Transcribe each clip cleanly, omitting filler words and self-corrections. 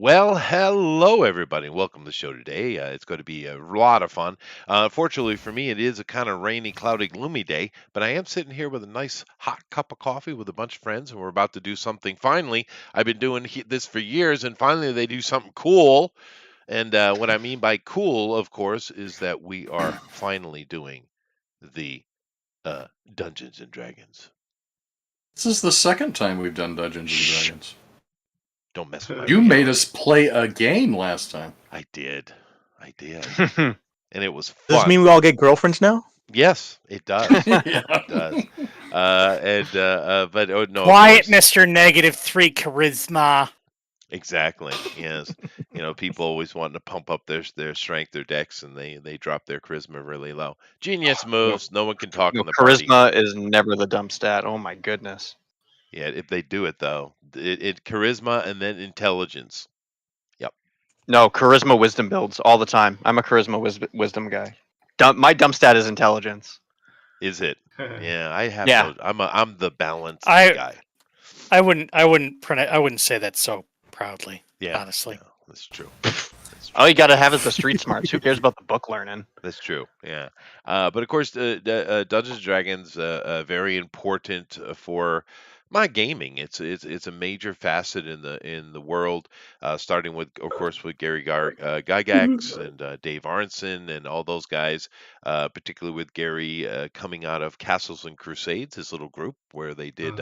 Well, hello everybody. Welcome to the show today. It's going to be a lot of fun. Fortunately for me, it is a kind of rainy, cloudy, gloomy day, but I am sitting here with a nice hot cup of coffee with a bunch of friends, and we're about to do something. Finally, I've been doing this for years, and finally they do something cool. And what I mean by cool, of course, is that we are finally doing the Dungeons and Dragons. This is the second time we've done Dungeons and Shh! Dragons. Don't mess with my You reality. made us play a game last time. I did. And Does it was this fun. mean we all get girlfriends now? Yes, it does. Yeah. It does. But no, of Quiet, course, Mr. -3 charisma. exactly. Yes, people always wanting to pump up their strength, their decks, and they drop their charisma really low. Genius moves. No one can talk No, in the party. charisma is never the dump stat. Oh my goodness. Yeah, if they do it though, it charisma and then intelligence. No, charisma wisdom builds all the time. I'm a charisma wisdom guy. My dump stat is intelligence. Is it? Yeah, I have. Yeah. I'm the balanced I- guy. I wouldn't say that so proudly. Yeah, honestly. no, that's true. All you gotta have is the street smarts. Who cares about the book learning? That's true. Yeah, but of course, Dungeons and Dragons very important for my gaming. It's a major facet in the world, starting with, of course, with Gary Gygax and Dave Arnson and all those guys. Particularly with Gary coming out of Castles and Crusades, his little group where they did.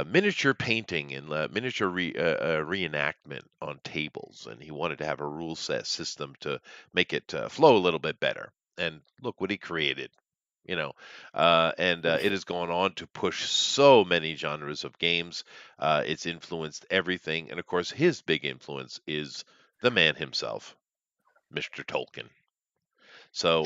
Miniature painting and miniature reenactment on tables, and he wanted to have a rule set system to make it flow a little bit better. And look what he created, and it has gone on to push so many genres of games. It's influenced everything, and of course, his big influence is the man himself, Mr. Tolkien. So,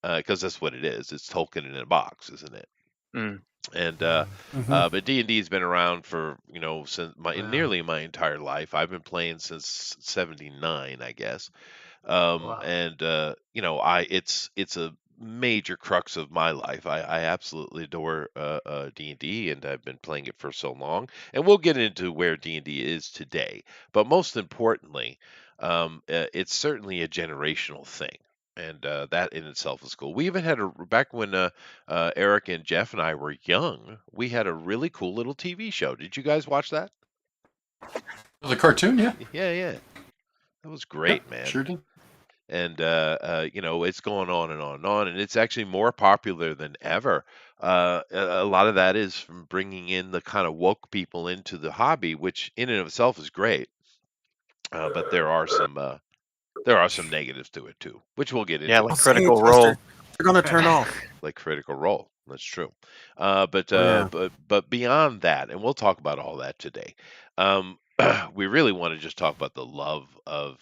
because that's what it is. It's Tolkien in a box, isn't it? Mm. And but D&D has been around for since nearly my entire life. I've been playing since '79, I guess. And it's a major crux of my life. I absolutely adore D&D, and I've been playing it for so long. And we'll get into where D&D is today. But most importantly, it's certainly a generational thing. And that in itself is cool. We even had back when Eric and Jeff and I were young, we had a really cool little TV show. Did you guys watch that? The cartoon, yeah. Yeah. That was great, Yeah, man. Sure did. And it's going on and on and on, and it's actually more popular than ever. A lot of that is from bringing in the kind of woke people into the hobby, which in and of itself is great. But there are some negatives to it too, which we'll get into. Yeah, like Critical Role. They're gonna turn off. Like Critical Role. That's true. But Yeah. but beyond that, and we'll talk about all that today. We really want to just talk about the love of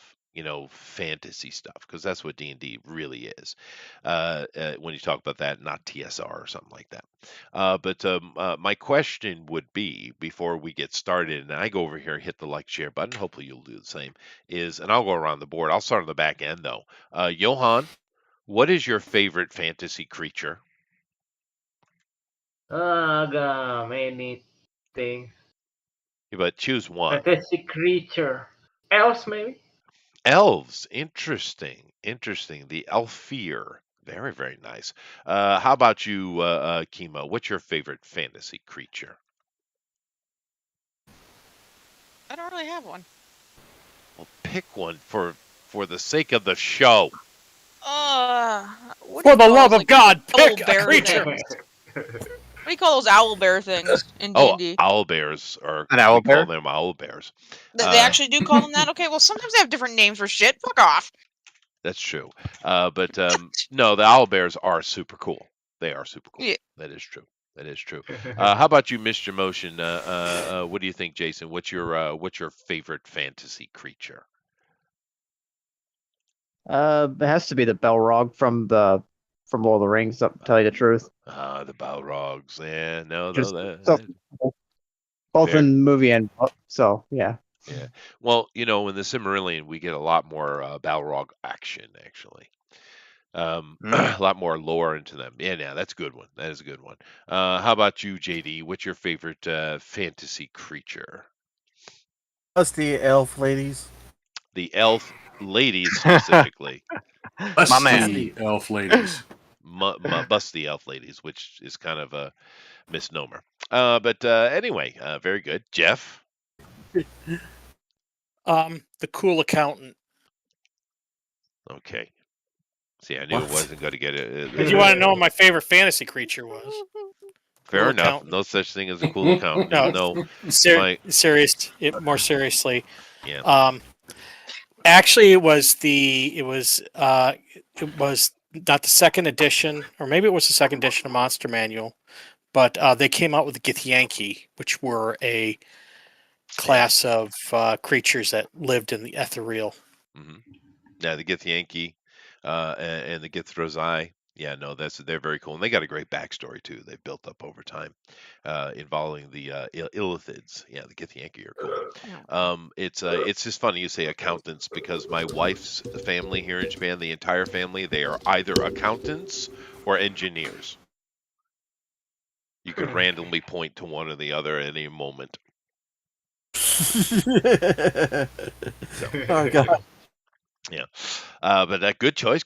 fantasy stuff, because that's what D&D really is. When you talk about that, not TSR or something like that. But my question would be, before we get started, and I go over here and hit the like share button, hopefully you'll do the same, and I'll go around the board. I'll start on the back end though. Johan, what is your favorite fantasy creature? Many things. But choose one. Fantasy creature. Elves, maybe? Elves, interesting. The Elfir, very, very nice. How about you, Kimo? What's your favorite fantasy creature? I don't really have one. Well, pick one for the sake of the show. For What do you the call love those, of like, God, owl pick a bear creature. things? What do you call those owl bear things in Oh, D&D? owl bears are. An owl we call bear? them owl bears. They actually do call them that? Okay, well, sometimes they have different names for shit. Fuck off. That's true. But no, the owl bears are super cool. They are super cool. Yeah. That is true. How about you, Mr. Motion? What do you think, Jason? What's your favorite fantasy creature? It has to be the Balrog from Lord of the Rings. To tell you the truth, The Balrogs. Yeah, no, Just that, both Fair. in movie and book. So yeah. yeah. Well, in the Silmarillion, we get a lot more Balrog action, actually. A lot more lore into them. Yeah, that's a good one. That is a good one. How about you, JD? What's your favorite fantasy creature? Us the elf ladies. The elf ladies specifically. My man. The elf ladies. Bust the elf ladies, which is kind of a misnomer. But anyway, very good. Jeff? The cool accountant. Okay. See, I knew it What? wasn't going to get it. If you want to know what my favorite fantasy creature was, Fair cool enough. accountant. No such thing as a cool accountant. No. No. more seriously. Yeah. Actually, it was not the second edition, or maybe it was the second edition of Monster Manual, but they came out with the Githyanki, which were a class of creatures that lived in the ethereal. hmm Yeah, the Githyanki and the Githrazai. Yeah, no, they're very cool, and they got a great backstory too. They've built up over time, involving the Illithids. Yeah, the Githyanki are cool. It's just funny you say accountants because my wife's family here in Japan, the entire family, they are either accountants or engineers. You could randomly point to one or the other at any moment. Oh god. Yeah, but good choice.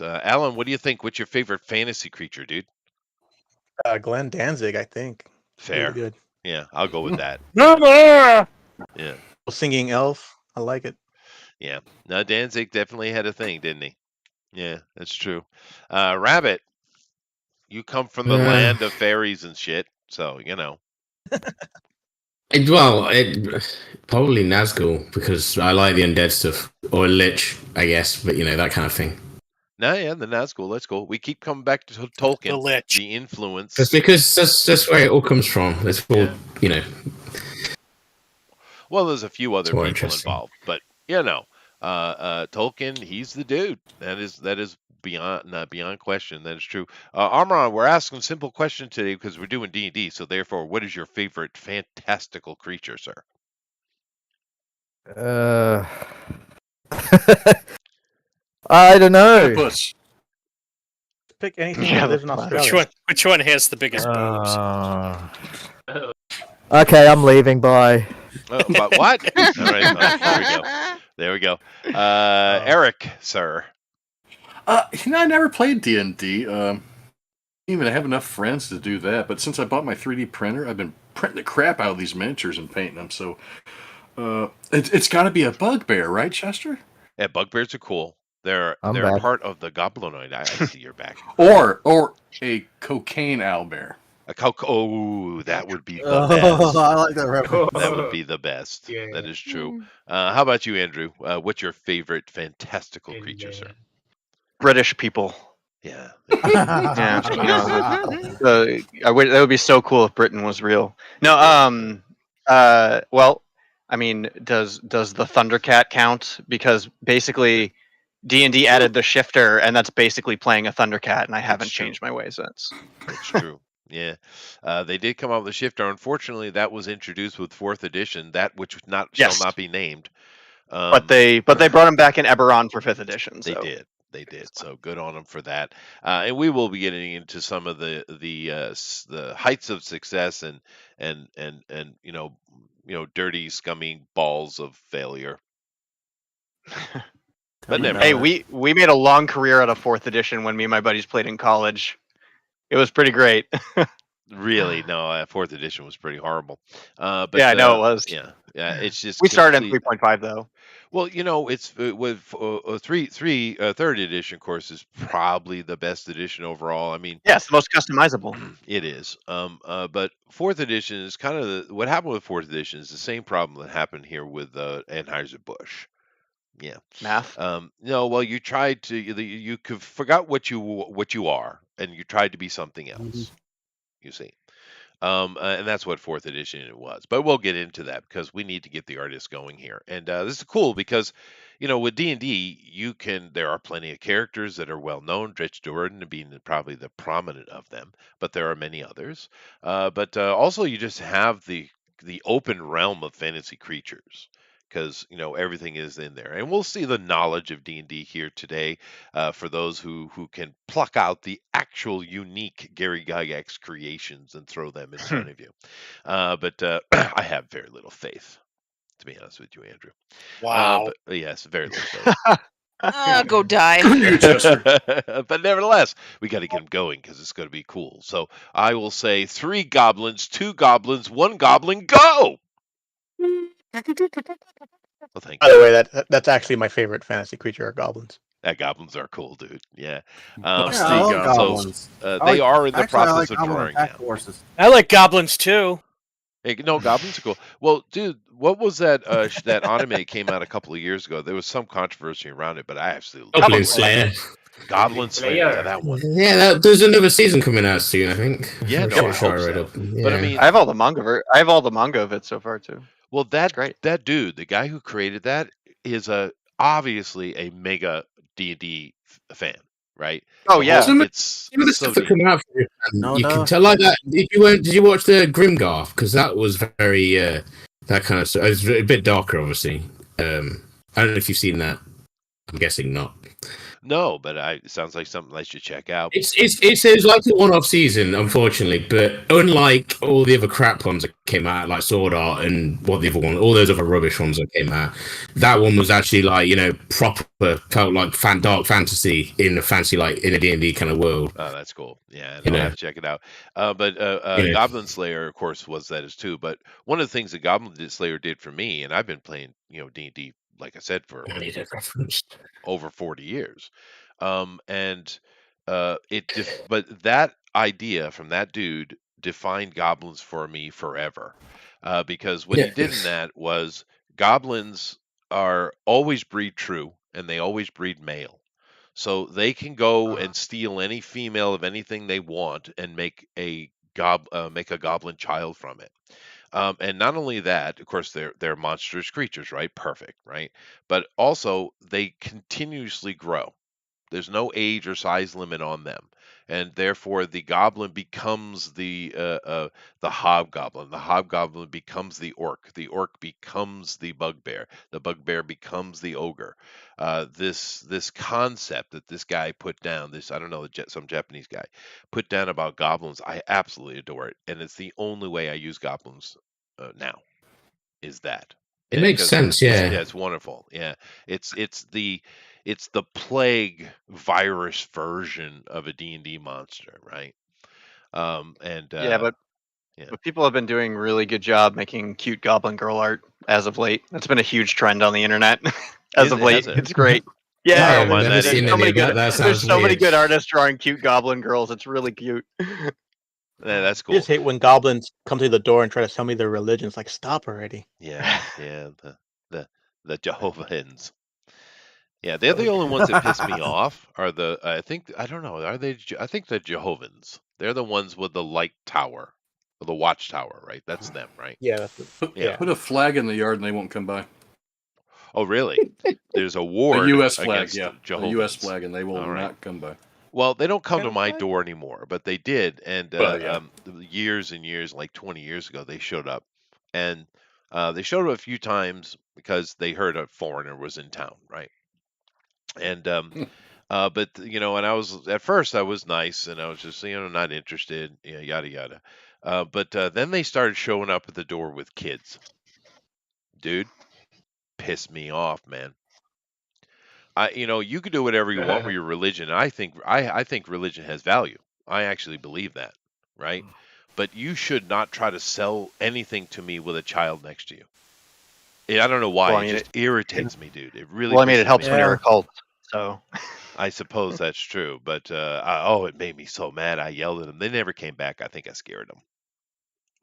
Alan, what do you think? What's your favorite fantasy creature, dude? Glenn Danzig, I think. Fair. Really good. Yeah, I'll go with that. Yeah. Yeah. Singing elf. I like it. Yeah. No, Danzig definitely had a thing, didn't he? Yeah, that's true. Rabbit, you come from the land of fairies and shit, so you know. Probably Nazgul because I like the undead stuff, or a Lich, I guess, but that kind of thing. No, yeah, the Nazgul. Let's go. We keep coming back to The Tolkien, Lich. the influence. Just because that's where it all comes from. It's all Well, there's a few other more people interesting. involved, but Tolkien, he's the dude. That is beyond question. That is true. Armron, we're asking a simple question today because we're doing D&D. So therefore, what is your favorite fantastical creature, sir? I don't know. Puss. Pick anything Yeah, that lives in that's Australia. Which one has the biggest boobs? Okay, I'm leaving. Bye. Oh, but what? All right, fine. There we go. Eric, sir. I never played D&D. Even I have enough friends to do that. But since I bought my 3D printer, I've been printing the crap out of these miniatures and painting them. So it's got to be a bugbear, right, Chester? Yeah, bugbears are cool. They're I'm they're back. part of the goblinoid. I see you're back. Or a cocaine owlbear. Oh, that would be the Oh, best. I like that reference. That would be the best. Yeah. That is true. How about you, Andrew? What's your favorite fantastical creature, sir? British people. Yeah. Yeah, that would be so cool if Britain was real. No, well, I mean, does the Thundercat count? Because basically, D&D added the shifter, and that's basically playing a Thundercat, and I haven't true. changed my ways since. That's true. Yeah, they did come out with a shifter. Unfortunately, that was introduced with 4th edition, that which Yes. shall not be named. But they brought him back in Eberron for 5th edition. They So. did. They did. So good on them for that. And we will be getting into some of the heights of success and dirty, scummy balls of failure. But never. Hey, we made a long career out of 4th edition when me and my buddies played in college. It was pretty great. Really, no. 4th edition was pretty horrible. But Yeah, I know it was. Yeah. It's just We started in complete- 3.5 though. Well, it's with 3rd edition, of course, is probably the best edition overall. I mean, Yeah, it's the most customizable. it is. But 4th edition is kind of what happened with 4th edition is the same problem that happened here with Anheuser-Busch. Yeah. Math. No, well, you tried to you forgot what you are, and you tried to be something else. You see. And that's what 4th edition it was. But we'll get into that because we need to get the artists going here. And this is cool because, with D&D, there are plenty of characters that are well known, Dretch Do'Urden being probably the prominent of them, but there are many others. But also you just have the open realm of fantasy creatures. Because everything is in there, and we'll see the knowledge of D&D here today for those who can pluck out the actual unique Gary Gygax creations and throw them in front of you. But I have very little faith, to be honest with you, Andrew. Wow. But, yes, very low sodium. Go die. But nevertheless, we got to get him going because it's going to be cool. So I will say 3 goblins, 2 goblins, 1 goblin, go! Well, thank By you. the way, that's actually my favorite fantasy creature are goblins. Goblins are cool, dude. Yeah. Busty Yeah, I love goblins. goblins. They are in the Actually, I process like of goblin drawing attack now. horses. I like goblins too. Hey, no, goblins are cool. Well, dude, what was that that anime came out a couple of years ago? There was some controversy around it, but I absolutely love Goblin it. Slayer. Goblin Slayer, yeah, that one. Yeah, there's another season coming out soon, I think. Yeah, I'm no, I sure hope I read so. up. But I Yeah. mean, I have all the manga. I have all the manga of it so far too. well, great. that dude, the guy who created that, is obviously a mega D&D fan, right? Oh The yeah. whole- it's Some of the so stuff that deep. come out for you, No, you no. can tell like that. If you weren't, did you watch the Grimgarth? Because that was very that kind of stuff. It's a bit darker, obviously. I don't know if you've seen that. I'm guessing not. No, but it sounds like something I should check out. It's like a one-off season, unfortunately. But unlike all the other crap ones that came out, like Sword Art and what the other one, all those other rubbish ones that came out, that one was actually like proper, felt like dark fantasy in a D&D kind of world. Oh, that's cool. Yeah, You I'll know. have to check it out. But Yeah. Goblin Slayer, of course, was that as too. But one of the things that Goblin Slayer did for me, and I've been playing, D&D, like I said, for over 40 years. But that idea from that dude defined goblins for me forever. Because what he did in that was goblins are always breed true and they always breed male. So they can go and steal any female of anything they want and make a goblin child from it. And not only that, of course, they're monstrous creatures, right? Perfect, right? But also they continuously grow. There's no age or size limit on them, and therefore the goblin becomes the hobgoblin. The hobgoblin becomes the orc. The orc becomes the bugbear. The bugbear becomes the ogre. This concept that this guy put down, I don't know, some Japanese guy put down about goblins, I absolutely adore it, and it's the only way I use goblins now. Is that It makes because sense, yeah. it's wonderful. Yeah, it's the plague virus version of a D&D monster, right? But people have been doing really good job making cute goblin girl art as of late. That's been a huge trend on the internet as of late. It's great. Yeah, I've never there's seen so many good. That There's sounds so many weird. good artists drawing cute goblin girls. It's really cute. Yeah, that's I cool. just hate when goblins come to the door and try to tell me their religion. It's like, stop already. Yeah, the Jehovahans. Yeah, they're the only ones that piss me off. I don't know. Are they? I think the Jehovahans. They're the ones with the light tower, or the watchtower, right? That's them, right? Yeah, Yeah. Put a flag in the yard and they won't come by. Oh, really? There's a war. A U.S. flag, against yeah. the A U.S. Jehovahans. flag, and they will All right. not come by. Well, they don't come to my door anymore, but they did, and Well, yeah. years and years, like 20 years ago, they showed up, and they showed up a few times because they heard a foreigner was in town, right? And but and I was at first I was nice, and I was just not interested, yada yada. But then they started showing up at the door with kids. Dude, pissed me off, man. You can do whatever you want with your religion. I think religion has value. I actually believe that, right? But you should not try to sell anything to me with a child next to you. I don't know why. Well, I mean, it just irritates me, dude. It really. Well, I mean, it pisses helps me when you're a off. cult. So I suppose that's true, but it made me so mad. I yelled at them. They never came back. I think I scared them.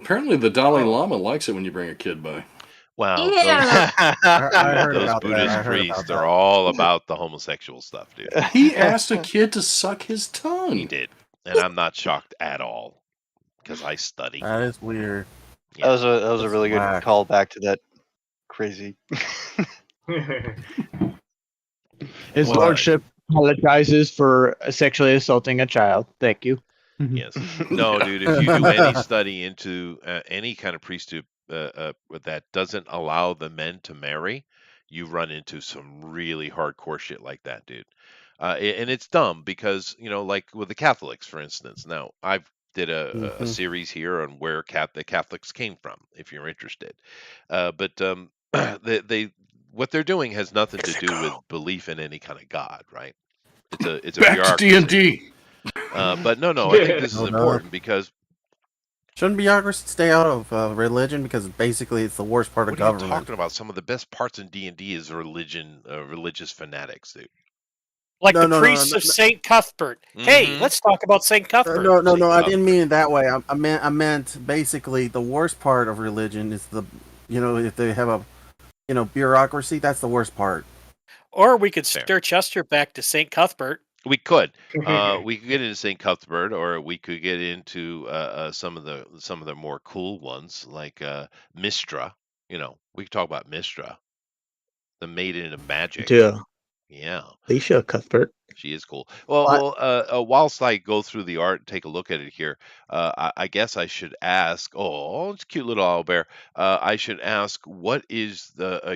Apparently, the Dalai Lama likes it when you bring a kid by. Wow, Yeah. I heard those about that. Buddhist I heard priests about are that. all about the homosexual stuff, dude. He asked a kid to suck his tongue. He did, and I'm not shocked at all because I study. That is weird. Yeah. that was a That's really good whack. call back to that crazy. His Well, lordship apologizes for sexually assaulting a child. Thank you. Yes. No, dude. If you do any study into any kind of priesthood that doesn't allow the men to marry, you run into some really hardcore shit like that, dude. And it's dumb because like with the Catholics, for instance. Now I've did a series here on where the Catholics came from, if you're interested. But they what they're doing has nothing to do with belief in any kind of god, right? It's a Back to bureaucracy. D&D. But no, I think this is Oh, no. important because Shouldn't bureaucracy stay out of religion because basically it's the worst part of what are you government? talking about? Some of the best parts in D&D is religion, religious fanatics, dude. Like No, the no, no, priests no, of no. Saint Cuthbert. Hey, Mhm. let's talk about Saint Cuthbert. No, I didn't Cuthbert. mean it that way. I meant basically the worst part of religion is if they have a, bureaucracy, that's the worst part. Or we could Fair. stir Chester back to Saint Cuthbert. We could. We could get into St. Cuthbert, or we could get into some of the more cool ones like Mistra. We could talk about Mistra, the maiden of magic. Yeah. Yeah, Alicia Cuthbert. she is cool. What? Whilst I go through the art and take a look at it here, I guess I should ask. Oh, it's a cute little owlbear. I should ask, what is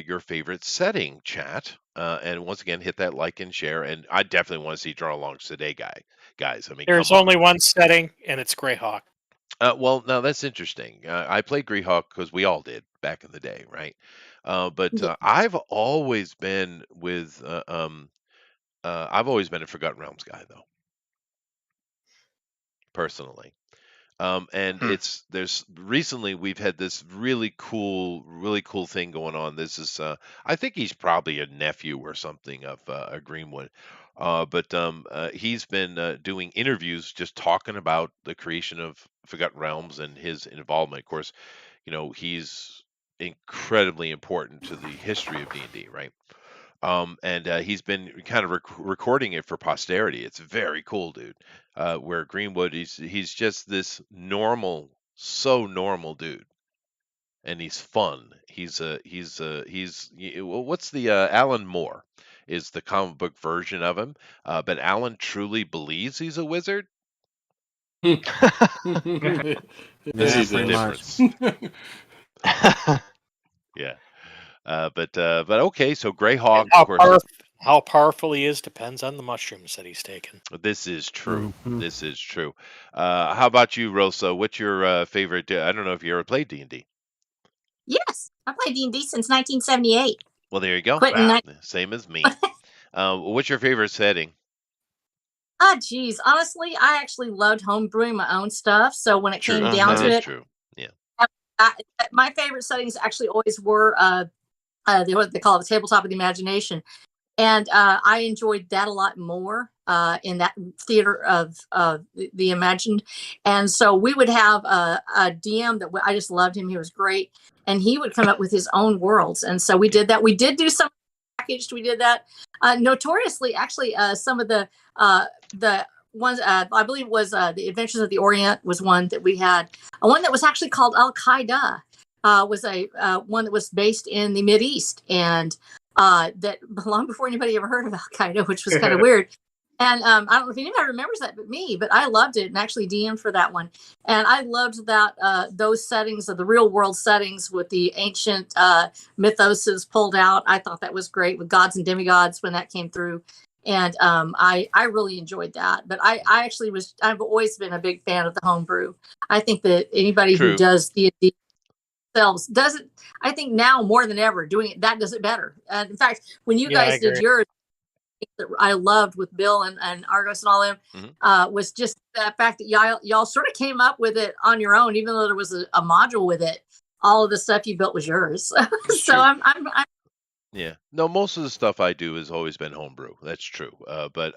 your favorite setting, chat? And once again, hit that like and share. And I definitely want to see draw alongs today, guys. I mean, There's come on. only one setting, and it's Greyhawk. Well, now that's interesting. I played Greyhawk because we all did back in the day, right? But I've always been with. I've always been a Forgotten Realms guy, though, personally. And there's recently we've had this really cool thing going on. This is I think he's probably a nephew or something of a Greenwood. But he's been doing interviews just talking about the creation of Forgotten Realms and his involvement. Of course, he's incredibly important to the history of D&D, right? And he's been kind of recording it for posterity. It's very cool, dude. Where Greenwood, he's just this so normal dude, and he's fun. What's the Alan Moore is the comic book version of him, but Alan truly believes he's a wizard. This is the pretty difference. Yeah. But okay, so Greyhawk, How, of course. how powerful he is depends on the mushrooms that he's taken. This is true. This is true. How about you, Rosa? What's your favorite? I don't know if you ever played D&D. Yes, I played D&D since 1978. Well, there you go. Same as me. What's your favorite setting? Geez, honestly, I actually loved homebrewing my own stuff. So when it came down to it, true. Yeah. My favorite settings actually always were what they call it, the tabletop of the imagination, and I enjoyed that a lot more in that theater of the imagined. And so we would have a DM that I just loved him. He was great, and he would come up with his own worlds. And so we did that. We did do some packaged. We did that notoriously. Actually, some of the ones I believe was the Adventures of the Orient was one that we had. One that was actually called Al Qaeda. Was a one that was based in the Mideast, and that long before anybody ever heard of Al Qaeda, which was kind of weird. And I don't know if anybody remembers that but me, but I loved it and actually DM'd for that one. And I loved that those settings of the real world settings with the ancient mythoses pulled out. I thought that was great with gods and demigods when that came through. And I really enjoyed that. But I've always been a big fan of the homebrew. I think that anybody who does D&D does it, I think now more than ever doing it, that does it better. In fact, when you guys did yours, that I loved with Bill and Argos and all them, was just that fact that y'all sort of came up with it on your own, even though there was a module with it. All of the stuff you built was yours. So I'm yeah. No, most of the stuff I do has always been homebrew. That's true. But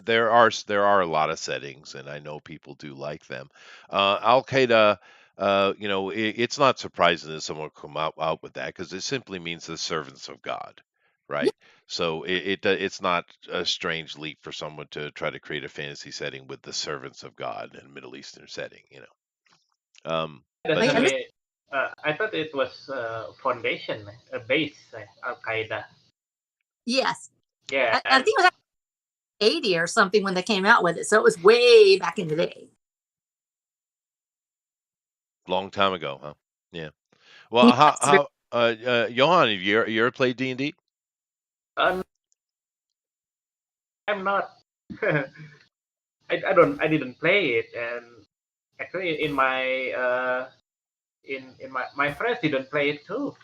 there are a lot of settings, and I know people do like them. Al Qaeda. It's not surprising that someone will come out with that because it simply means the servants of God, right? So it's not a strange leap for someone to try to create a fantasy setting with the servants of God in a Middle Eastern setting, I thought it was foundation, a base, Al Qaeda. Yes. Yeah. I think it was 80 or something when they came out with it, so it was way back in the day. Long time ago, huh? Yeah. Well, how Johan, have you ever played D&D? I'm not. I didn't play it, and actually in my my friends didn't play it too.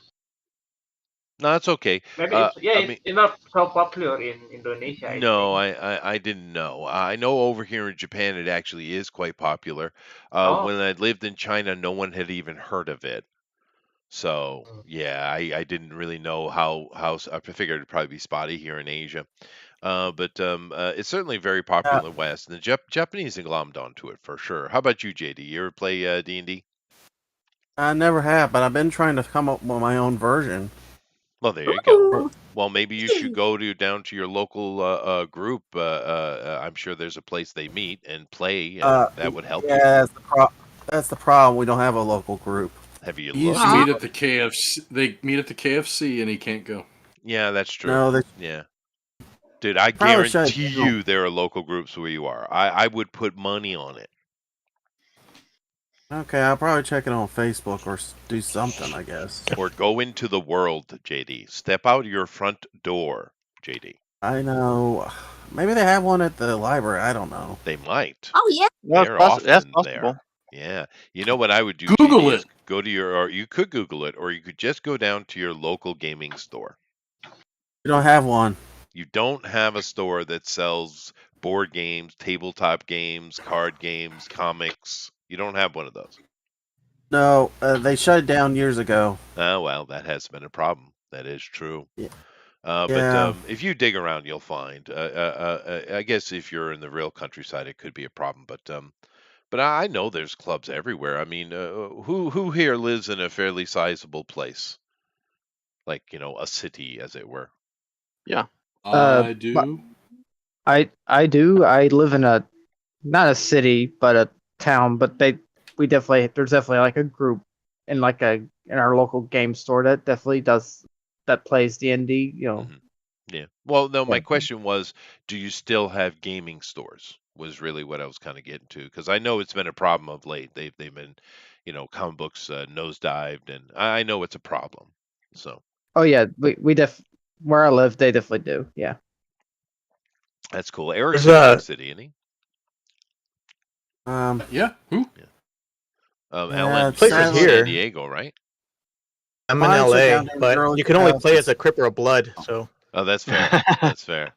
No, it's okay. Maybe I mean, it's not so popular in Indonesia. I no, think. I didn't know. I know over here in Japan it actually is quite popular. Oh. When I lived in China, no one had even heard of it. So yeah, I didn't really know I figured it'd probably be spotty here in Asia. But it's certainly very popular in the West, and the Japanese have glommed onto it for sure. How about you, JD? You ever play D&D? I never have, but I've been trying to come up with my own version. Well, there you go. Well, maybe you should go down to your local group. I'm sure there's a place they meet and play, and that would help you. Yeah, that's the problem. We don't have a local group. Have you He used looked? to meet at the KFC. They meet at the KFC, and he can't go. Yeah, that's true. No, Yeah. Dude, I Probably shut it guarantee down. you there are local groups where you are. I would put money on it. Okay, I'll probably check it on Facebook or do something, I guess. Or go into the world, JD. Step out your front door, JD. I know. Maybe they have one at the library. I don't know. They might. Oh yeah. Well, They're that's often possible. there. Yeah. You know what I would do? Google JD, it. is go to or you could Google it, or you could just go down to your local gaming store. You don't have one. You don't have a store that sells board games, tabletop games, card games, comics. You don't have one of those. No, they shut it down years ago. Oh, well, that has been a problem. That is true. Yeah. But Yeah. if you dig around, you'll find. I guess if you're in the real countryside, it could be a problem. But I know there's clubs everywhere. I mean, who here lives in a fairly sizable place, like a city, as it were? Yeah. I do. I do. I live in not a city, but a town. But there's definitely like a group in our local game store that plays D&D. Yeah. Well, no, my Yeah. question was, do you still have gaming stores? Was really what I was kind of getting to, because I know it's been a problem of late. They've been, comic books nosedived, and I know it's a problem. So Oh yeah, where I live, they definitely do. Yeah. that's cool. Eric's There's in a- Big City, isn't he? Yeah. Who? Alan, Place you're is in here. San Diego, right? I'm in Mine's a LA, down there but girl you can only house. play as a Cripper of Blood. So Oh, that's fair. That's fair.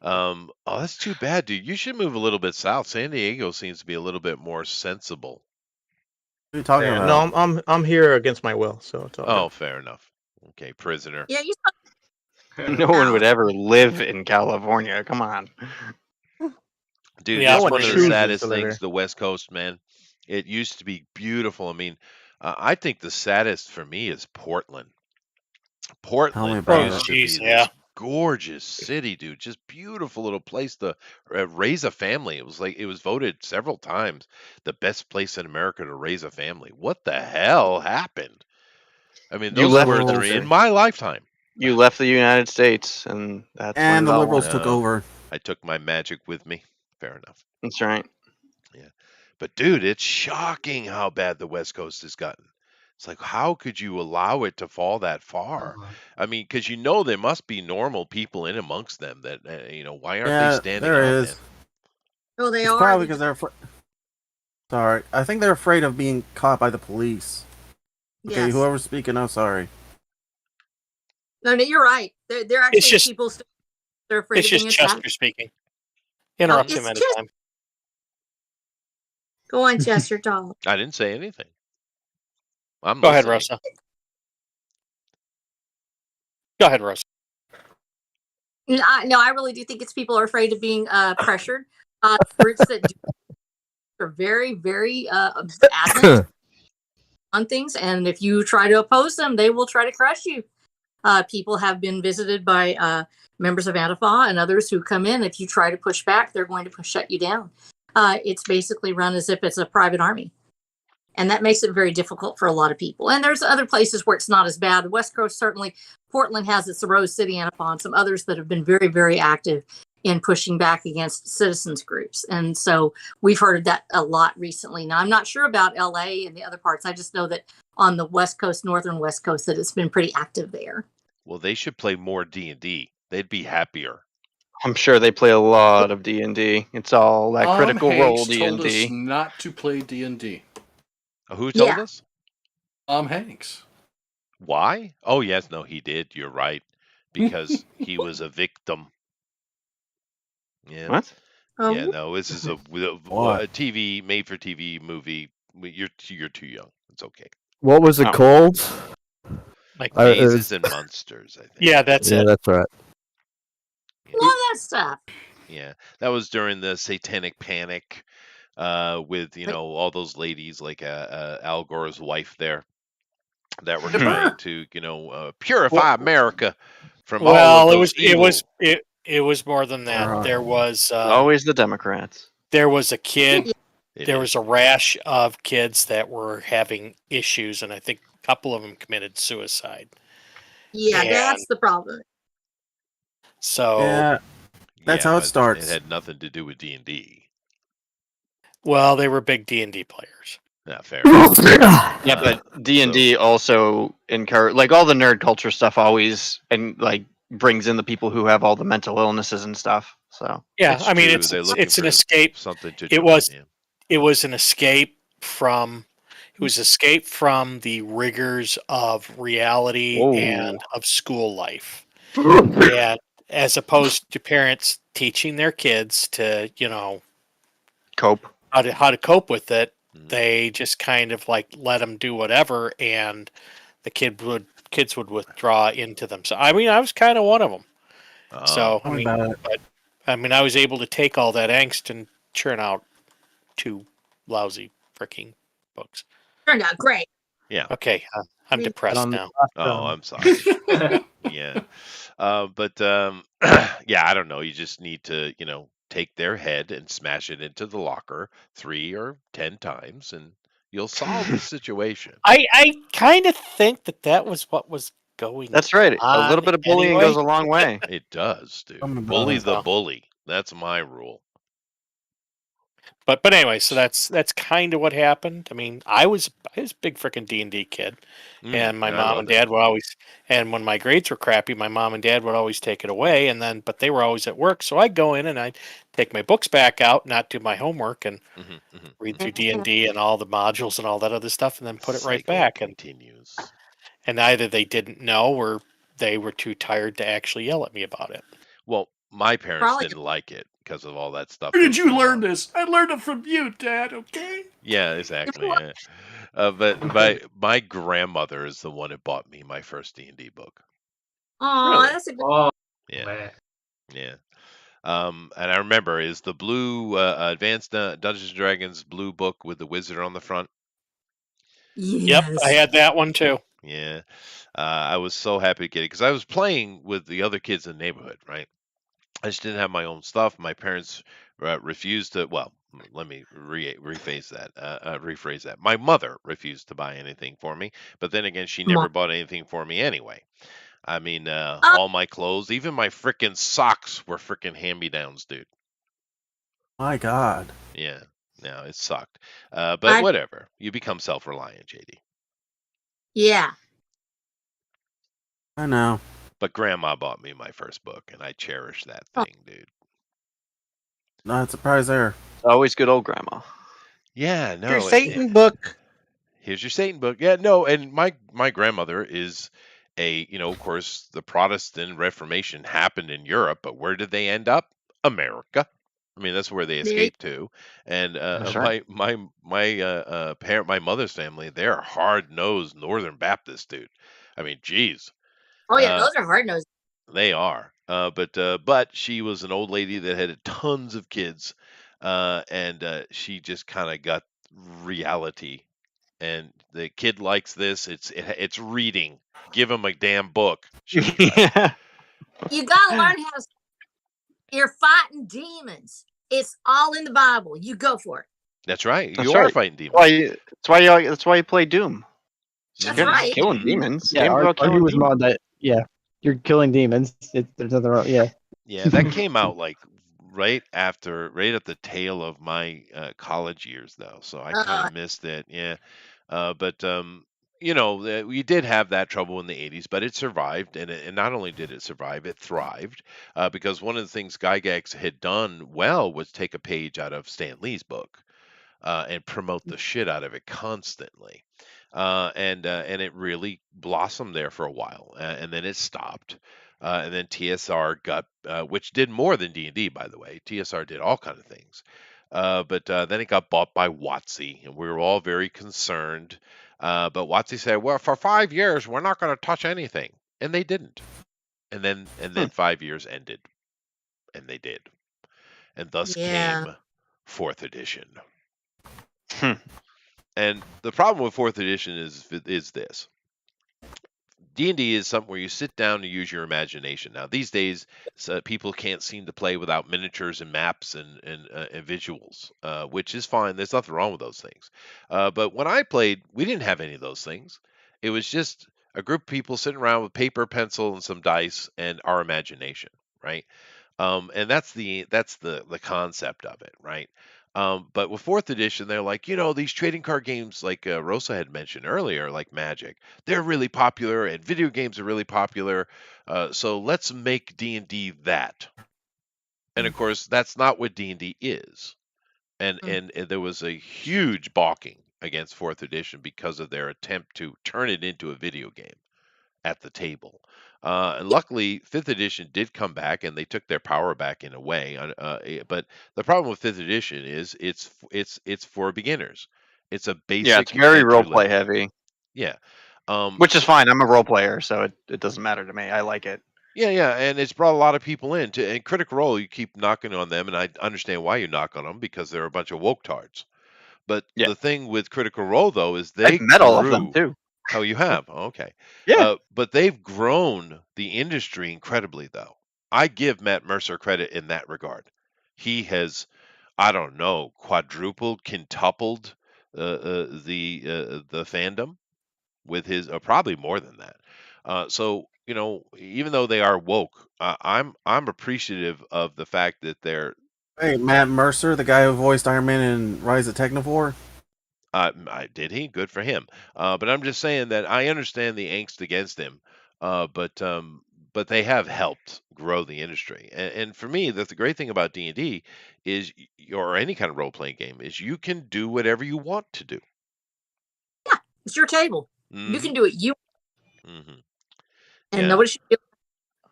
Oh, that's too bad, dude. You should move a little bit south. San Diego seems to be a little bit more sensible. What are you talking yeah, about? no, I'm here against my will. So it's all Oh, fair enough. Okay, prisoner. Yeah, you No one would ever live in California. Come on. Dude, Yeah, that's one one of the chooses saddest to live things, here. the West Coast, man. It used to be beautiful. I mean, I think the saddest for me is Portland. Portland about used it. to be Jeez, this yeah. gorgeous city, dude. Just beautiful little place to raise a family. It was voted several times the best place in America to raise a family. What the hell happened? I mean, You those left words the are in country. my lifetime. You left the United States, and that's when And it the all liberals went. took No. over. I took my magic with me. Fair enough. That's right. But dude, it's shocking how bad the West Coast has gotten. It's like, how could you allow it to fall that far? I mean, because there must be normal people in amongst them that, why aren't they Yeah, standing there out, is. man? Oh, they It's are. probably because they're sorry. I think they're afraid of being caught by the police. Okay, Yes. whoever's speaking, I'm sorry. No, you're right. They're actually just- people. They're afraid It's of just being Chester attacked. speaking. Interrupt it's him Chester. anytime. Go on, Chester. Talk. I didn't say anything. I'm Go ahead, listening. Rosa. Go ahead, Rosa. No, I really do think it's people are afraid of being pressured. Groups that are very, very adamant on things, and if you try to oppose them, they will try to crush you. People have been visited by members of Antifa and others who come in. If you try to push back, they're going to shut you down. It's basically run as if it's a private army. And that makes it very difficult for a lot of people. And there's other places where it's not as bad. The West Coast, certainly, Portland has its Rose City Antifa and some others that have been very, very active in pushing back against citizens groups. And so we've heard of that a lot recently. Now, I'm not sure about LA and the other parts. I just know that on the West Coast, Northern West Coast, that it's been pretty active there. Well, they should play more D&D. They'd be happier. I'm sure they play a lot of D&D. It's all that Critical Role Hanks told us D&D. not to play D&D. Who told Yeah. us? Hanks. Why? Oh yes, no, he did. You're right, because he was a victim. Yeah, What? yeah. Oh, No, this is a What? TV made for TV movie. You're too young. It's okay. What was it Oh. called? Like, It Mazes was- and Monsters, I think. yeah, that's yeah, it. that's right. Yeah. love that stuff. Yeah, that was during the Satanic Panic, with all those ladies like Al Gore's wife there that were trying to purify America from all Well, of it those was evil. it was more than that. There was Always the Democrats. there was a kid. It There is. was a rash of kids that were having issues, and I think a couple of them committed suicide. Yeah, And that's the problem. so, Yeah, that's how it but starts. It had nothing to do with D&D. well, they were big D&D players. Yeah, fair. Yeah, but D&D also encourage, like, all the nerd culture stuff always brings in the people who have all the mental illnesses and stuff. So Yeah, It's I mean, true, it's they're it's, looking it's an for escape. something to It join, was yeah. it was an escape from it was escape from the rigors of reality Whoa. and of school life, and as opposed to parents teaching their kids to cope. how to cope with it. Mhm. They just kind of like let them do whatever, and the kids would withdraw into them. So I mean, I was kind of one of them. So Tell me about it. but I mean, I was able to take all that angst and churn out 2 lousy freaking books. Turned out great. Yeah. Okay, I'm depressed now. Oh, I'm sorry. Yeah. But yeah, I don't know. You just need to, take their head and smash it into the locker 3 or 10 times, and you'll solve the situation. I kind of think that was what was going. That's right. A little bit of bullying anyway. goes a long way. It does, dude. Tell me about Bully it. the bully. That's my rule. But anyway, so that's kind of what happened. I mean, I was a big freaking D&D kid, and my I mom love and that. dad would always. And when my grades were crappy, my mom and dad would always take it away, but they were always at work, so I'd go in and I'd take my books back out, not do my homework, and read through D&D and all the modules and all that other stuff, and then put it right Cycle back. And continues. either they didn't know or they were too tired to actually yell at me about it. Well, my parents Probably- didn't like it because of all that stuff. Where that did was you going learn on. this? I learned it from you, Dad. Okay. Yeah, exactly. Yeah. But my grandmother is the one who bought me my first D&D book. Oh, Really? that's a good. Oh, Yeah, man. yeah. And I remember is the blue Advanced Dungeons and Dragons blue book with the wizard on the front. Yep, I had that one too. Yeah, I was so happy to get it because I was playing with the other kids in the neighborhood, right? I just didn't have my own stuff. My parents refused to. Well, let me rephrase that. My mother refused to buy anything for me, but then again, she never bought anything for me anyway. I mean, all my clothes, even my frickin' socks were frickin' hand-me-downs, dude. My God. Yeah, no, it sucked. But I- whatever. You become self-reliant, JD. Yeah. I know. But Grandma bought me my first book, and I cherish that thing, dude. Not surprised there. Always good old grandma. Yeah, no. Your Satan book. Here's your Satan book. Yeah, no, and my grandmother is of course, the Protestant Reformation happened in Europe, but where did they end up? America. I mean, that's where they escaped to. And That's right. my my mother's family, they're hard-nosed Northern Baptist, dude. I mean, geez. Oh yeah, Uh, those are hard nosed. They are. But she was an old lady that had tons of kids, and she just kind of got reality. And the kid likes this. It's reading. Give him a damn book. She was like, Yeah. You gotta learn how to. You're fighting demons. It's all in the Bible. You go for it. That's right. That's You are right. fighting demons. That's why you play Doom. That's You're right. killing demons. Yeah, Game's about Argue killing was demons. mod that. Yeah, you're killing demons. There's nothing wrong. Yeah. Yeah, that came out like right at the tail of my college years, though. So I kind of missed it. Yeah, but we did have that trouble in the '80s, but it survived, and not only did it survive, it thrived because one of the things Gygax had done well was take a page out of Stan Lee's book. and promote the shit out of it constantly. And it really blossomed there for a while, and then it stopped. And then TSR got, which did more than D&D, by the way. TSR did all kind of things, but then it got bought by WotC, and we were all very concerned. But WotC said, "Well, for 5 years, we're not going to touch anything," and they didn't. And then 5 years ended, and they did, and thus Yeah. came 4th edition. And the problem with 4th edition is this. D&D is something where you sit down and use your imagination. Now, these days, people can't seem to play without miniatures and maps and visuals, which is fine. There's nothing wrong with those things. But when I played, we didn't have any of those things. It was just a group of people sitting around with paper, pencil, and some dice, and our imagination, right? And that's the concept of it, right? But with 4th edition, they're like, these trading card games, like Rosa had mentioned earlier, like Magic, they're really popular, and video games are really popular. So let's make D&D that. And of course, that's not what D&D is. And there was a huge balking against 4th edition because of their attempt to turn it into a video game at the table. And luckily, 5th edition did come back, and they took their power back in a way. But the problem with 5th edition is it's for beginners. It's a basic. Yeah, it's very entry role play level. heavy. Yeah. Which is fine. I'm a role player, so it doesn't matter to me. I like it. Yeah, and it's brought a lot of people in. And Critical Role, you keep knocking on them, and I understand why you knock on them, because they're a bunch of woke tards. But the thing with Critical Role, though, is they I've met all of them too. Oh, you have? Oh, okay. Yeah. But they've grown the industry incredibly, though. I give Matt Mercer credit in that regard. He has, I don't know, quadrupled, quintupled the fandom with his, probably more than that. So even though they are woke, I'm appreciative of the fact that they're. Hey, Matt Mercer, the guy who voiced Iron Man in Rise of Technophore. Did he? Good for him. But I'm just saying that I understand the angst against him. But they have helped grow the industry. And for me, the great thing about D&D is, or any kind of role playing game, is you can do whatever you want to do. Yeah, it's your table. You can do it. And Yeah. nobody should do it.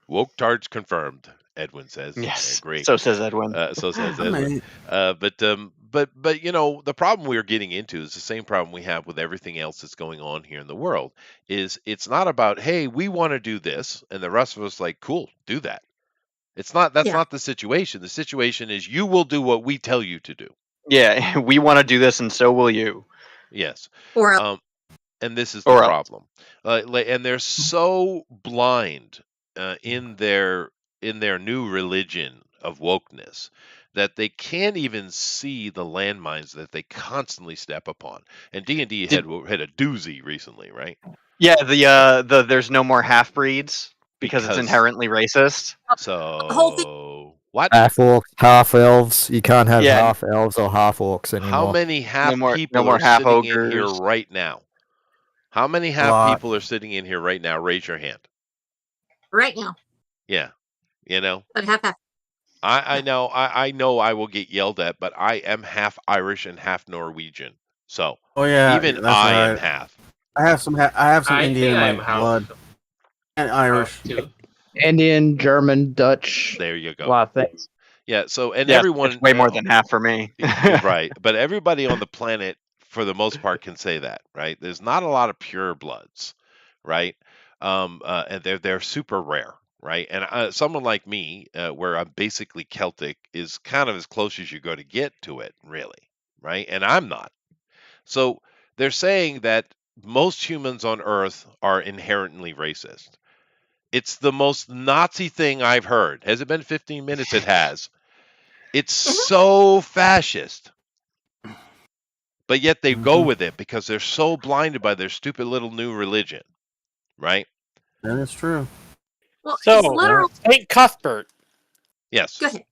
Woke tards confirmed, Edwin says. Yes. Great. So says Edwin. So says Edwin. But the problem we're getting into is the same problem we have with everything else that's going on here in the world. Is it's not about, hey, we want to do this, and the rest of us like, cool, do that. It's not. That's not the situation. The situation is you will do what we tell you to do. Yeah, we want to do this, and so will you. Yes. Or and this is the problem. And they're so blind in their new religion of wokeness that they can't even see the landmines that they constantly step upon. And D&D had a doozy recently, right? Yeah, the there's no more half breeds because it's inherently racist. So what? Half orcs, half elves. You can't have Yeah. half elves or half orcs anymore. How many half people no more are half sitting in here ogres. right now? How many half Lot. people are sitting in here right now? Raise your hand. right now. Yeah. But half. I know I will get yelled at, but I am half Irish and half Norwegian. So Oh yeah, even that's I am right. half. I have some. I have some I Indian in think my I'm half blood and Irish. too. Indian, German, Dutch, There you a go. lot of things. Yeah, so and Yeah, everyone it's way more than half for me. right, but everybody on the planet for the most part can say that, right? There's not a lot of pure bloods, right? And they're super rare, right? And someone like me, where I'm basically Celtic, is kind of as close as you go to get to it, really, right? And I'm not. So they're saying that most humans on Earth are inherently racist. It's the most Nazi thing I've heard. Has it been 15 minutes? It has. It's so fascist. But yet they go with it because they're so blinded by their stupid little new religion, right? That is true. Well, So, it's literal. St. Cuthbert. Yes. Go ahead.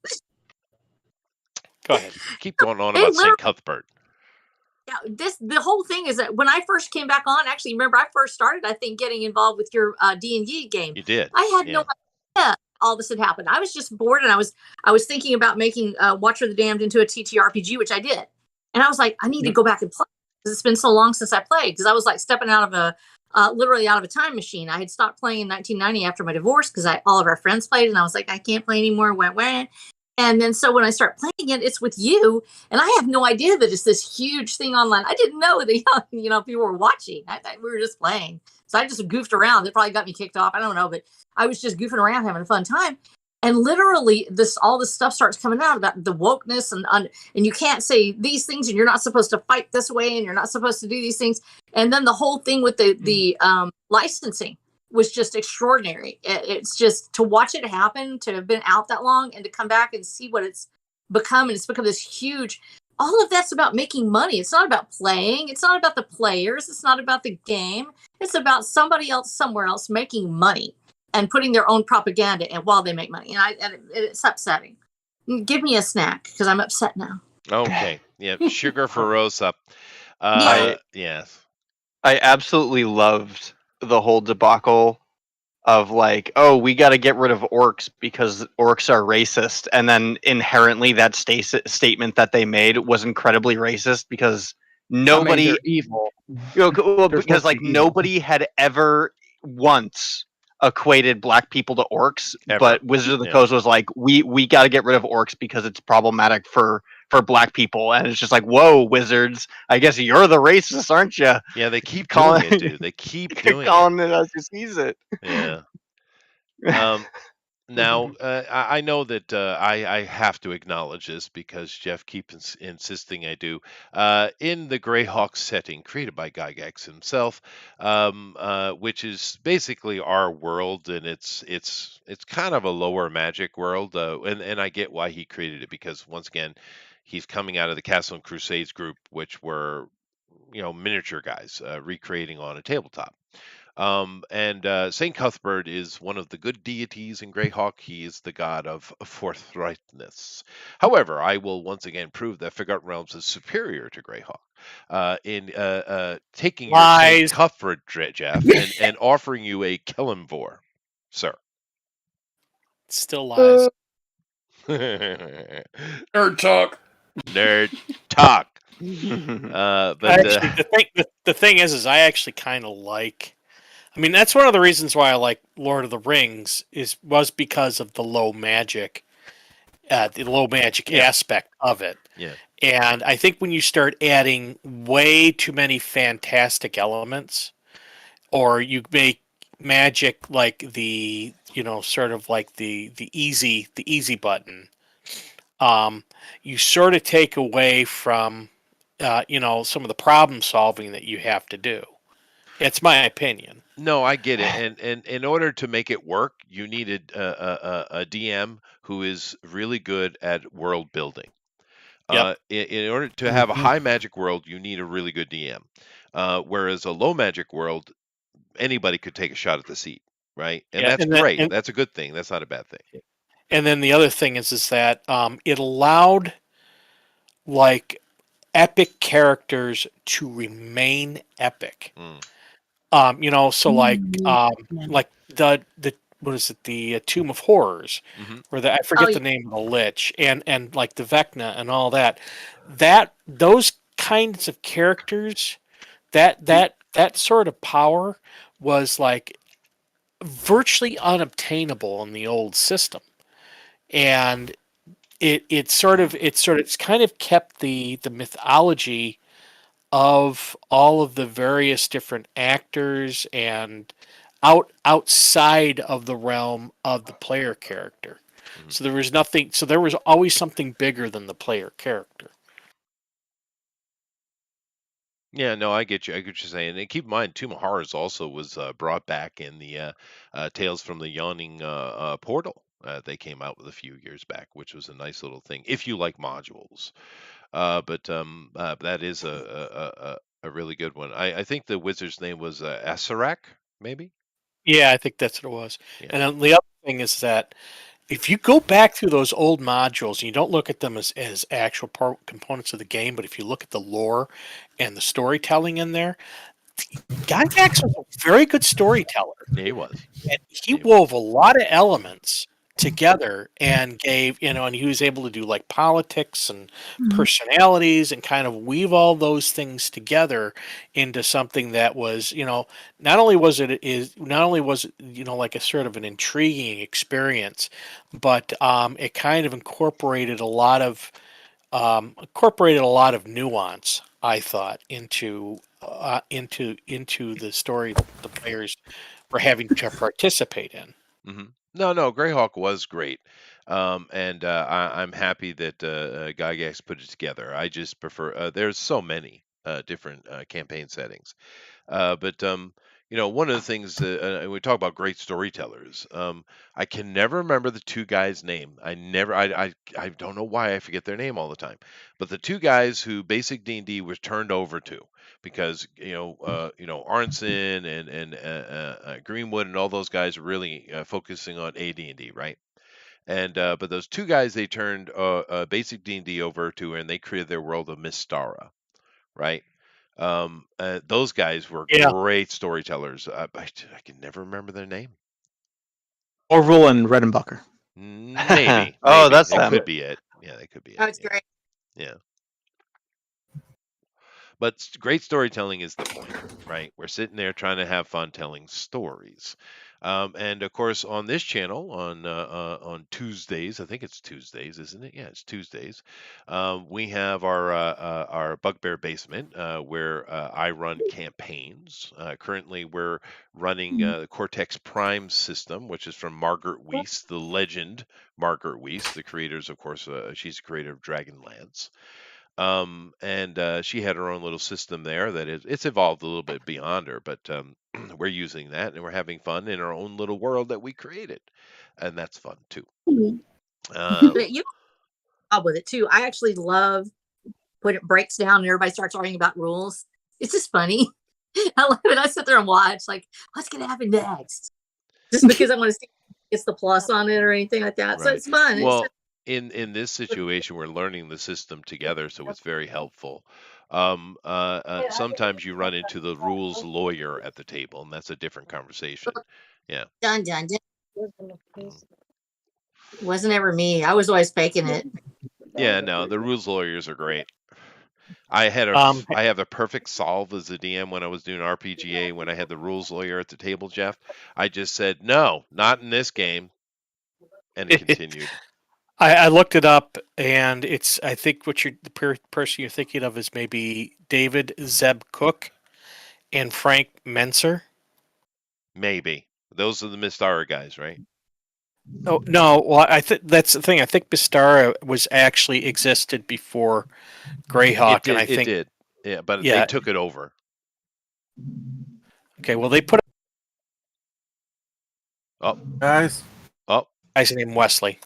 Go ahead. Keep going on They about St. literally- Cuthbert. Yeah, the whole thing is that when I first came back on, actually, remember I first started, I think, getting involved with your D&D game. You did. I had no idea all this had happened. I was just bored, and I was thinking about making Watcher of the Damned into a TTRPG, which I did. And I was like, I need to go back and play because it's been so long since I played. Because I was like stepping out of literally out of a time machine. I had stopped playing in 1990 after my divorce because all of our friends played, and I was like, I can't play anymore. Went. And then so when I start playing it, it's with you, and I have no idea that it's this huge thing online. I didn't know that people were watching. We were just playing, so I just goofed around. It probably got me kicked off. I don't know, but I was just goofing around, having a fun time. And literally, all this stuff starts coming out about the wokeness, and you can't say these things, and you're not supposed to fight this way, and you're not supposed to do these things. And then the whole thing with the licensing was just extraordinary. It's just to watch it happen, to have been out that long, and to come back and see what it's become, and it's become this huge. All of that's about making money. It's not about playing. It's not about the players. It's not about the game. It's about somebody else somewhere else making money and putting their own propaganda in while they make money. And it's upsetting. Give me a snack because I'm upset now. Okay. Yeah. Sugar for Rosa. Yes. I absolutely loved the whole debacle of like, oh, we got to get rid of orcs because orcs are racist. And then inherently that statement that they made was incredibly racist because nobody... they're evil. Because like nobody had ever once equated black people to orcs, but Wizards of the Coast was like, we got to get rid of orcs because it's problematic for black people. And it's just like, whoa, Wizards, I guess you're the racist, aren't you? Yeah, they keep calling it, dude. They keep doing calling it as you sees it. Yeah. Now, I know that I have to acknowledge this because Jeff keeps insisting I do. In the Greyhawk setting, created by Gygax himself, which is basically our world, and it's kind of a lower magic world, and I get why he created it because once again, he's coming out of the Castle and Crusades group, which were miniature guys recreating on a tabletop. And Saint Cuthbert is one of the good deities in Greyhawk. He is the god of forthrightness. However, I will once again prove that Forgotten Realms is superior to Greyhawk in taking your Saint Cuthbert, Jeff, and offering you a Kelemvor, sir. Still lies. Nerd talk. Nerd talk. But actually, the thing is I actually kind of like. I mean, that's one of the reasons why I like Lord of the Rings was because of the low magic, aspect of it. Yeah. And I think when you start adding way too many fantastic elements, or you make magic like the sort of like the easy button, you sort of take away from some of the problem solving that you have to do. It's my opinion. No, I get it, and in order to make it work, you needed a DM who is really good at world building. Yep. In order to have a high magic world, you need a really good DM. Whereas a low magic world, anybody could take a shot at the seat, right? And that's great. That's a good thing. That's not a bad thing. And then the other thing is that it allowed like epic characters to remain epic. So like the what is it, the Tomb of Horrors, where I forget the name of the Lich, and like the Vecna and all that. Those kinds of characters, that sort of power was like virtually unobtainable in the old system, and it's kind of kept the mythology of all of the various different actors and outside of the realm of the player character. So there was nothing. So there was always something bigger than the player character. Yeah, no, I get you. I get what you're saying. And keep in mind, Tomb of Horrors also was brought back in the Tales from the Yawning Portal. They came out with a few years back, which was a nice little thing if you like modules. But that is a really good one. I think the wizard's name was Asarak, maybe? Yeah, I think that's what it was. Yeah. And then the other thing is that if you go back through those old modules and you don't look at them as actual components of the game, but if you look at the lore and the storytelling in there, Gygax was a very good storyteller. Yeah, he was. And he wove a lot of elements together and gave, and he was able to do like politics and Mhm. personalities and kind of weave all those things together into something that was, not only was it like a sort of an intriguing experience, but it kind of incorporated a lot of nuance, I thought, into the story that the players were having to participate in. No, Greyhawk was great. And I'm happy that Gygax put it together. I just prefer, there's so many different campaign settings. But one of the things we talk about great storytellers. I can never remember the two guys' name. I don't know why I forget their name all the time. But the two guys who Basic D&D was turned over to, because Arnson and Greenwood and all those guys are really focusing on AD&D, right? And but those two guys they turned Basic D&D over to, and they created their world of Mystara, right? Those guys were great storytellers. I can never remember their name. Orville and Redenbacher. Maybe. Oh, that's that them. could be it. Yeah, that could be it. That's great. Yeah. But great storytelling is the point, right? We're sitting there trying to have fun telling stories. And of course, on this channel, on Tuesdays, I think it's Tuesdays, isn't it? Yeah, it's Tuesdays. We have our Bugbear Basement, where I run campaigns. Currently, we're running the Cortex Prime system, which is from Margaret Weiss, the legend Margaret Weiss, the creators, of course. She's the creator of Dragonlance. And she had her own little system there that it's evolved a little bit beyond her, but we're using that and we're having fun in our own little world that we created, and that's fun too. But you up with it too. I actually love when it breaks down and everybody starts arguing about rules. It's just funny. I love it. I sit there and watch, like, what's gonna happen next? Just because I want to see if it's the plus on it or anything like that. So Right. it's fun. Well, in this situation, we're learning the system together, so it's very helpful. Sometimes you run into the rules lawyer at the table, and that's a different conversation. Yeah. Dun dun dun. Wasn't ever me. I was always faking it. Yeah, no, the rules lawyers are great. I have a perfect solve as a DM when I was doing RPGA. When I had the rules lawyer at the table, Jeff, I just said, no, not in this game, and it continued. I looked it up, and I think the person you're thinking of is maybe David Zeb Cook and Frank Menser. Maybe those are the Mystara guys, right? Oh no! Well, I think that's the thing. I think Mystara was actually existed before Greyhawk, and I think it did. Yeah, but they took it over. Okay, well they put. Guys. Guy's named Wesley.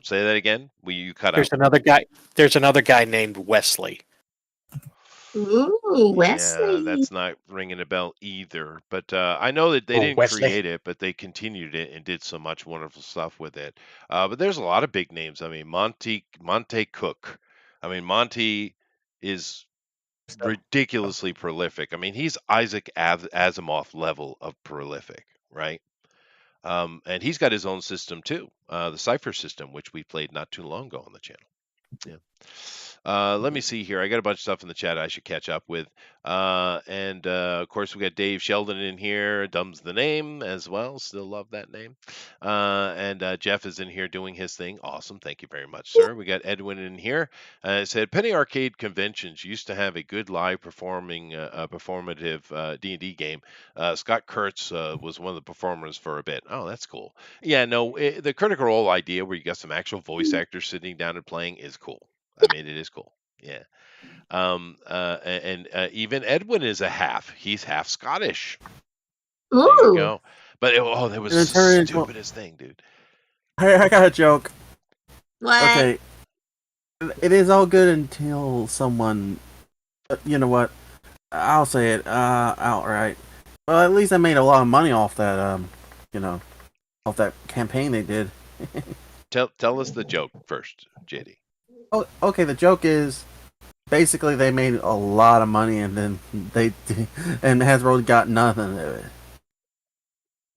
Say that again. You cut There's out. another guy. There's another guy named Wesley. Ooh, Wesley. Yeah, that's not ringing a bell either. But I know that they didn't Wesley. create it, but they continued it and did so much wonderful stuff with it. But there's a lot of big names. I mean, Monte Cook. I mean, Monty is ridiculously prolific. I mean, he's Isaac Asimov level of prolific, right? And he's got his own system too, the Cypher system, which we played not too long ago on the channel. Yeah. Let me see here. I got a bunch of stuff in the chat I should catch up with. And of course, we got Dave Sheldon in here. Dumb's the name as well. Still love that name. And Jeff is in here doing his thing. Awesome. Thank you very much, sir. We got Edwin in here. It said Penny Arcade Conventions used to have a good live performative D&D game. Scott Kurtz was one of the performers for a bit. Oh, that's cool. Yeah, no, the Critical Role idea where you got some actual voice actors sitting down and playing is cool. I mean, it is cool. Yeah. And even Edwin is a half. He's half Scottish. There you go. But that was the stupidest thing, dude. Hey, I got a joke. What? Okay. It is all good until someone. You know what? I'll say it outright. Well, at least I made a lot of money off that. Off that campaign they did. Tell us the joke first, JD. Oh, okay. The joke is basically they made a lot of money and then and Hasbro got nothing of it.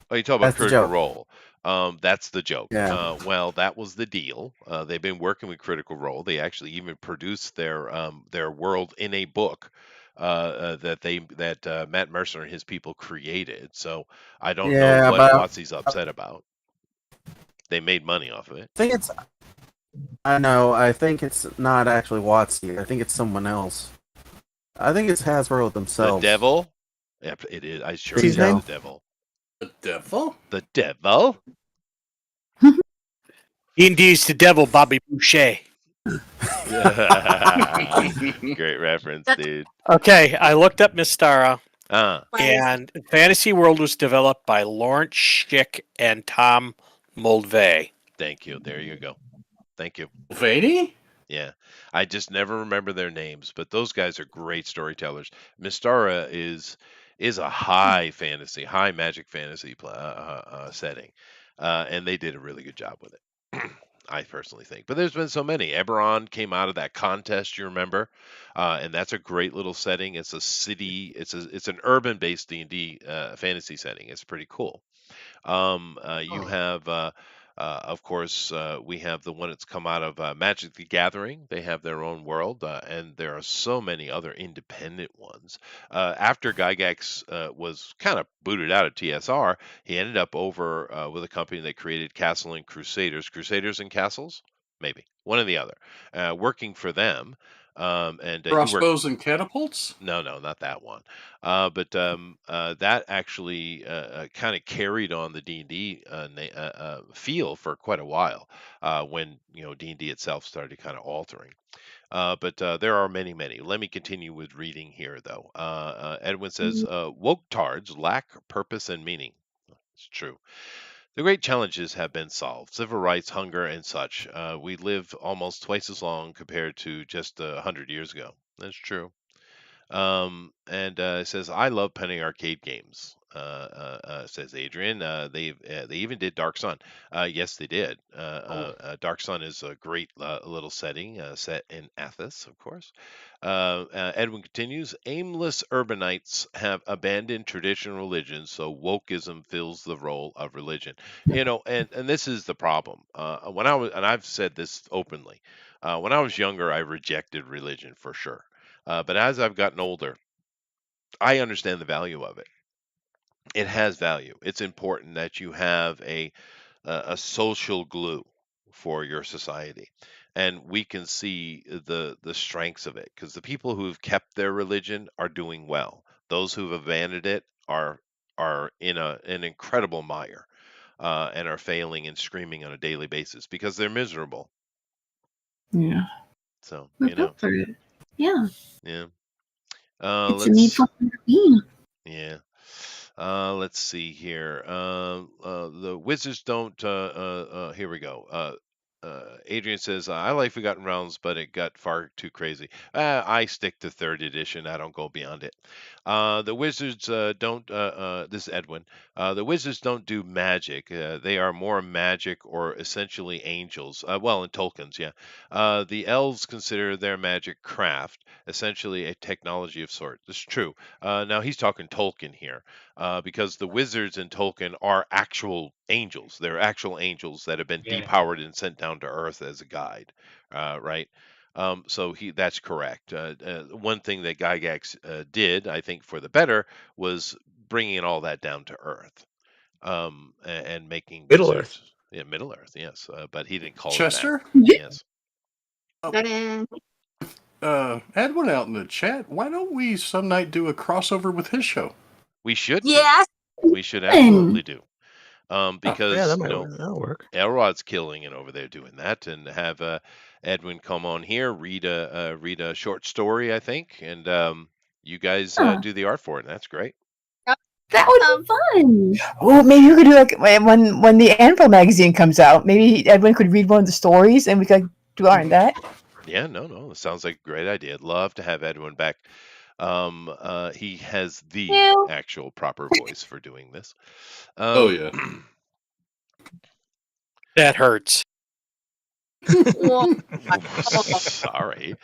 Oh, you talk about That's the Critical joke. Role. That's the joke. Yeah. Well, that was the deal. They've been working with Critical Role. They actually even produced their world in a book that Matt Mercer and his people created. So I don't know Yeah, what but WotC's upset about. They made money off of it. I think it's. I know. I think it's not actually WotC. I think it's someone else. I think it's Hasbro The themselves. devil? Yep, it is. I sure What's his it is name? the devil. The devil? The devil? D&D's the devil, Bobby Boucher. Great reference, dude. Okay, I looked up Mystara, Ah, and Fantasy World was developed by Lawrence Schick and Tom Moldvay. thank you. There you go. Thank you. Mulvaney? Yeah, I just never remember their names, but those guys are great storytellers. Mystara is a high fantasy, high magic fantasy setting, and they did a really good job with it. I personally think, but there's been so many. Eberron came out of that contest, you remember, and that's a great little setting. It's a city, it's an urban-based D&D fantasy setting. It's pretty cool. You have, of course, we have the one that's come out of Magic the Gathering. They have their own world, and there are so many other independent ones. After Gygax was kind of booted out of TSR, he ended up over with a company that created Castle and Crusaders. Crusaders and Castles? Maybe. One or the other. Working for them. And he worked. Crossbows and catapults? No, not that one. But that actually kind of carried on the D&D feel for quite a while when D&D itself started kind of altering. But there are many, many. Let me continue with reading here, though. Edwin says, woke tards lack purpose and meaning. It's true. The great challenges have been solved. Civil rights, hunger, and such. We live almost twice as long compared to just 100 years ago. That's true. And it says, I love penny arcade games. Says Adrian. They even did Dark Sun. Yes, they did. Dark Sun is a great little setting set in Athos, of course. Edwin continues. Aimless urbanites have abandoned traditional religion, so wokeism fills the role of religion. And this is the problem. When I was, and I've said this openly, when I was younger, I rejected religion for sure. But as I've gotten older, I understand the value of it. It has value. It's important that you have a social glue for your society, and we can see the strengths of it because the people who have kept their religion are doing well. Those who've abandoned it are in an incredible mire and are failing and screaming on a daily basis because they're miserable. Yeah. So Look up for it. Yeah. Yeah. It's a needful thing. Yeah. Let's see here. The Wizards don't. Here we go. Adrian says, I like Forgotten Realms, but it got far too crazy. I stick to 3rd edition. I don't go beyond it. The Wizards don't. This is Edwin. The Wizards don't do magic. They are more magic or essentially angels. Well, in Tolkien's, yeah. The elves consider their magic craft, essentially a technology of sort. This is true. Now he's talking Tolkien here. Because the wizards in Tolkien are actual angels. They're actual angels that have been Yeah. depowered and sent down to Earth as a guide, right? So that's correct. One thing that Gygax did, I think, for the better, was bringing all that down to Earth and making Middle wizards. Yeah, Middle Earth, yes. But he didn't call Chester? it that. Yes. Edwin out in the chat, why don't we some night do a crossover with his show? We should. Yes. We should absolutely do. Because yeah, that'll work. Elrod's killing it over there doing that, and have Edwin come on here, read a short story, I think, and you guys do the art for it, and that's great. That would be fun. Oh, maybe we could do like when the Anvil magazine comes out. Maybe Edwin could read one of the stories, and we could do art on that. Yeah, no, it sounds like a great idea. I'd love to have Edwin back. He has the actual proper voice for doing this. Oh yeah. That hurts. Well, Sorry,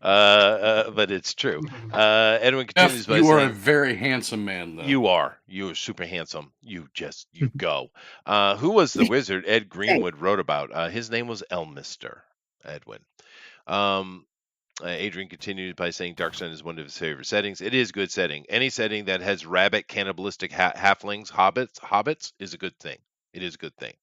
but it's true. Edwin Jeff, continues by you are a saying, very handsome man, though. "You are super handsome. You go." Who was the wizard Ed Greenwood wrote about? His name was Elmister, Edwin. Adrian continued by saying Dark Sun is one of his favorite settings. It is good setting. Any setting that has rabbit cannibalistic halflings, hobbits is a good thing. It is a good thing.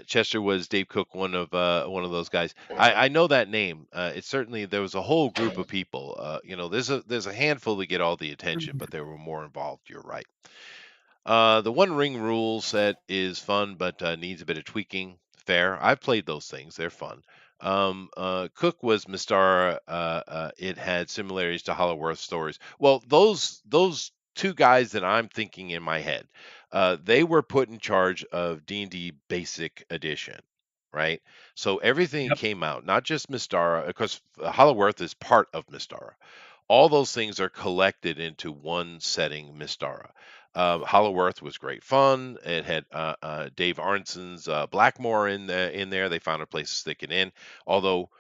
Chester was Dave Cook, one of those guys. I know that name. It's certainly there was a whole group of people. There's a handful that get all the attention, but there were more involved. You're right. The One Ring rule set is fun, but needs a bit of tweaking. Fair. I've played those things. They're fun. Cook was Mystara. It had similarities to Hollowworth stories. Well, those two guys that I'm thinking in my head, they were put in charge of D&D Basic Edition, right? So everything came out, not just Mystara, because Hollowworth is part of Mystara. All those things are collected into one setting, Mystara. Hollowworth was great fun. It had Dave Arnson's Blackmore in there. They found a place to stick it in. Although,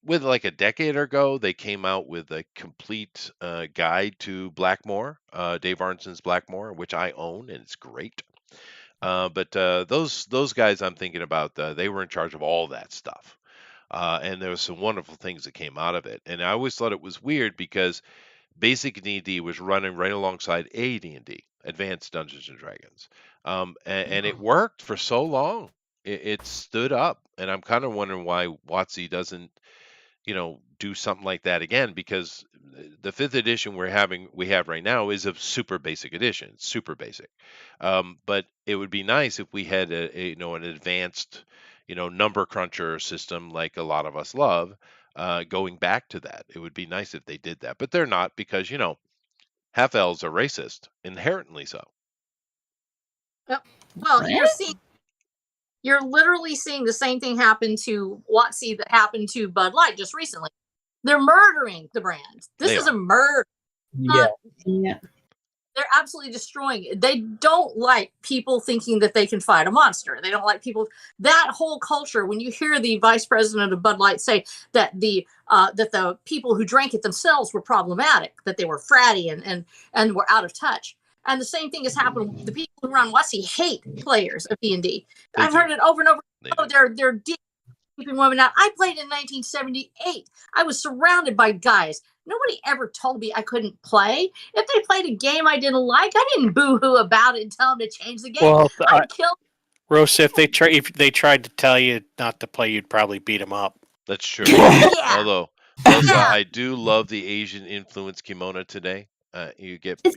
with like a decade ago, they came out with a complete guide to Blackmore, Dave Arnson's Blackmore, which I own, and it's great. But those guys I'm thinking about, they were in charge of all that stuff. And there was some wonderful things that came out of it. And I always thought it was weird because Basic D&D was running right alongside AD&D, Advanced Dungeons and Dragons, and it worked for so long. It stood up, and I'm kind of wondering why WotC doesn't, do something like that again. Because the 5th edition we have right now is a super basic edition, super basic. But it would be nice if we had an advanced, number cruncher system like a lot of us love. Going back to that, it would be nice if they did that, but they're not, because half elves are racist, inherently so. well, you're literally seeing the same thing happen to WotC that happened to Bud Light just recently. They're murdering the brand. This is a murder. Yeah. They're absolutely destroying it. They don't like people thinking that they can fight a monster. They don't like people. That whole culture. When you hear the vice president of Bud Light say that the people who drank it themselves were problematic, that they were fratty and were out of touch. And the same thing has happened. The people who run WotC hate players of D&D. I've heard it over and over. They're keeping women out. I played in 1978. I was surrounded by guys. Nobody ever told me I couldn't play. If they played a game I didn't like, I didn't boo-hoo about it and tell them to change the game. Well, I'd kill. Rosa, if they tried to tell you not to play, you'd probably beat them up. That's true. Although I do love the Asian influence kimono today. You get plus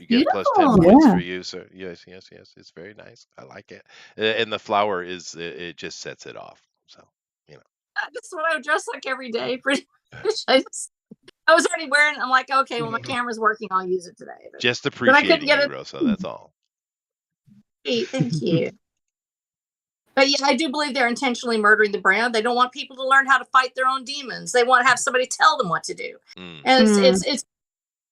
10 points for you, sir. Yes. It's very nice. I like it. And the flower it just sets it off. So that's what I would dress like every day. Pretty much. I was already wearing. I'm like, okay, well, my camera's working. I'll use it today. Just appreciating you, Rosa. That's all. Hey, thank you. But yeah, I do believe they're intentionally murdering the brand. They don't want people to learn how to fight their own demons. They want to have somebody tell them what to do. And it's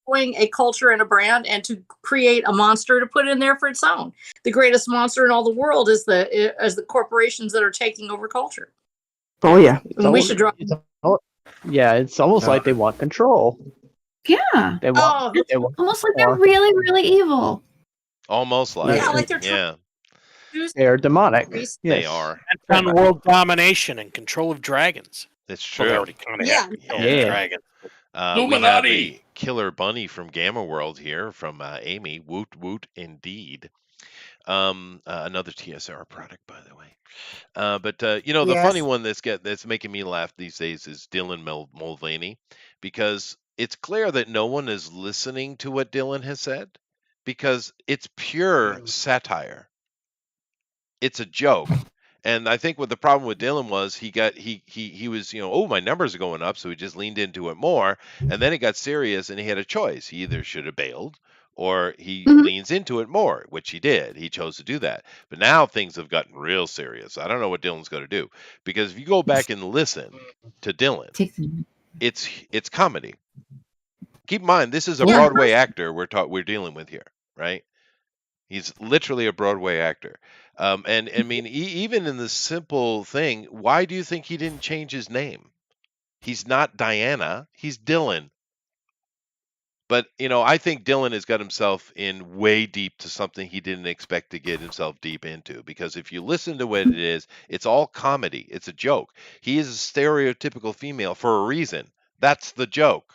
destroying a culture and a brand, and to create a monster to put in there for its own. The greatest monster in all the world is the corporations that are taking over culture. Oh yeah, we should drop. Yeah, it's almost like they want control. Yeah. They want, almost like they're really, really evil. Almost like they are demonic. Yes. They are. And on world domination and control of dragons. That's true. Well, they already kind of have dragons. We have a killer bunny from Gamma World here from Amy. Woot woot indeed. Another TSR product, by the way. But the funny one that's making me laugh these days is Dylan Mulvaney, because it's clear that no one is listening to what Dylan has said, because it's pure satire. It's a joke. And I think what the problem with Dylan was, he was, my numbers are going up, so he just leaned into it more, and then it got serious, and he had a choice. He either should have bailed, or he leans into it more, which he did. He chose to do that. But now things have gotten real serious. I don't know what Dylan's going to do, because if you go back and listen to Dylan, it's comedy. Keep in mind, this is a Broadway actor we're dealing with here, right? He's literally a Broadway actor. And I mean, even in the simple thing, why do you think he didn't change his name? He's not Diana. He's Dylan. But I think Dylan has got himself in way deep to something he didn't expect to get himself deep into. Because if you listen to what it is, it's all comedy. It's a joke. He is a stereotypical female for a reason. That's the joke.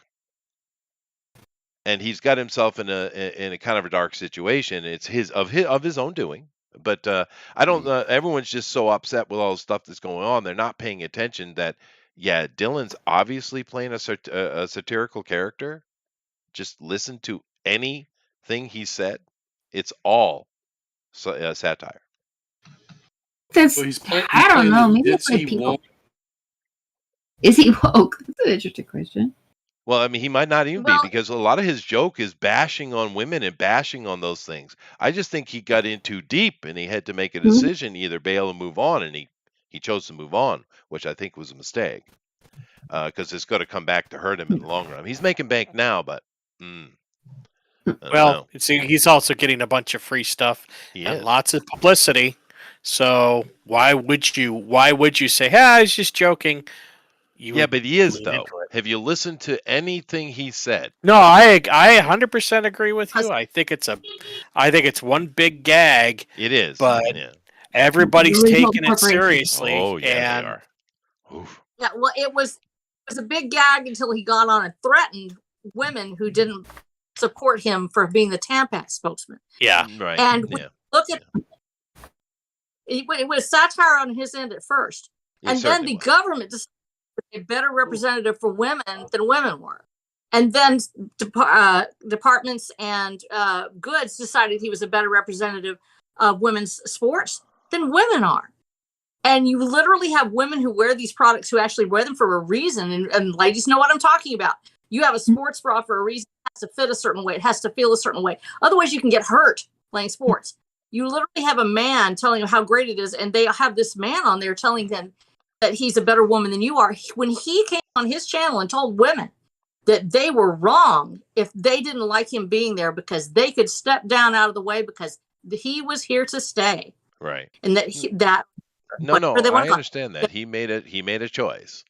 And he's got himself in a kind of a dark situation. It's his own doing. But I don't. Everyone's just so upset with all the stuff that's going on. They're not paying attention that Dylan's obviously playing a satirical character. Just listen to anything he said. It's all satire. That's Well, I don't know. Maybe Is that's why he people. woke? Is he woke? That's an interesting question. Well, I mean, he might not even Well- be, because a lot of his joke is bashing on women and bashing on those things. I just think he got in too deep and he had to make a decision, either bail or move on, and he chose to move on, which I think was a mistake, because it's going to come back to hurt him in the long run. He's making bank now, but I don't Well, know. see, he's also getting a bunch of free stuff He and is. lots of publicity. So why would you say, "Hey, I was just joking"? You Yeah, would but he is, lean though. into it. Have you listened to anything he said? No, I 100% agree with you. I think it's one big gag, It is. but Yeah. everybody's Really help taking it corporations. seriously. Oh, yeah, and they are. Oof. Yeah, well, it was a big gag until he got on and threatened women who didn't support him for being the Tampax spokesman. yeah, Right. And when yeah. you look at it was satire on his end at first, It and then certainly the was. government decided to be a better representative for women than women were, and then departments and goods decided he was a better representative of women's sports than women are. And you literally have women who wear these products who actually wear them for a reason. And ladies know what I'm talking about. You have a sports bra for a reason. It has to fit a certain way. It has to feel a certain way. Otherwise, you can get hurt playing sports. You literally have a man telling you how great it is. And they have this man on there telling them that he's a better woman than you are. When he came on his channel and told women that they were wrong if they didn't like him being there, because they could step down out of the way because he was here to stay. Right. And that No, whatever they I want to call it. understand that. He made a choice.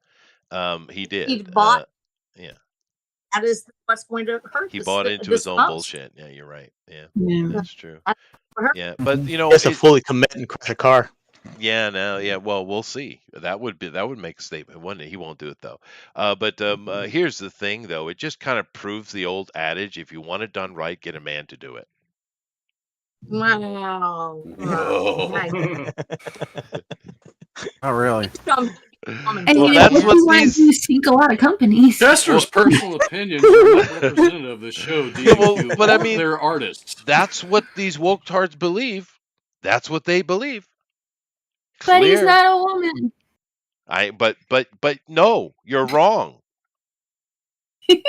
He did. He bought. Yeah. That is what's going to hurt. He this- bought into this his own most. bullshit. Yeah, you're right. Yeah. Yeah. That's true. That's what hurt. Yeah, but He has to fully commit and crash a car. yeah, no, yeah. Well, we'll see. That would make a statement, wouldn't it? He won't do it though. But here's the thing, though. It just kind of proves the old adage: if you want it done right, get a man to do it. Wow. Not really. And Well, you that's know, what why these. do you sink a lot of companies? Chester's personal opinions are not representative of the show. Yeah, well, but I All mean, they're artists. That's what these woke tards believe. That's what they believe. But he's Clear. not a woman. But no, you're wrong. I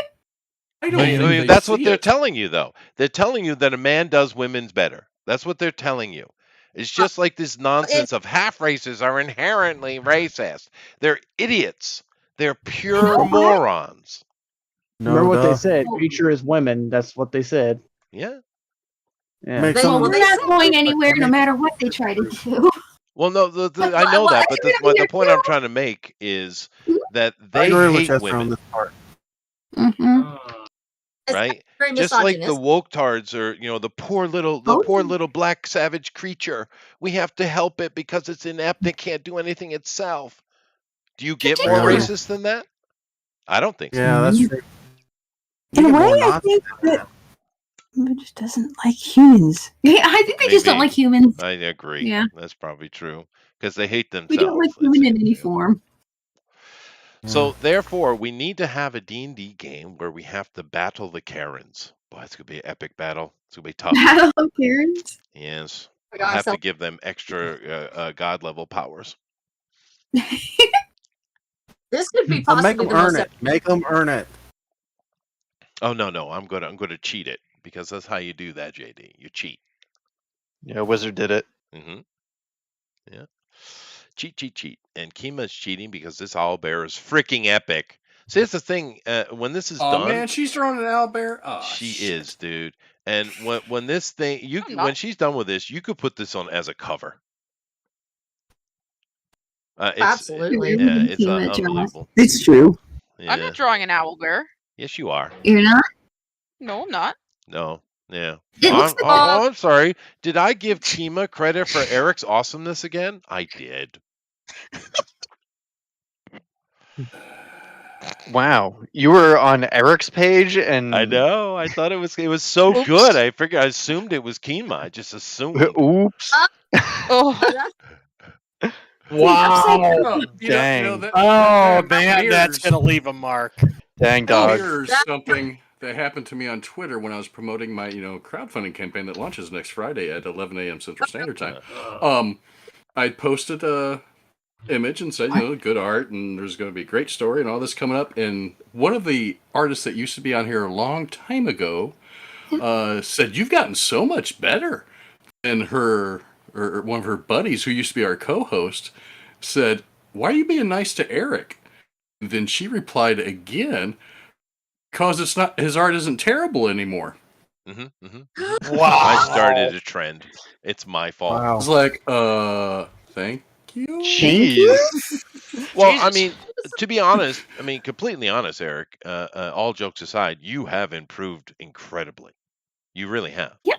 I don't mean, think they that's what see they're it. telling you, though. They're telling you that a man does women's better. That's what they're telling you. It's just like this nonsense of half races are inherently racist. They're idiots. They're pure morons. Remember what they duh. said? Future is women. That's what they said. Yeah. Yeah. Make They- some- well, We're not going anywhere no matter what they try to do. Well, no, I know that, but the point I'm trying to make is that I they agree with hate Chester on women, this part. Mm-hmm. right? Very Just like the misogynist. woke tards are, the poor little black savage creature. We have to help it because it's inept and can't do anything itself. Do you get more Yeah. racist than that? I don't think so. Yeah, that's true. In You a get more way, I Nazis think than that it just doesn't like humans. Yeah, I think they just don't Maybe. like humans. I agree. Yeah. That's probably true because they hate We themselves. don't like that's women it. in any form. So therefore, we need to have a D&D game where we have to battle the Karens. Boy, it's gonna be an epic battle. It's gonna be tough. Battle of Karens. Yes, We we'll got have to ourselves- give them extra god level powers. This could be But make possibly them the most earn it. Make them earn it. Oh no, I'm gonna cheat it because that's how you do that, JD. You cheat. Yeah, Wizard did it. Mm-hmm. Yeah. Cheat. And Kima's cheating because this owlbear is freaking epic. See, that's the thing. When this is Oh done, man, she's throwing an owlbear. Oh, she shit. is, dude. And when this thing when she's done with this, you could put this on as a cover. Absolutely. Yeah, it's unbelievable. It's true. I'm Yeah. not drawing an owl bear. Yes, you are. You're not? No, I'm not. No. Yeah. It Oh, looks I'm, oh, I'm sorry. Did I give Kima credit for Eric's awesomeness again? I did. Wow, you were on Eric's page, and I know. I thought it was so Oops. good. I assumed it was Kima. I just assumed. Oops. Oh, Wow. Dang. Oh, man, that's going to leave a mark. Dang, dog. Here's something that happened to me on Twitter when I was promoting my, crowdfunding campaign that launches next Friday at 11 a.m. Central Standard Time. I posted a image and said, good art, and there's going to be a great story and all this coming up. And one of the artists that used to be on here a long time ago said, "You've gotten so much better." And one of her buddies, who used to be our co-host, said, "Why are you being nice to Eric?" Then she replied again, "Because it's not, his art isn't terrible anymore." Wow. Wow. I started a trend. It's my fault. I was like, thank you. Jeez. Well, I mean, to be honest, completely honest, Eric, all jokes aside, you have improved incredibly. You really have. Yeah.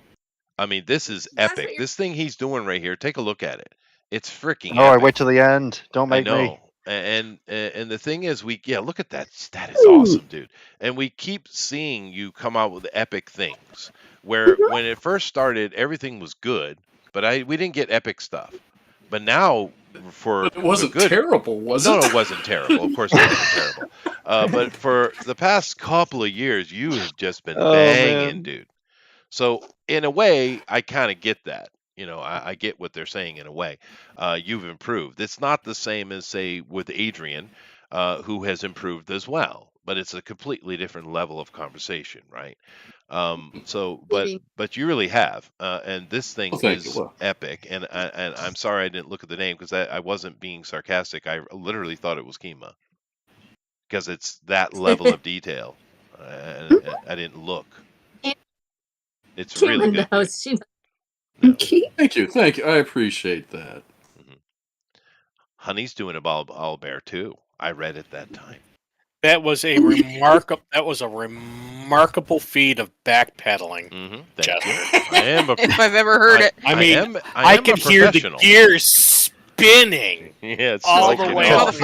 I mean, this is epic. This thing he's doing right here, take a look at it. It's freaking Oh, I epic. wait till the end. Don't I make know. me. And the thing is, look at that. That is awesome, dude. And we keep seeing you come out with epic things. Where when it first started, everything was good, but we didn't get epic stuff. But now, But it wasn't terrible, was it? No, it wasn't terrible. Of course, it wasn't terrible. But for the past couple of years, you have just been banging, man. dude. So in a way, I kind of get that. I get what they're saying in a way. You've improved. It's not the same as, say, with Adrian, who has improved as well. But it's a completely different level of conversation, right? But you really have. And this thing is epic. And I'm sorry I didn't look at the name because I wasn't being sarcastic. I literally thought it was Kima because it's that level of detail. I didn't look. It's really good. knows. She Thank you. I appreciate that. Honey's doing a ball bear too. I read it that time. That was a remarkable feat of backpedaling. Thank you. I am if I've ever heard it. I mean, I am can a hear the professional. gears spinning. Yeah, it's all like the you way know. up.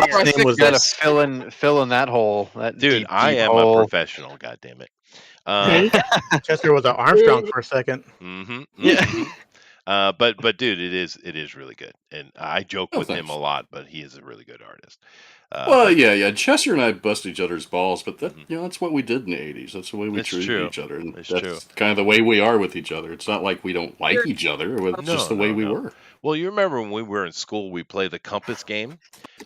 Was got to fill in that hole. That Dude, deep, I deep am hole. a professional. God damn it. Chester was an Armstrong for a second. Yeah. But dude, it is really good, and I joke with him a lot, but he is a really good artist. Yeah. Chester and I bust each other's balls, but that's what we did in the '80s. That's the way we It's treated true. each other, and It's that's true. kind of the way we are with each other. It's not like we don't like each other; it's just the way we were. Well, you remember when we were in school, we played the compass game,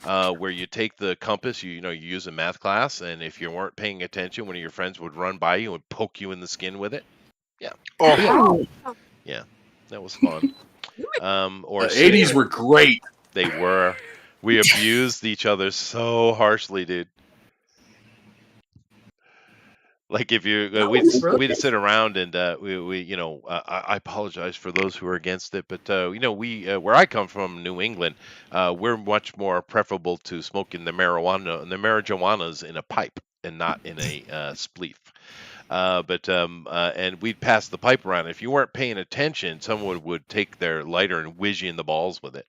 where you take the compass, you use a math class, and if you weren't paying attention, one of your friends would run by you and poke you in the skin with it. Yeah. Yeah, that was fun. Or The '80s were great. They were. We abused each other so harshly, dude. Like if you we'd sit around and we I apologize for those who are against it, but we where I come from, New England, we're much more preferable to smoking the marijuanas in a pipe and not in a spleef. And we'd pass the pipe around. If you weren't paying attention, someone would take their lighter and whiz you in the balls with it.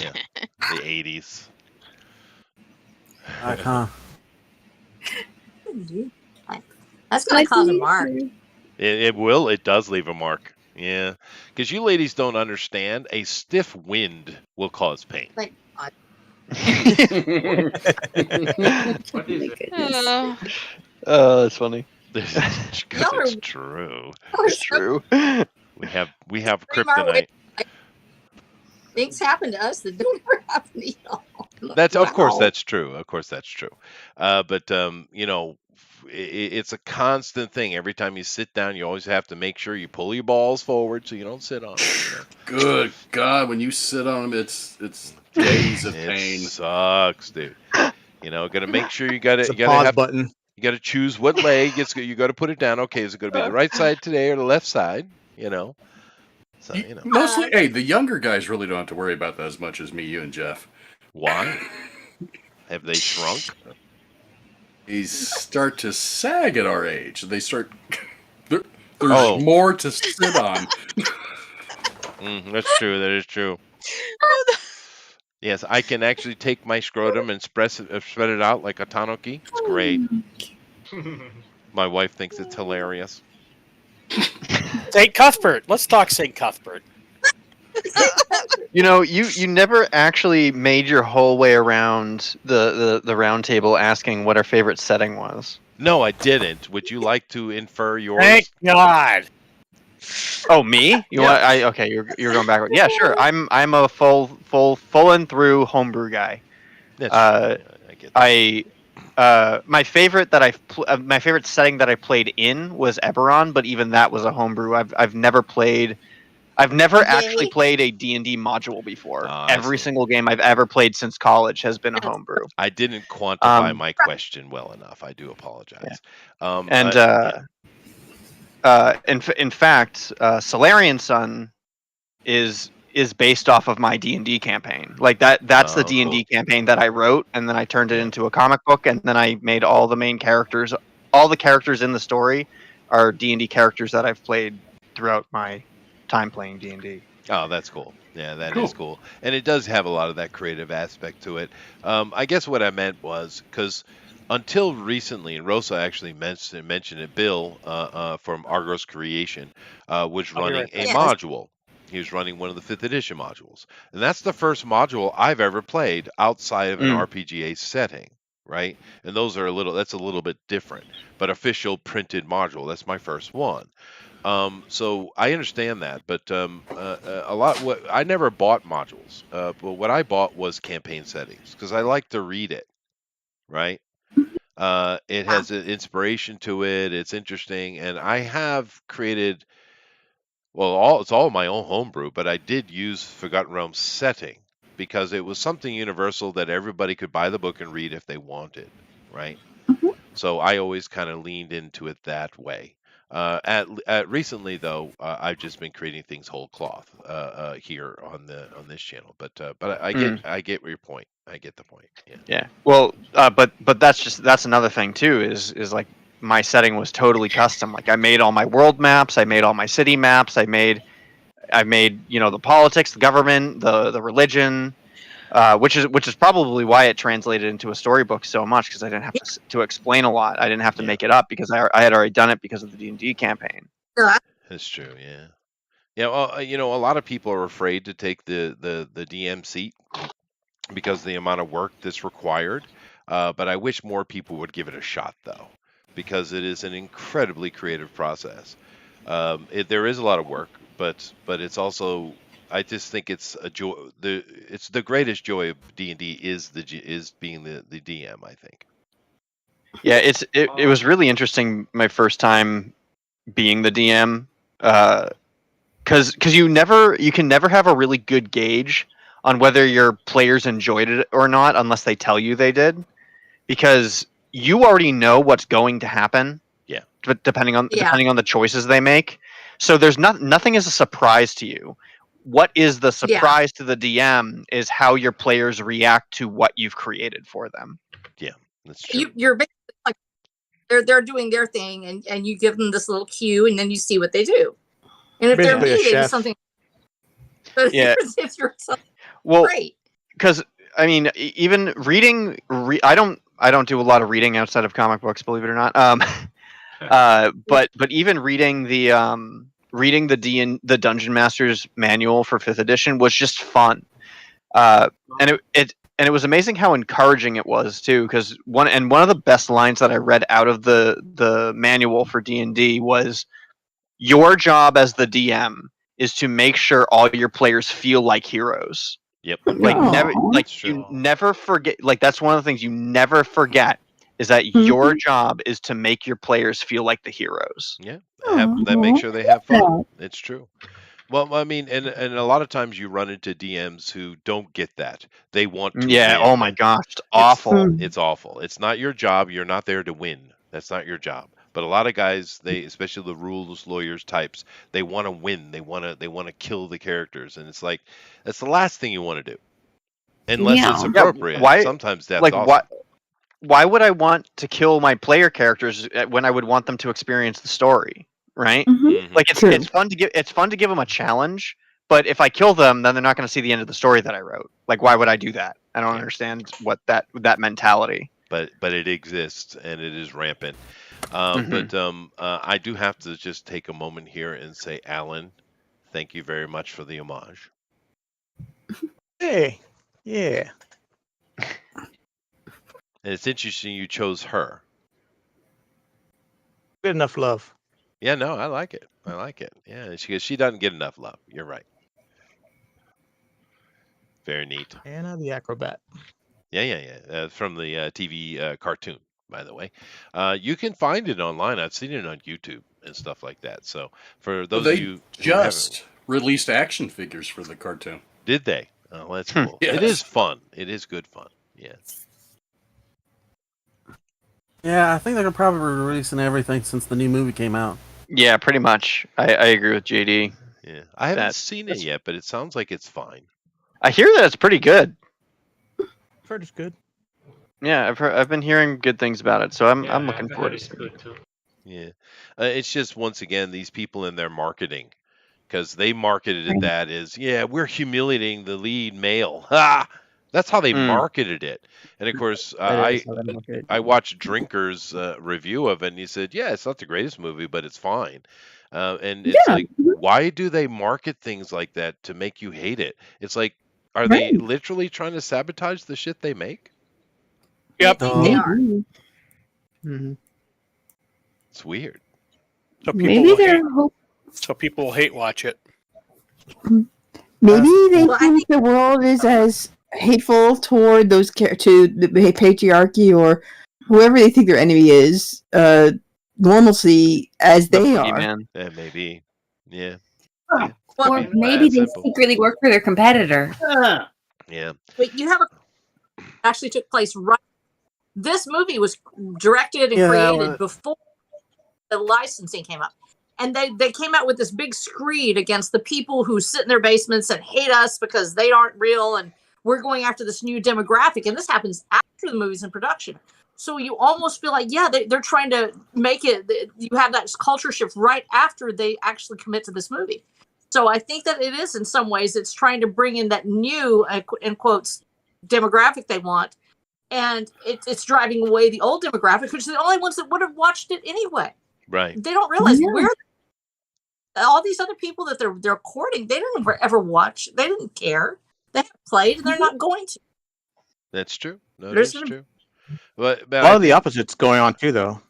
Yeah, the '80s. That's going to cause a mark. It will. It does leave a mark. Yeah, because you ladies don't understand. A stiff wind will cause pain. Like, What is it? Oh, that's funny. Because it's true. It's true. We have kryptonite. Things happen to us that don't ever happen to y'all. Of course that's true. Of course that's true. But it's a constant thing. Every time you sit down, you always have to make sure you pull your balls forward so you don't sit on them. Good God, when you sit on them, it's days of It pain. sucks, dude. Gotta make sure you gotta It's a pause have button. You got to choose what leg. You got to put it down. Okay, is it going to be the right side today or the left side? So Mostly, hey, the younger guys really don't have to worry about that as much as me, you, and Jeff. Why? Have they shrunk? They start to sag at our age. They start. There's more to sit on. That's true. That is true. Yes, I can actually take my scrotum and spread it out like a tanuki. It's great. My wife thinks it's hilarious. St. Cuthbert. Let's talk St. Cuthbert. You know, you never actually made your whole way around the round table asking what our favorite setting was. No, I didn't. Would you like to infer yours? Thank God. Oh, me? Okay, you're going backward. Yeah, sure. I'm a full and through homebrew guy. I get that. My favorite my favorite setting that I played in was Eberron, but even that was a homebrew. I've never actually played a D&D module before. Every single game I've ever played since college has been a homebrew. I didn't quantify my question well enough. I do apologize. In fact, Solarian Sun is based off of my D&D campaign. Like that's the D&D campaign that I wrote, and then I turned it into a comic book, and then I made all the main characters. All the characters in the story are D&D characters that I've played throughout my time playing D&D. Oh, that's cool. Yeah, that is cool. And it does have a lot of that creative aspect to it. I guess what I meant was, because until recently, and Rosa actually mentioned it, Bill from Argos Creation was running a module. He was running one of the 5th edition modules. And that's the first module I've ever played outside of an RPGA setting, right? And that's a little bit different. But official printed module, that's my first one. So I understand that, but I never bought modules. But what I bought was campaign settings because I like to read it, right? It has an inspiration to it. It's interesting, and I have created. Well, it's all my own homebrew, but I did use Forgotten Realms setting because it was something universal that everybody could buy the book and read if they wanted, right? So I always kind of leaned into it that way. Recently, though, I've just been creating things whole cloth here on this channel. But I get your point. I get the point. Yeah. Well, but that's another thing too. Is like my setting was totally custom. Like I made all my world maps. I made all my city maps. I made the politics, the government, the religion. Which is probably why it translated into a storybook so much, because I didn't have to explain a lot. I didn't have to make it up because I had already done it because of the D&D campaign. That's true. Yeah. Yeah. Well, a lot of people are afraid to take the DM seat because of the amount of work that's required. But I wish more people would give it a shot, though, because it is an incredibly creative process. There is a lot of work, but it's also. I just think it's a joy. It's the greatest joy of D&D is being the DM. I think. Yeah, it was really interesting my first time being the DM, because you can never have a really good gauge on whether your players enjoyed it or not unless they tell you they did, because you already know what's going to happen. Yeah. But depending on the choices they make, so there's nothing is a surprise to you. What is the surprise to the DM is how your players react to what you've created for them. Yeah, that's true. You're basically like they're doing their thing, and you give them this little cue, and then you see what they do. And if they're meeting something, but if you're great. Because I mean, even reading, I don't do a lot of reading outside of comic books, believe it or not. But even reading the Dungeon Master's manual for 5th edition was just fun, and it was amazing how encouraging it was too. Because one of the best lines that I read out of the manual for D&D was, "Your job as the DM is to make sure all your players feel like heroes." Yep. You never forget. Like that's one of the things you never forget is that your job is to make your players feel like the heroes. Yeah. Make sure they have fun. It's true. Well, I mean, and a lot of times you run into DMs who don't get that. They want to win. Oh my gosh, it's awful. It's awful. It's not your job. You're not there to win, That's not your job. But a lot of guys, they, especially the rules lawyers types, they want to win. They want to kill the characters, and it's like that's the last thing you want to do, unless it's Yeah. appropriate. Why? Sometimes that's Like awesome. why would I want to kill my player characters when I would want them to experience the story, right? Mhm. Like it's fun to give them a challenge, but if I kill them, then they're not going to see the end of the story that I wrote. Like, why would I do that? I don't understand what that mentality. But it exists and it is rampant. Mhm. But I do have to just take a moment here and say, Alan, thank you very much for the homage. Hey, yeah. And it's interesting you chose her. Good enough love. Yeah, no, I like it. I like it. Yeah, she doesn't get enough love. You're right. Very neat. Anna the Acrobat. Yeah. From the TV cartoon, by the way. You can find it online. I've seen it on YouTube and stuff like that. So for those They of you who just released action figures for the cartoon. did they? Oh, well, that's cool. Yes. It is fun. It is good fun. Yeah. Yeah, I think they're probably releasing everything since the new movie came out. Yeah, pretty much. I agree with JD. Yeah. I haven't That- seen it yet, but it sounds like it's fine. I hear that it's pretty good. I've heard it's good. Yeah, I've been hearing good things about it, so I'm Yeah, looking I forward heard to it's seeing it. good too. Yeah. It's just, once again, these people in their marketing, because they marketed it that as, yeah, we're humiliating the lead male. Ah! That's how they marketed it. And of course, I watched Drinker's review of it, and he said, yeah, it's not the greatest movie, but it's fine. And it's like, why do they market things like that to make you hate it? It's like, are they literally trying to sabotage the shit they make? Yep. They are. Mhm. It's weird. So Maybe will they're hate, so people will hate watch it. maybe they Well, I think the world is as hateful toward those to the patriarchy or whoever they think their enemy is, normalcy as they are. Man. Yeah, maybe. Yeah. Well, Or Could be maybe that they simple. secretly work for their competitor. Yeah. but you have actually took place right. This movie was directed and Yeah, created before the licensing came up. And they came out with this big screed against the people who sit in their basements and hate us because they aren't real, and we're going after this new demographic. And this happens after the movie's in production. So you almost feel like, yeah, they're trying to make it, you have that culture shift right after they actually commit to this movie. So I think that it is, in some ways, it's trying to bring in that new, in quotes, demographic they want. And it's driving away the old demographic, which are the only ones that would have watched it anyway. Right. They don't realize we're all these other people that they're courting. They didn't ever watch. They didn't care. They haven't played, and they're not going to. That's true. No, There's that's gonna- true. But A lot of the opposites going on too, though.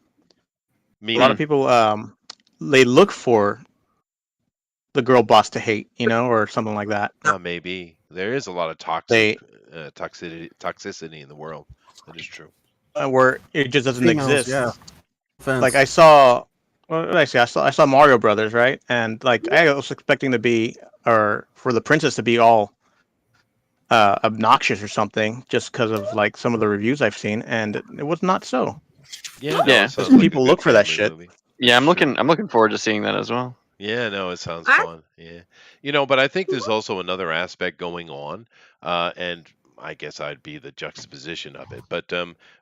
meaning, A lot of people, they look for the girl boss to hate, or something like that. maybe there is a lot of They- toxicity in the world. That is true. Where it just doesn't Females, exist. yeah. Offense. Like I saw Mario Brothers, right? And like I was expecting to be, or for the princess to be all obnoxious or something, just because of like some of the reviews I've seen, and it was not so. Yeah. No, Yeah. it sounds like a People good look for that family shit. movie. Yeah, I'm looking forward to seeing that as well. Yeah, no, it sounds I- fun. Yeah. But I think there's also another aspect going on, and I guess I'd be the juxtaposition of it. But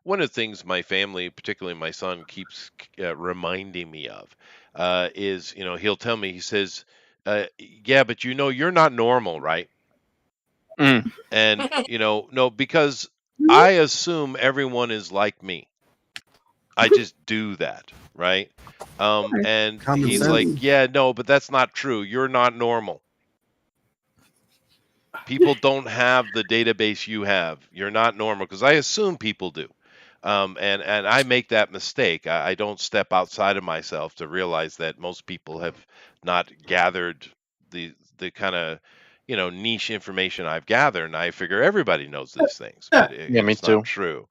one of the things my family, particularly my son, keeps reminding me of is, he'll tell me, he says, yeah, but you're not normal, right? Mm. And, no, because I assume everyone is like me. I just do that, right? And Common he's sense. like, yeah, no, but that's not true. You're not normal. People don't have the database you have. You're not normal, because I assume people do. And I make that mistake. I don't step outside of myself to realize that most people have not gathered the kind of niche information I've gathered, and I figure everybody knows these things. But Yeah, me it's too. not true.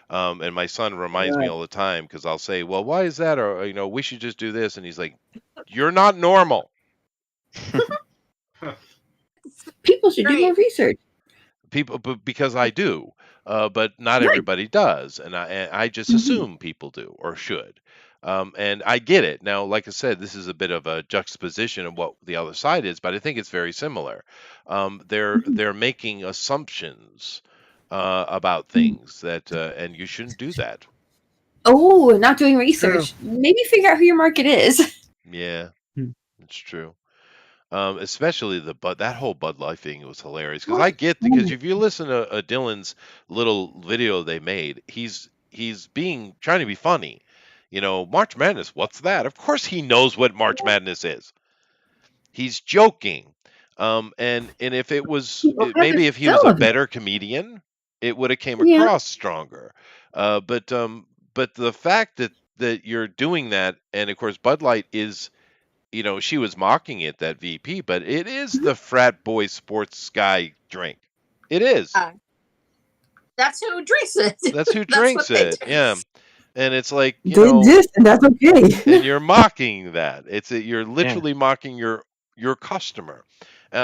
And my son reminds me all the time, because I'll say, well, why is that? Or, we should just do this. And he's like, you're not normal. People should do more research. People, but because I do. but not Right. everybody does, and I just assume people do or should. And I get it. Now, like I said, this is a bit of a juxtaposition of what the other side is, but I think it's very similar. They're making assumptions about things that, and you shouldn't do that. Oh, not doing research. Maybe figure out who your market is. Yeah, it's true. Especially that whole Bud Light thing was hilarious because I get because if you listen to Dylan's little video they made, he's trying to be funny. March Madness, what's that? Of course he knows what March Madness is. He's joking. And if it was maybe if he was a better comedian, it would have came across stronger. But the fact that you're doing that, and of course Bud Light is. She was mocking it, that VP, but it is the frat boy sports guy drink. It is. That's who drinks it. That's who drinks it. Yeah. And it's like, They exist, and that's okay. and you're mocking that. You're literally mocking your customer.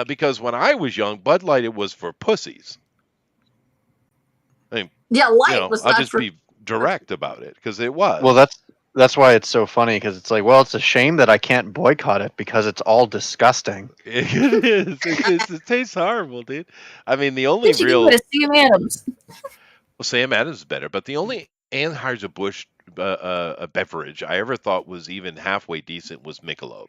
Because when I was young, Bud Light, it was for pussies. I mean, Yeah, light was I'll not just for. be direct about it because it was. Well, that's why it's so funny because it's like, well, it's a shame that I can't boycott it because it's all disgusting. It is. It tastes horrible, dude. I mean, the only You should real. give it a Sam Adams. Well, Sam Adams is better, but the only Anheuser-Busch a beverage I ever thought was even halfway decent was Michelob.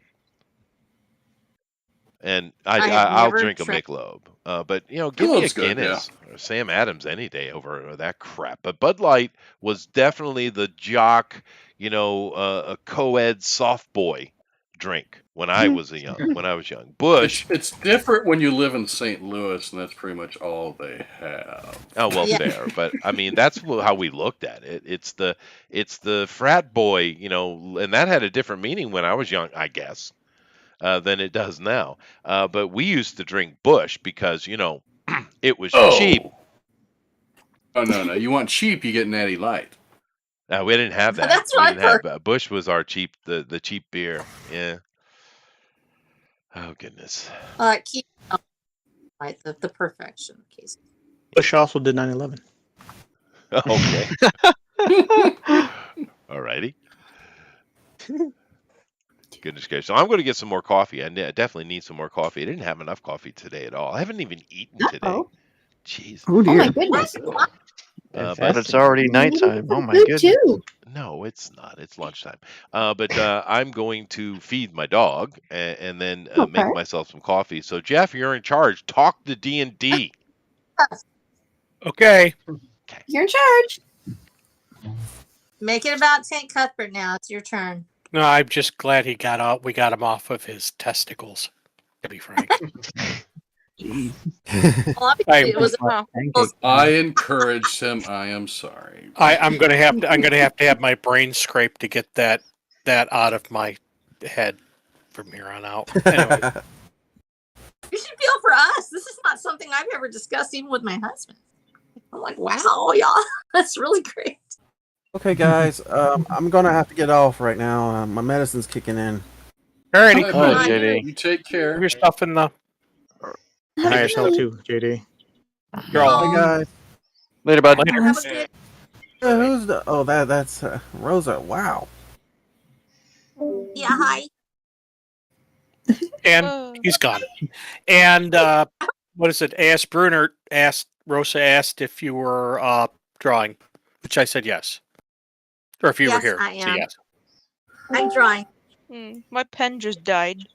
And I'll drink a Michelob. But, give me a Michelob's good, Guinness or Sam Adams any day over that crap. But Bud Light was definitely the jock, a co-ed soft boy drink when I was young. Bush. It's different when you live in St. Louis, and that's pretty much all they have. Oh well, fair, but I mean that's how we looked at it. It's the frat boy, and that had a different meaning when I was young, I guess, than it does now. But we used to drink Bush because it was cheap. Oh no! You want cheap, you get Natty Light. No, we didn't have that. That's we what didn't I've have heard. Bush was our cheap, the cheap beer. Yeah. Oh goodness. Keep right the perfection case. Bush also did 9/11. Okay. Alrighty. Goodness gracious. So I'm going to get some more coffee. I definitely need some more coffee. I didn't have enough coffee today at all. I haven't even eaten today. Jeez. Oh dear. Oh my goodness. But it's already nighttime. Oh my Good goodness. too. No, it's not. It's lunchtime. But I'm going to feed my dog and then make myself some coffee. So Jeff, you're in charge. Talk to D&D. Okay. You're in charge. Make it about Tank Cuthbert now. It's your turn. No, I'm just glad we got him off of his testicles, to be frank. Well, obviously it was. I encouraged him. I am sorry. I'm gonna have to have my brain scraped to get that out of my head from here on out. Anyway. You should feel for us. This is not something I've ever discussed, even with my husband. I'm like, wow, y'all, that's really great. Okay, guys, I'm gonna have to get off right now. My medicine's kicking in. Alrighty. Oh, JD. You take care. Have your stuff in the. Hi yourself too, JD. You're all. Hey, guys. Later, bud. That was good. Who's the? Oh, that's Rosa. Wow. Yeah, hi. And he's gone. And what is it? Rosa asked if you were drawing, which I said yes. Or if you were Yes, here. I So am. yes. I'm drawing. My pen just died.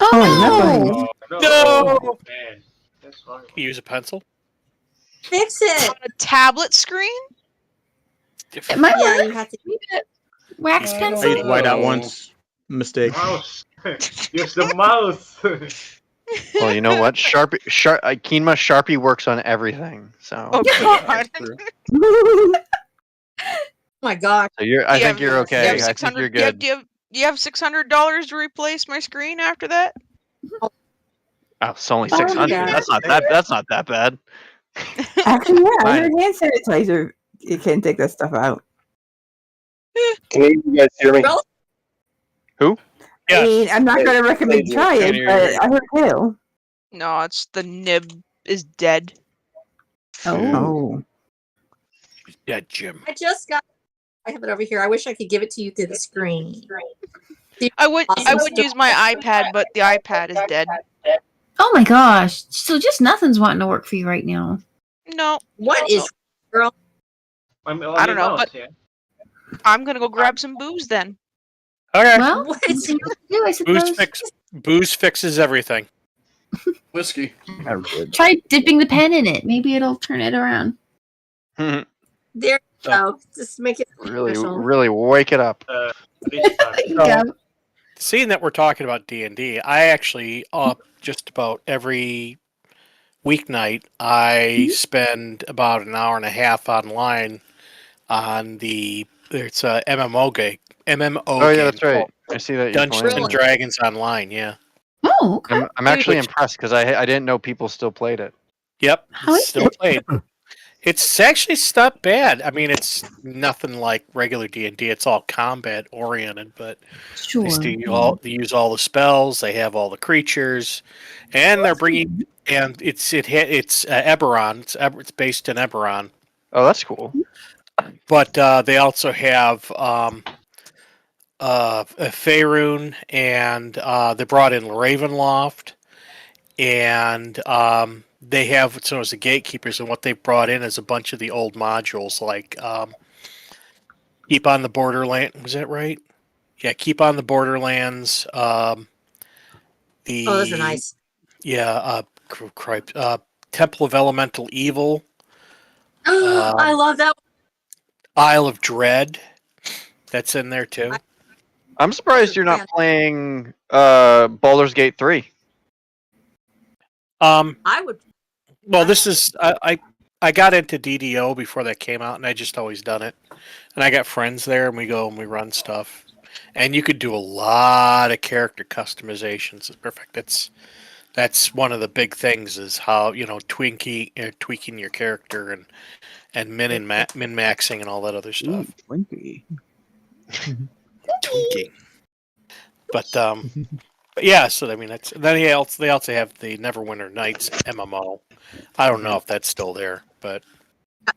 Oh, no. No! Man, that's horrible. You use a pencil? Fix it. On a tablet screen? It might Yeah, work. you have to. Wax I pencil. used whiteout once. Mistake. Mouse. Use the mouse. Well, you know what? Keenma Sharpie works on everything. So, Oh, God. Oh my God. so I think you're okay. I think you're good. Do you have $600 to replace my screen after that? Oh, it's only Oh, 600. yeah. That's not that bad. Actually, yeah, I Fine. heard hand sanitizer. You can take that stuff out. Can you guys hear me? Well, I mean, I'm not going to recommend try it, but I heard tell. No, it's the nib is dead. Oh. Yeah, Jim. I have it over here. I wish I could give it to you through the screen. I would use my iPad, but the iPad is dead. Oh my gosh. So just nothing's wanting to work for you right now. No. What is, girl? I don't know, but I'm gonna go grab some booze then. Okay. Well, nothing else to do, I suppose. Booze fixes everything. Whiskey. Try dipping the pen in it. Maybe it'll turn it around. There you go. Just make it really wake it up. Seeing that we're talking about D&D, I actually just about every weeknight I spend about an hour and a half online on it's a MMO game. Oh yeah, that's right. I see that. Dungeons and Dragons Online. Yeah. Oh, okay. I'm actually impressed because I didn't know people still played it. Yep, still played. It's actually not bad. I mean, it's nothing like regular D&D. It's all combat oriented, but they use all the spells. They have all the creatures, and they're bringing. And it's Eberron. It's based in Eberron. Oh, that's cool. But they also have Faerun, and they brought in Ravenloft, and they have what's known as the Gatekeepers, and what they brought in is a bunch of the old modules, like Keep on the Borderland. Was that right? Yeah, Keep on the Borderlands. those are nice. Yeah, Temple of Elemental Evil. I love that. Isle of Dread. That's in there too. I'm surprised you're not playing Baldur's Gate 3. I would. Well, this is I got into DDO before that came out, and I just always done it. And I got friends there, and we go and we run stuff. And you could do a lot of character customizations. It's perfect. That's one of the big things is how tweaking your character and min maxing and all that other stuff. Twinkie. Tweaking. But yeah, so I mean that's then they also have the Neverwinter Nights MMO. I don't know if that's still there, but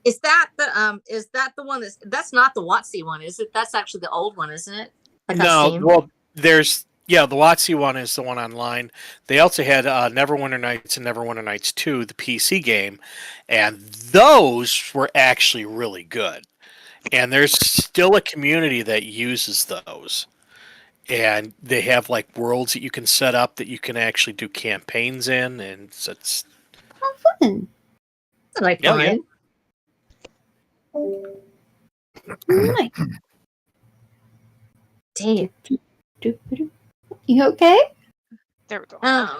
is that the one that's not the WotC one, is it? That's actually the old one, isn't it? No, well, there's the WotC one is the one online. They also had Neverwinter Nights and Neverwinter Nights 2, the PC game, and those were actually really good. And there's still a community that uses those. And they have like worlds that you can set up that you can actually do campaigns in, and it's fun. Like fun. Nice. Damn. You okay? There we go. Oh.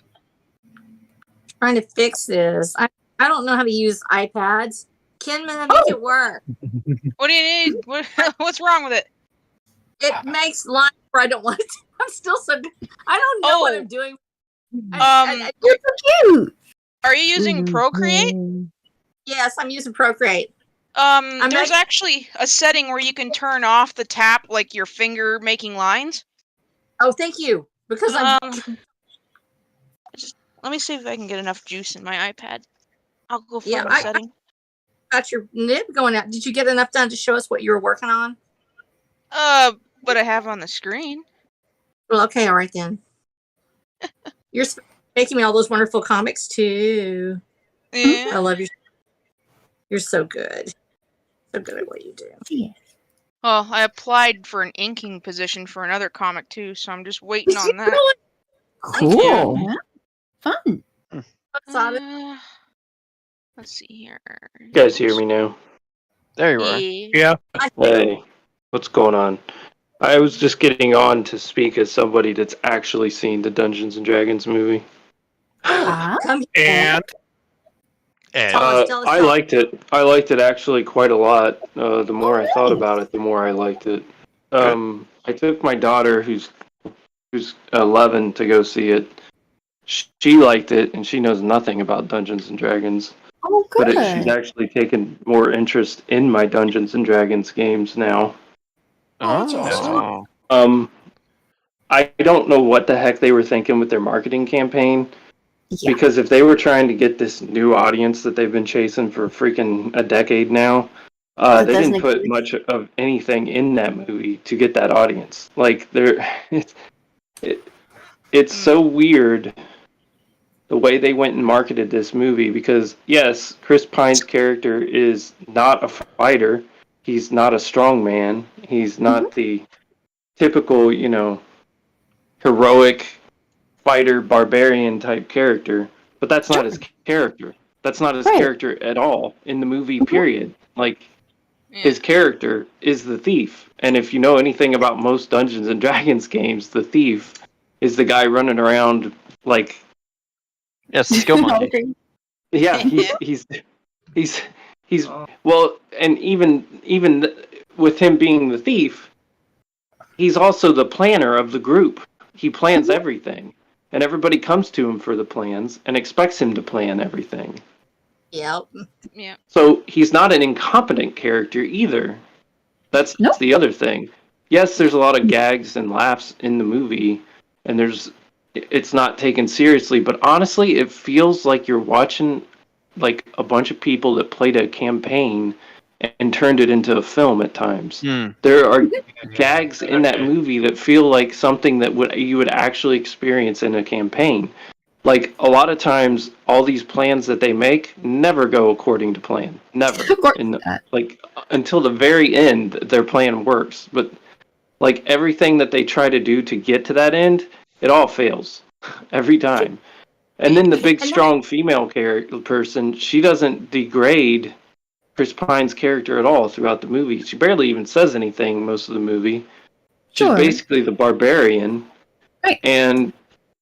Trying to fix this. I don't know how to use iPads. Can make it work? What do you need? What's wrong with it? It makes lines where I don't want it to. I'm still so. I don't know what I'm doing. You're so cute. Are you using Procreate? Yes, I'm using Procreate. There's actually a setting where you can turn off the tap, like your finger making lines. Oh, thank you. Because let me see if I can get enough juice in my iPad. I'll go for Yeah, the setting. got your nib going out. Did you get enough done to show us what you were working on? What I have on the screen. Well, okay, all right then. You're making me all those wonderful comics too. Yeah. I love you. You're so good. So good at what you do. Yes. Well, I applied for an inking position for another comic too, so I'm just waiting on that. Cool. Yeah. Fun. Let's see here. You guys hear me now? There you are. Yeah. Hey, what's going on? I was just getting on to speak as somebody that's actually seen the Dungeons and Dragons movie. Come And I liked it. I liked it actually quite a lot. The more I thought about it, the more I liked it. I took my daughter, who's 11, to go see it. She liked it, and she knows nothing about Dungeons and Dragons. Oh, good. But she's actually taken more interest in my Dungeons and Dragons games now. Oh, that's awesome. I don't know what the heck they were thinking with their marketing campaign. Yeah. Because if they were trying to get this new audience that they've been chasing for freaking a decade now, They didn't put much of anything in that movie to get that audience. Like it's so weird the way they went and marketed this movie, because yes, Chris Pine's character is not a fighter. He's not a strong man. He's not the typical, heroic fighter barbarian type character. But that's not his character. That's not his character at all in the movie, period. Like, his character is the thief. And if you know anything about most Dungeons and Dragons games, the thief is the guy running around like... Yes, skill monkey. Yeah, he's well, and even with him being the thief, he's also the planner of the group. He plans everything, and everybody comes to him for the plans and expects him to plan everything. Yep. Yeah. So he's not an incompetent character either. That's the other thing. Yes, there's a lot of gags and laughs in the movie, and it's not taken seriously, but honestly, it feels like you're watching like a bunch of people that played a campaign and turned it into a film at times. There are gags in that movie that feel like something that you would actually experience in a campaign. Like, a lot of times, all these plans that they make never go according to plan. Never. Until the very end, their plan works. But, like, everything that they try to do to get to that end, it all fails. Every time. And then the big, strong female person, she doesn't degrade Chris Pine's character at all throughout the movie. She barely even says anything most of the movie. She's basically the barbarian. Right. And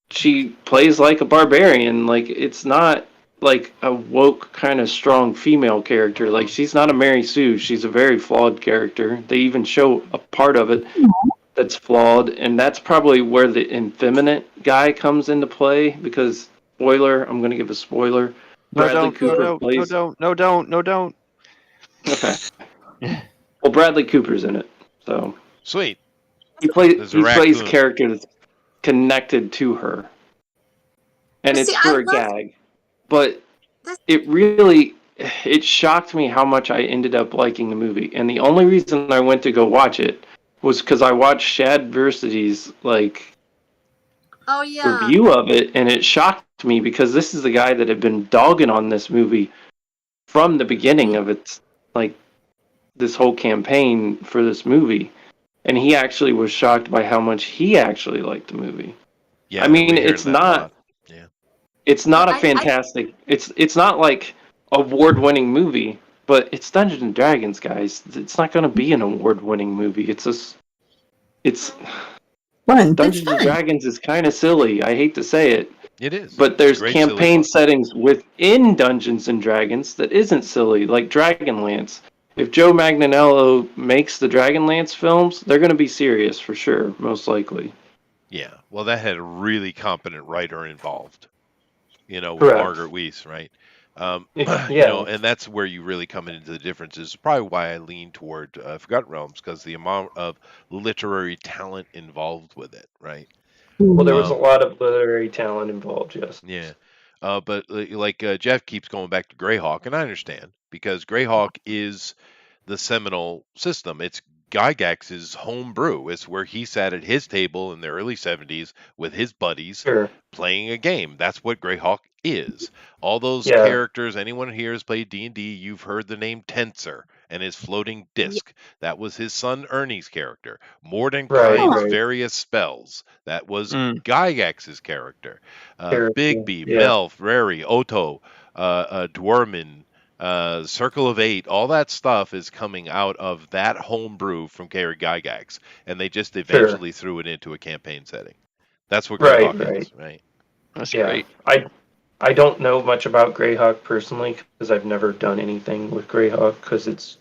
she plays like a barbarian. Like, it's not like a woke kind of strong female character. Like, she's not a Mary Sue. She's a very flawed character. They even show a part of it that's flawed, and that's probably where the effeminate guy comes into play, because, spoiler, I'm going to give a spoiler. Bradley Cooper plays... No, don't. Okay. Well, Bradley Cooper's in it, so... Sweet. He plays character that's connected to her. And it's for a gag. But it shocked me how much I ended up liking the movie. And the only reason I went to go watch it was because I watched Shad Versity's review of it, and it shocked me because this is the guy that had been dogging on this movie from the beginning of its this whole campaign for this movie, and he actually was shocked by how much he actually liked the movie. Yeah, I mean, it's not a fantastic. It's not like award-winning movie. But it's Dungeons and Dragons, guys. It's not going to be an award-winning movie. Dungeons and Dragons is kind of silly. I hate to say it. It is. But there's campaign settings within Dungeons and Dragons that isn't silly, like Dragonlance. If Joe Manganiello makes the Dragonlance films, they're going to be serious for sure, most likely. Yeah. Well, that had a really competent writer involved. With Correct. Margaret Weiss, right? Yeah. And that's where you really come into the differences. Probably why I lean toward Forgotten Realms, because the amount of literary talent involved with it, right? Well, there was a lot of literary talent involved, yes. Yeah. But Jeff keeps going back to Greyhawk, and I understand, because Greyhawk is the seminal system. It's Gygax's home brew. It's where he sat at his table in the early 70s with his buddies playing a game. That's what Greyhawk is. All those characters, anyone here has played D&D, you've heard the name Tensor and his floating disc. That was his son Ernie's character. Mordenkainen's various spells. That was Gygax's character. Bigby, Melf, Rary, Otto, Dwarman, Circle of Eight, all that stuff is coming out of that homebrew from Gary Gygax, and they just eventually threw it into a campaign setting. That's what Greyhawk is, right? That's great. I don't know much about Greyhawk personally because I've never done anything with Greyhawk because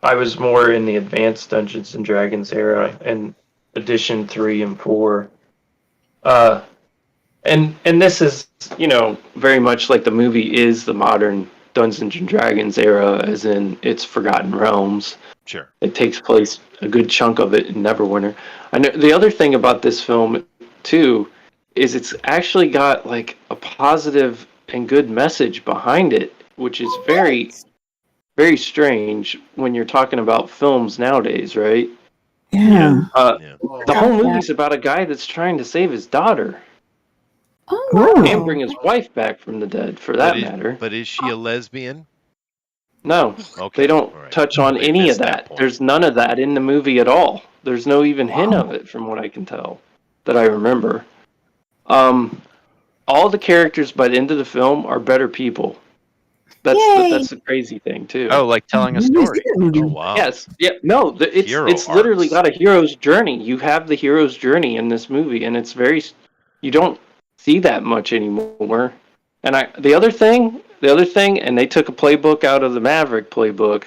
I was more in the advanced Dungeons and Dragons era and edition 3 and 4. And this is, very much like the movie is the modern Dungeons and Dragons era, as in it's Forgotten Realms. Sure. It takes place a good chunk of it in Neverwinter. I know the other thing about this film too is it's actually got a positive and good message behind it, which is very very strange when you're talking about films nowadays, right? Yeah. The whole movie's about a guy that's trying to save his daughter Oh. and bring his wife back from the dead, for that matter. But is she a lesbian? No, Okay. they don't touch on They any of missed that. that point. There's none of that in the movie at all. There's no even hint of it, from what I can tell, that I remember. All the characters by the end of the film are better people. That's the crazy thing too. Oh, like telling a story. Oh wow. Yes. Yeah. No. It's literally got a hero's journey. You have the hero's journey in this movie, and it's very. You don't see that much anymore. And the other thing, and they took a playbook out of the Maverick playbook,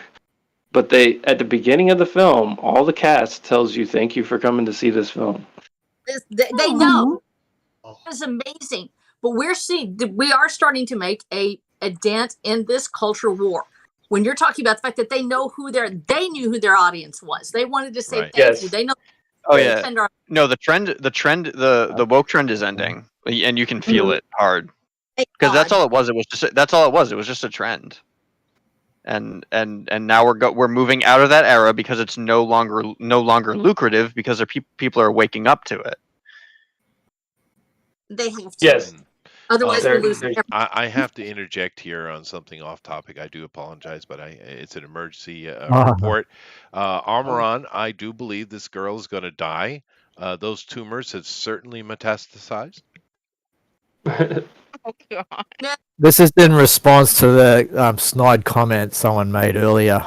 but they at the beginning of the film, all the cast tells you thank you for coming to see this film. They know. It's amazing. But we are starting to make a dent in this culture war. When you're talking about the fact that they knew who their audience was. They wanted to say thank you. They know. Oh yeah. No, the woke trend is ending, and you can feel it hard. Because that's all it was. It was just that's all it was. It was just a trend. And now we're moving out of that era because it's no longer lucrative because people are waking up to it. They have to. Yes. Otherwise, we lose. I have to interject here on something off topic. I do apologize, but it's an emergency report. Armoron, I do believe this girl is going to die. Those tumors have certainly metastasized. Oh god. This is in response to the snide comment someone made earlier.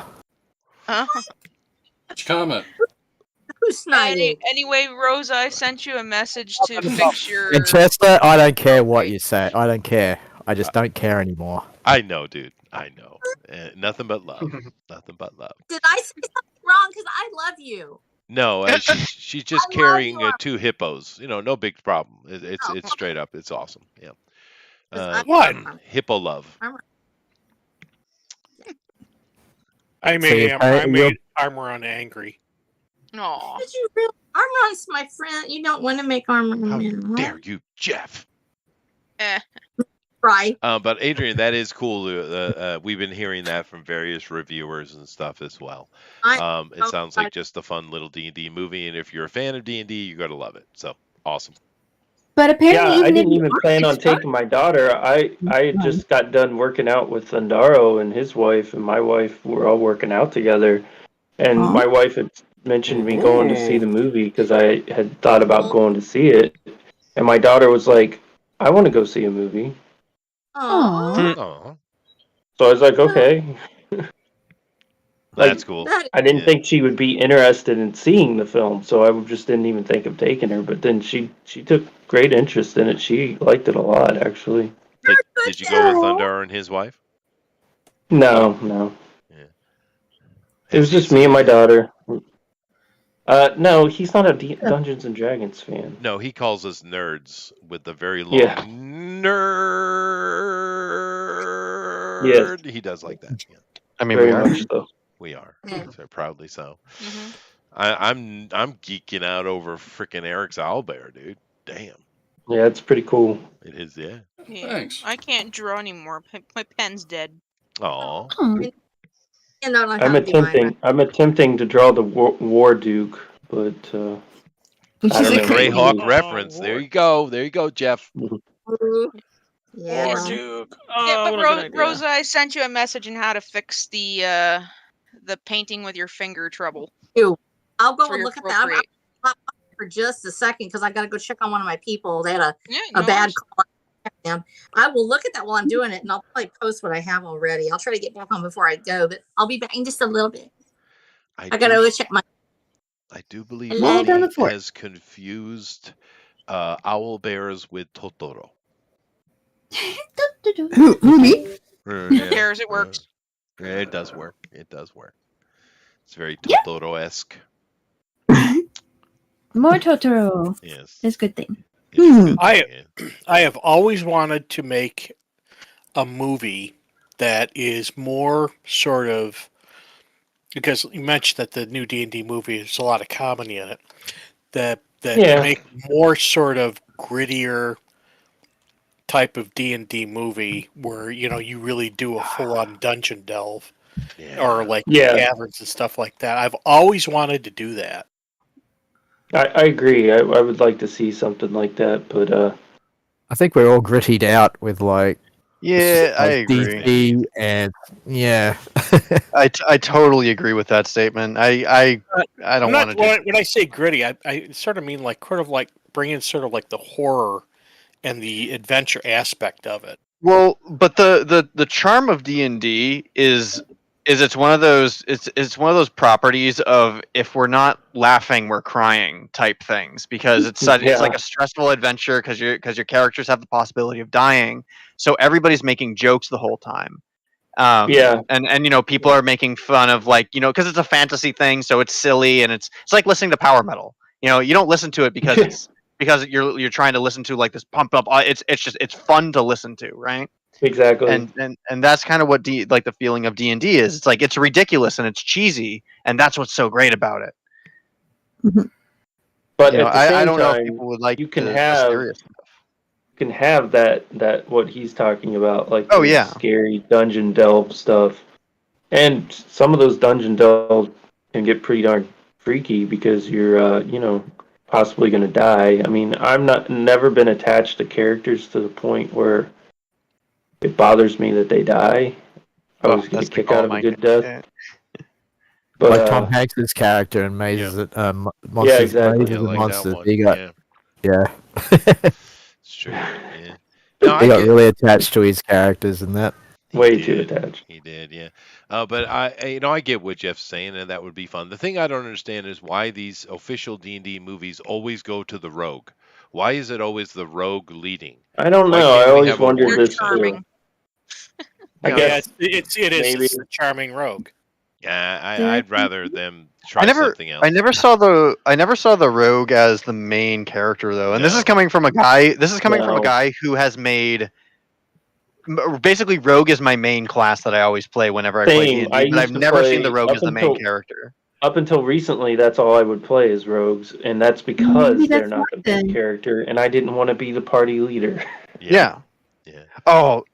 Which comment? Who's sniding? Anyway, Rosa, I sent you a message to fix your. And Chester, I don't care what you say. I don't care. I just don't care anymore. I know, dude. I know. Nothing but love. Nothing but love. Did I say something wrong? Because I love you. No, she's just carrying two hippos. No big problem. It's straight up. It's awesome. Yeah. What? Hippo love. I made Armoron angry. No. Did you really? Armoron's my friend. You don't want to make Armoron mad. Dare you, Jeff? Right. But Adrian, that is cool. We've been hearing that from various reviewers and stuff as well. It sounds like just a fun little D&D movie, and if you're a fan of D&D, you're gonna love it. So awesome. But apparently, I didn't even plan on taking my daughter. I just got done working out with Thundaro and his wife, and my wife. We're all working out together, and my wife had mentioned me going to see the movie because I had thought about going to see it, and my daughter was like, "I want to go see a movie." Aww. So I was like, "Okay." That's cool. I didn't think she would be interested in seeing the film, so I just didn't even think of taking her. But then she took great interest in it. She liked it a lot, actually. Did you go with Thundar and his wife? No. Yeah. It was just me and my daughter. No, he's not a Dungeons and Dragons fan. No, he calls us nerds with the very long nerd. Yes. He does like that. Yeah. I mean, very much so. We are, so proudly so. I'm geeking out over freaking Eric's owlbear, dude. Damn. Yeah, it's pretty cool. It is, yeah. Thanks. I can't draw anymore. My pen's dead. Aw. I'm attempting to draw the War Duke, but Which is a Greyhawk reference. There you go, Jeff. Yeah. Duke. Oh, but Rosa, I sent you a message on how to fix the painting with your finger trouble. I'll go and look at that. I'll for just a second because I got to go check on one of my people. They had a bad call. I will look at that while I'm doing it, and I'll probably post what I have already. I'll try to get back on before I go, but I'll be back in just a little bit. I got to go check my. I do believe Bonnie has confused owl bears with Totoro. Who me? Who cares? It works. Yeah, it does work. It does work. It's very Totoro-esque. More Totoro. Yes. That's a good thing. I have always wanted to make a movie that is more sort of, because you mentioned that the new D&D movie has a lot of comedy in it, that make more sort of grittier type of D&D movie where you really do a full-on dungeon delve. or like Yeah. caverns and stuff like that. I've always wanted to do that. I agree. I would like to see something like that, but I think we're all grittied out with like Yeah, I agree. DC and yeah. I totally agree with that statement. I don't want to do. When I say gritty, I sort of mean like bringing sort of like the horror and the adventure aspect of it. Well, but the charm of D&D is it's one of those it's one of those properties of if we're not laughing, we're crying type things, because it's Yeah. like a stressful adventure because your characters have the possibility of dying, so everybody's making jokes the whole time. Yeah. And you know, people are making fun of, like, you know, because it's a fantasy thing, so it's silly, and it's like listening to power metal. You know, you don't listen to it because it's because you're trying to listen to like this pump up. It's just it's fun to listen to, right? Exactly. And that's kind of what like the feeling of D&D is. It's like it's ridiculous and it's cheesy, and that's what's so great about it. But You know, at the same I don't know if time, people would like you can the have serious stuff. you can have that what he's talking about, like Oh, the yeah. scary dungeon delve stuff, and some of those dungeon delves can get pretty darn freaky because you're you know, possibly going to die. I mean, never been attached to characters to the point where it bothers me that they die. I always get a kick out of a good death. But like Tom Hanks' character in Mazes at Monsters, Yeah, exactly. Mazes Yeah, and like that Monsters. one, He got yeah. yeah. It's true. Yeah. No, He got really attached to his characters and that. Way too attached. He did, yeah. But I get what Jeff's saying, and that would be fun. The thing I don't understand is why these official D&D movies always go to the rogue. Why is it always the rogue leading? I don't Why know. can't I we always have a wondered warrior? this too. Charming. I Yeah, guess it is. maybe- It's a charming rogue. Yeah, Yeah, I'd rather them try I something else. never saw the rogue as the main character though, and this is No. coming from a guy. This is coming from a No. guy who has made. Basically, rogue is my main class that I always play whenever I play Same. D&D, I but I've used to never seen play the rogue up as the main until- character. Up until recently, that's all I would play is rogues, and that's because Maybe they're that's not why the main then. character, and I didn't want to be the party leader. Yeah. Yeah. Oh,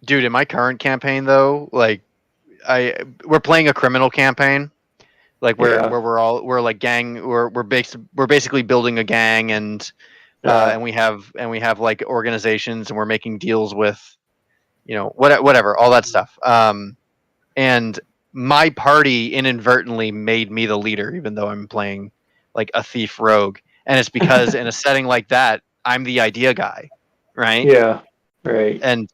dude, in my current campaign though, like we're playing a criminal campaign, like Yeah. we're like gang, we're basically building a gang, and and we have like organizations, and we're making deals with, you know, whatever, all that stuff. And my party inadvertently made me the leader, even though I'm playing like a thief rogue, and it's because in a setting like that, I'm the idea guy, right? Yeah, right. And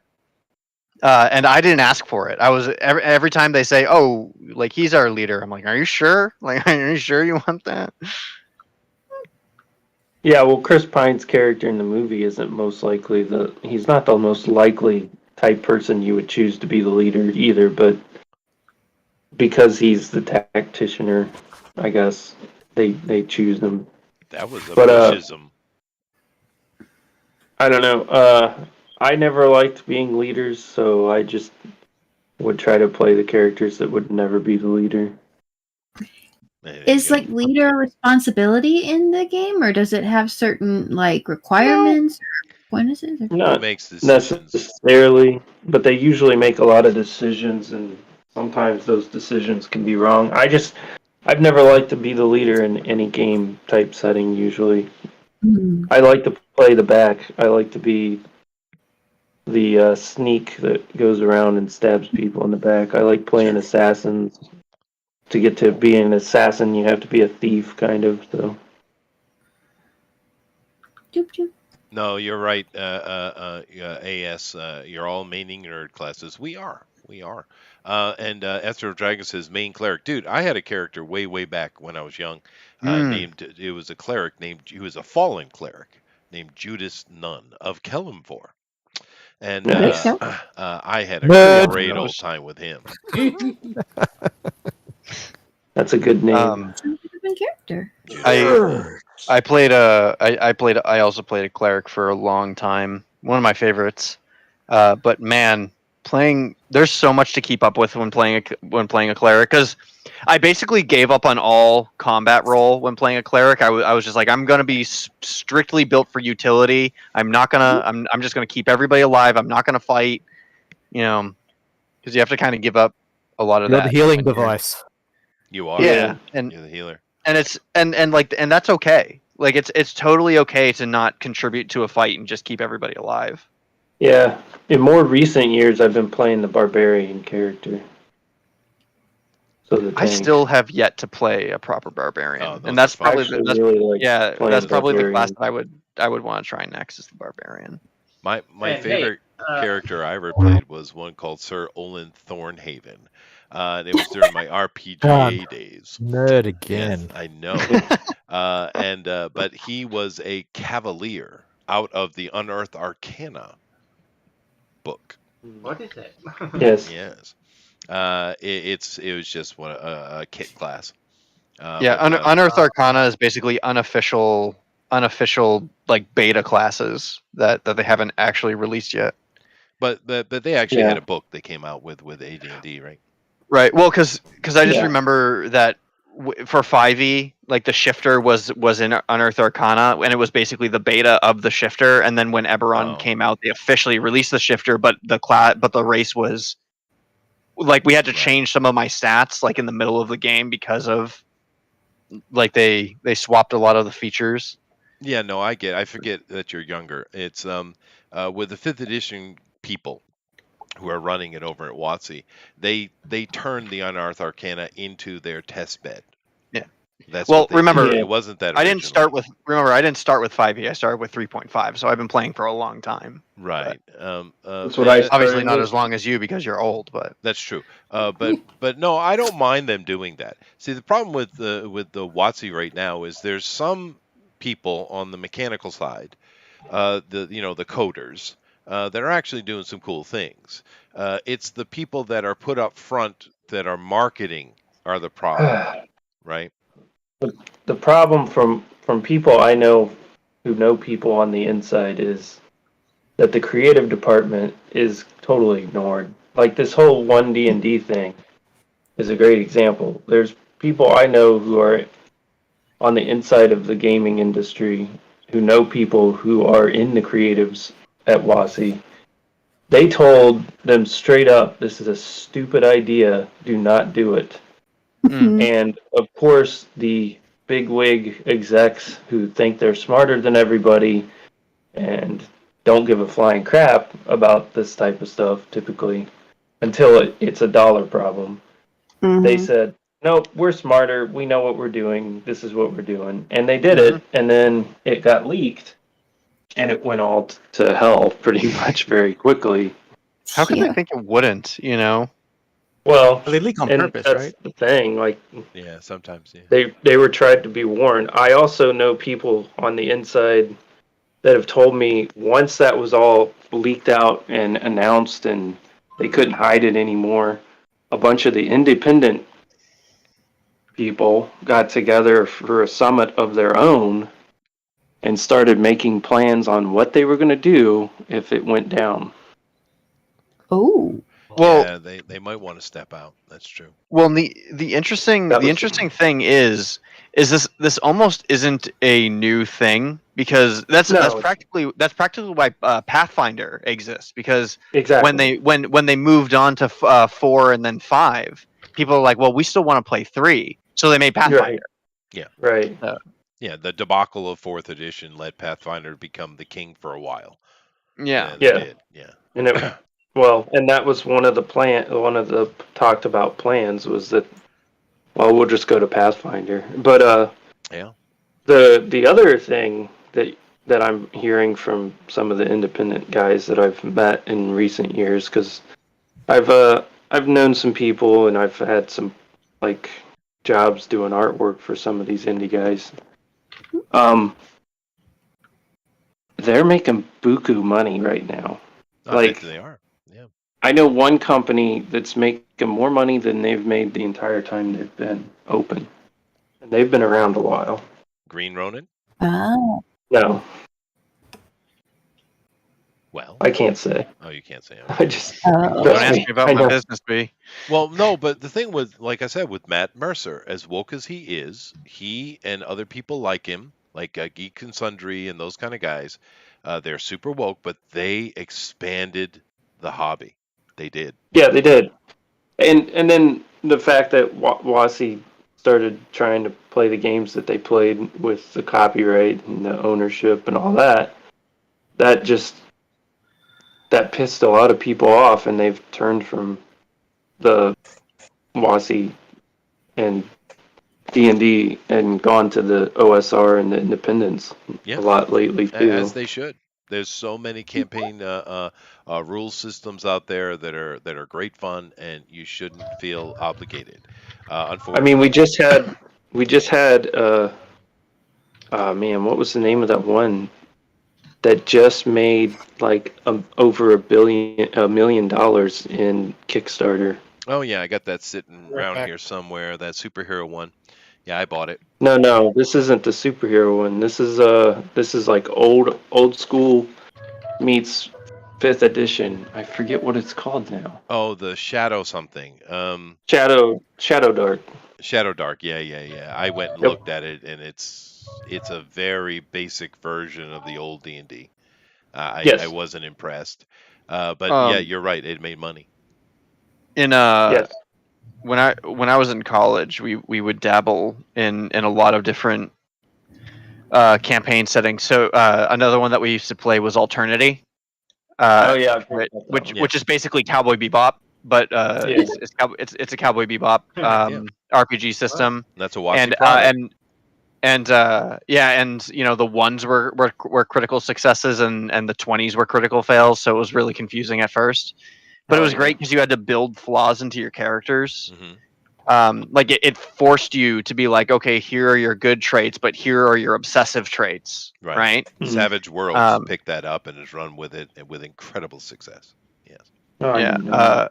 I didn't ask for it. I was every time they say, "Oh, like he's our leader," I'm like, "Are you sure? Like, are you sure you want that?" Yeah, well, Chris Pine's character in the movie isn't most likely he's not the most likely type person you would choose to be the leader either, but because he's the tacticianer, I guess they choose him. That was a But, Bushism. I don't know. I never liked being leaders, so I just would try to play the characters that would never be the leader. Is like leader a responsibility in the game, or does it have certain like requirements? When is it? Not makes decisions. necessarily, but they usually make a lot of decisions, and sometimes those decisions can be wrong. I've never liked to be the leader in any game type setting. Usually, I like to play the back. I like to be the sneak that goes around and stabs people in the back. I like playing assassins. To get to be an assassin, you have to be a thief, kind of. So. No, you're right. AS, you're all maining nerd classes. We are. And Esther of Dragon says main cleric. Dude, I had a character way back when I was young. It was a cleric he was a fallen cleric named Judas Nunn of Kelemvor. And I had a great old time with him. That's a good name. Different character. I also played a cleric for a long time. One of my favorites. But man, there's so much to keep up with when playing a cleric, because I basically gave up on all combat role when playing a cleric. I was just like, I'm gonna be strictly built for utility. I'm just gonna keep everybody alive. I'm not gonna fight, you know, because you have to kind of give up a lot of You're that. the healing when you're- device. You are. Yeah, and You're the healer. and it's and that's okay. Like it's totally okay to not contribute to a fight and just keep everybody alive. Yeah, in more recent years, I've been playing the barbarian character. So the I tank. still have yet to play a proper barbarian, Oh, those and that's are fun. probably Actually that's, really like yeah, playing that's the probably the class barbarian. that I would want to try next is the barbarian. My And hey, favorite character I ever played was one called Sir Olin Thornhaven. And it was during my RPGA days. Nerd Yes, again. I know. But he was a cavalier out of the Unearthed Arcana book. what is it? Yes. Yes. It was just a kit class. Yeah, but, Unearthed Arcana is basically unofficial like beta classes that they haven't actually released yet. but they actually Yeah. had a book they came out with AD&D, right? Right. Well, because I just Yeah. remember that for 5e, like the shifter was in Unearthed Arcana, and it was basically the beta of the shifter. And then when Eberron Oh. came out, they officially released the shifter, but the race was like we had to Right. change some of my stats like in the middle of the game because of like they swapped a lot of the features. Yeah, no, I forget that you're younger. It's with the 5th edition people who are running it over at WotC, they turned the Unearthed Arcana into their test bed. Yeah. That's Well, what they remember, did. It wasn't that I didn't original. start with 5e. I started with 3.5, so I've been playing for a long time. Right. That's what I Obviously started not with. as long as you because you're old, but That's true. But no, I don't mind them doing that. See, the problem with the WotC right now is there's some people on the mechanical side, the coders, that are actually doing some cool things. It's the people that are put up front that are marketing are the problem, right? The problem from people I know who know people on the inside is that the creative department is totally ignored. Like this whole 1D&D thing is a great example. There's people I know who are on the inside of the gaming industry who know people who are in the creatives at WotC. They told them straight up, this is a stupid idea, do not do it. And of course, the bigwig execs who think they're smarter than everybody and don't give a flying crap about this type of stuff typically until it's a dollar problem. They said, nope, we're smarter. We know what we're doing. This is what we're doing. And they did it. And then it got leaked and it went all to hell pretty much very quickly. how could they think it wouldn't? You know? Well, They leak on and purpose, that's right? the thing. Like Yeah, sometimes. Yeah. they were tried to be warned. I also know people on the inside that have told me once that was all leaked out and announced and they couldn't hide it anymore, a bunch of the independent people got together for a summit of their own and started making plans on what they were going to do if it went down. Oh. Well, Yeah, they might want to step out. That's true. Well, the interesting thing is this almost isn't a new thing because that's practically why Pathfinder exists because exactly when they moved on to 4 and then 5, people are like, well, we still want to play 3, so they made Pathfinder. Yeah. Right. Yeah, the debacle of 4th edition led Pathfinder to become the king for a while. Yeah. They did. Yeah. And it well, and that was one of the talked about plans was that, well, we'll just go to Pathfinder. But yeah, the other thing that I'm hearing from some of the independent guys that I've met in recent years, because I've known some people and I've had some like jobs doing artwork for some of these indie guys. They're making buku money right now. I bet they are. Yeah. I know one company that's making more money than they've made the entire time they've been open. And they've been around a while. Green Ronin? Oh. No. Well, I can't say. Oh, you can't say. I just Don't ask me about my business, B. Well, no, but the thing with, like I said, with Matt Mercer, as woke as he is, he and other people like him, like Geek and Sundry and those kind of guys, they're super woke, but they expanded the hobby. They did. Yeah, they did. And then the fact that Wasi started trying to play the games that they played with the copyright and the ownership and all that, that pissed a lot of people off, and they've turned from the Wasi and D&D and gone to the OSR and the independents Yeah. a lot lately too. As they should. There's so many campaign rule systems out there that are great fun, and you shouldn't feel obligated. I Unfortunately, mean, we just had man, what was the name of that one that just made like over $1 million in Kickstarter? oh yeah, I got that sitting around here somewhere. That superhero one. Yeah, I bought it. No, this isn't the superhero one. This is like old school meets 5th edition. I forget what it's called now. Oh, the Shadow something. Shadow Dark. Shadow Dark. Yeah. I went and Yep. looked at it, and it's a very basic version of the old D&D. Yes. I wasn't impressed. But yeah, you're right. It made money. Yes. When I was in college, we would dabble in a lot of different campaign settings. So another one that we used to play was Alternity. Oh yeah, I've heard about that one. which is basically Cowboy Bebop, but it's a Cowboy Bebop RPG system. That's a Wasi product. And you know, the ones were critical successes and the 20s were critical fails, so it was really confusing at first. But it was great because you had to build flaws into your characters. Like it forced you to be like, okay, here are your good traits, but here are your obsessive traits, right? Savage Worlds picked that up and has run with it with incredible success. Yes. Yeah.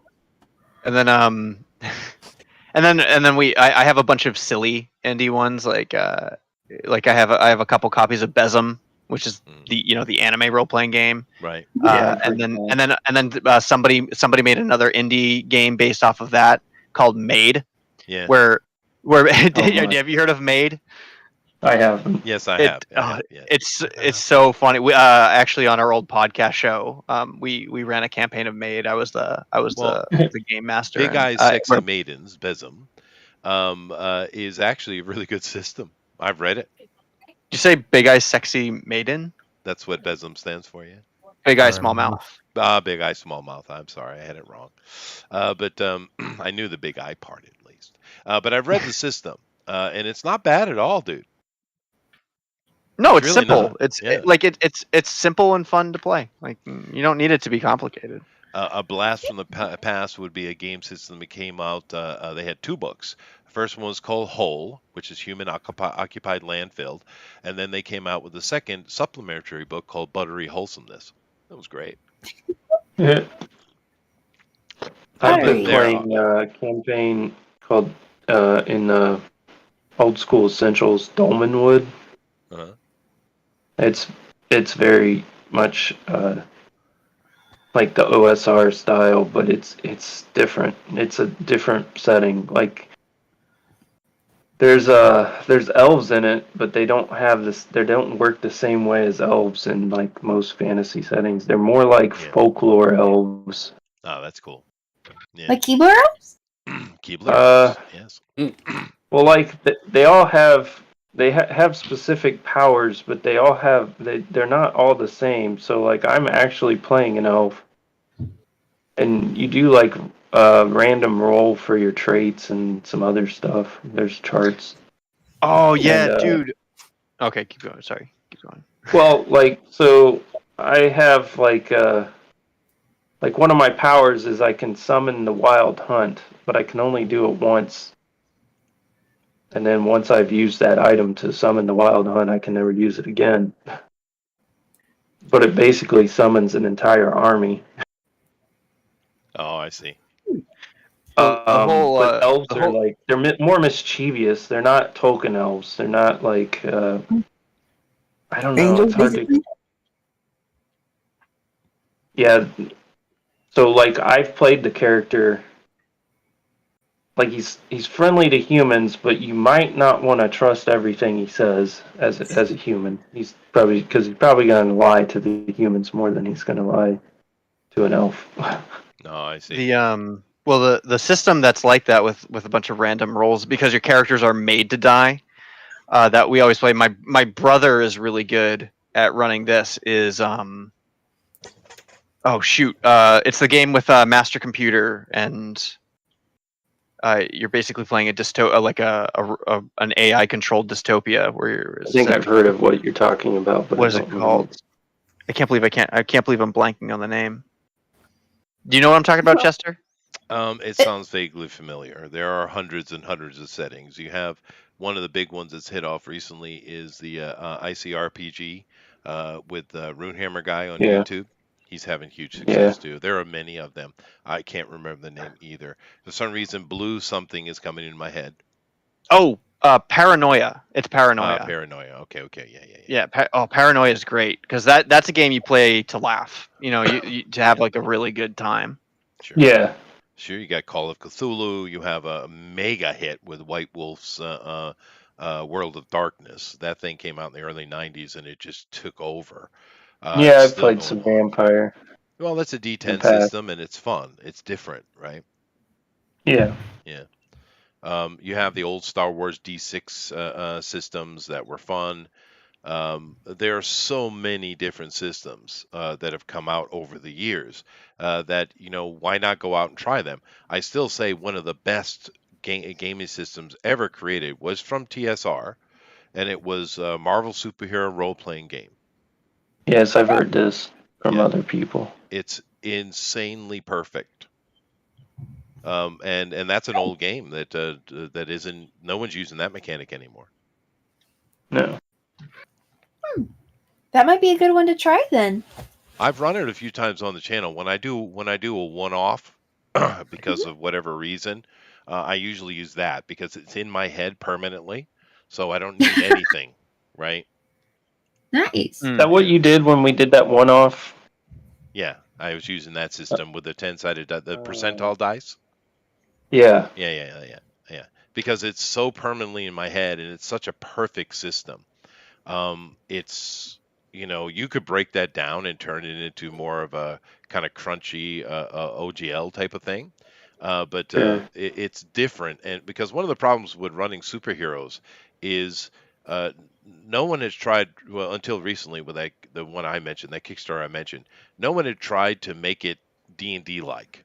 And then I have a bunch of silly indie ones like I have a couple copies of Besm, which is the anime role playing game. Right. And then somebody made another indie game based off of that called Made. Yeah. Where have you heard of Made? I have. Yes, I have. It's so funny. We actually on our old podcast show, we ran a campaign of Made. I was the game master. Big Eyes Sexy Maidens, Besm, is actually a really good system. I've read it. Did you say Big Eyes Sexy Maiden? That's what Besm stands for, yeah. Big Eye Small Mouth. Big Eye Small Mouth. I'm sorry, I had it wrong. But I knew the Big Eye part at least. But I've read the system, and it's not bad at all, dude. No, it's really simple. not. It's simple and fun to play. Like you don't need it to be complicated. A blast from the past would be a game system that came out. They had 2 books. The first one was called Whole, which is Human Occupied Landfill, and then they came out with the second supplementary book called Buttery Wholesomeness. That was great. Yeah. I've been playing a campaign called in the Old School Essentials Dolmenwood. Uh-huh. It's very much like the OSR style, but it's different. It's a different setting. Like there's elves in it, but they don't have this. They don't work the same way as elves in like most fantasy settings. They're more like folklore elves. Oh, that's cool. Yeah. Like Keebler elves? Keebler, yes. Well, like they all have have specific powers, but they all have they're not all the same. So like I'm actually playing an elf, and you do like random roll for your traits and some other stuff. There's charts. Oh yeah, And, dude. Okay, keep going. Sorry, keep going. Well, like so I have like one of my powers is I can summon the wild hunt, but I can only do it once. And then once I've used that item to summon the wild hunt, I can never use it again. But it basically summons an entire army. Oh, I see. But elves are like they're more mischievous. They're not token elves. They're not like I don't know. Angels, It's hard to. Yeah. So like I've played the character. Like he's friendly to humans, but you might not want to trust everything he says as a human. He's probably going to lie to the humans more than he's going to lie to an elf. No, I see. Well, the system that's like that with a bunch of random rolls, because your characters are made to die, that we always play. My brother is really good at running this. Oh shoot! It's the game with Master Computer, and you're basically playing a an AI controlled dystopia where you're. I think I've heard of what you're talking about, but what is it called? I can't believe I'm blanking on the name. Do you know what I'm talking about, Chester? It sounds vaguely familiar. There are hundreds and hundreds of settings. You have one of the big ones that's hit off recently is the ICRPG with the Runehammer guy on Yeah. YouTube. He's having huge success too. There are many of them. I can't remember the name either. For some reason, blue something is coming in my head. Oh, Paranoia. It's Paranoia. Paranoia. Okay. Yeah. Paranoia is great because that's a game you play to laugh. You know, you to have like a really good time. Sure. Yeah. Sure. You got Call of Cthulhu. You have a mega hit with White Wolf's World of Darkness. That thing came out in the early '90s and it just took over. Yeah, It's I've still played going some on. Vampire. Well, that's a in the D10 past. system and it's fun. It's different, right? Yeah. Yeah. You have the old Star Wars D6 systems that were fun. There are so many different systems that have come out over the years that, why not go out and try them? I still say one of the best gaming systems ever created was from TSR, and it was a Marvel superhero role-playing game. Yes, I've heard this from other people. It's insanely perfect. And that's an old game that isn't, no one's using that mechanic anymore. No. That might be a good one to try then. I've run it a few times on the channel. When I do a one-off because of whatever reason, I usually use that because it's in my head permanently, so I don't need anything, right? Nice. Is that what you did when we did that one-off? Yeah, I was using that system with the 10-sided the percentile dice. Yeah. Yeah. Because it's so permanently in my head, and it's such a perfect system. It's you could break that down and turn it into more of a kind of crunchy OGL type of thing. But Sure. it's different, and because one of the problems with running superheroes is no one has tried, well, until recently with the one I mentioned, that Kickstarter I mentioned, no one had tried to make it D&D like.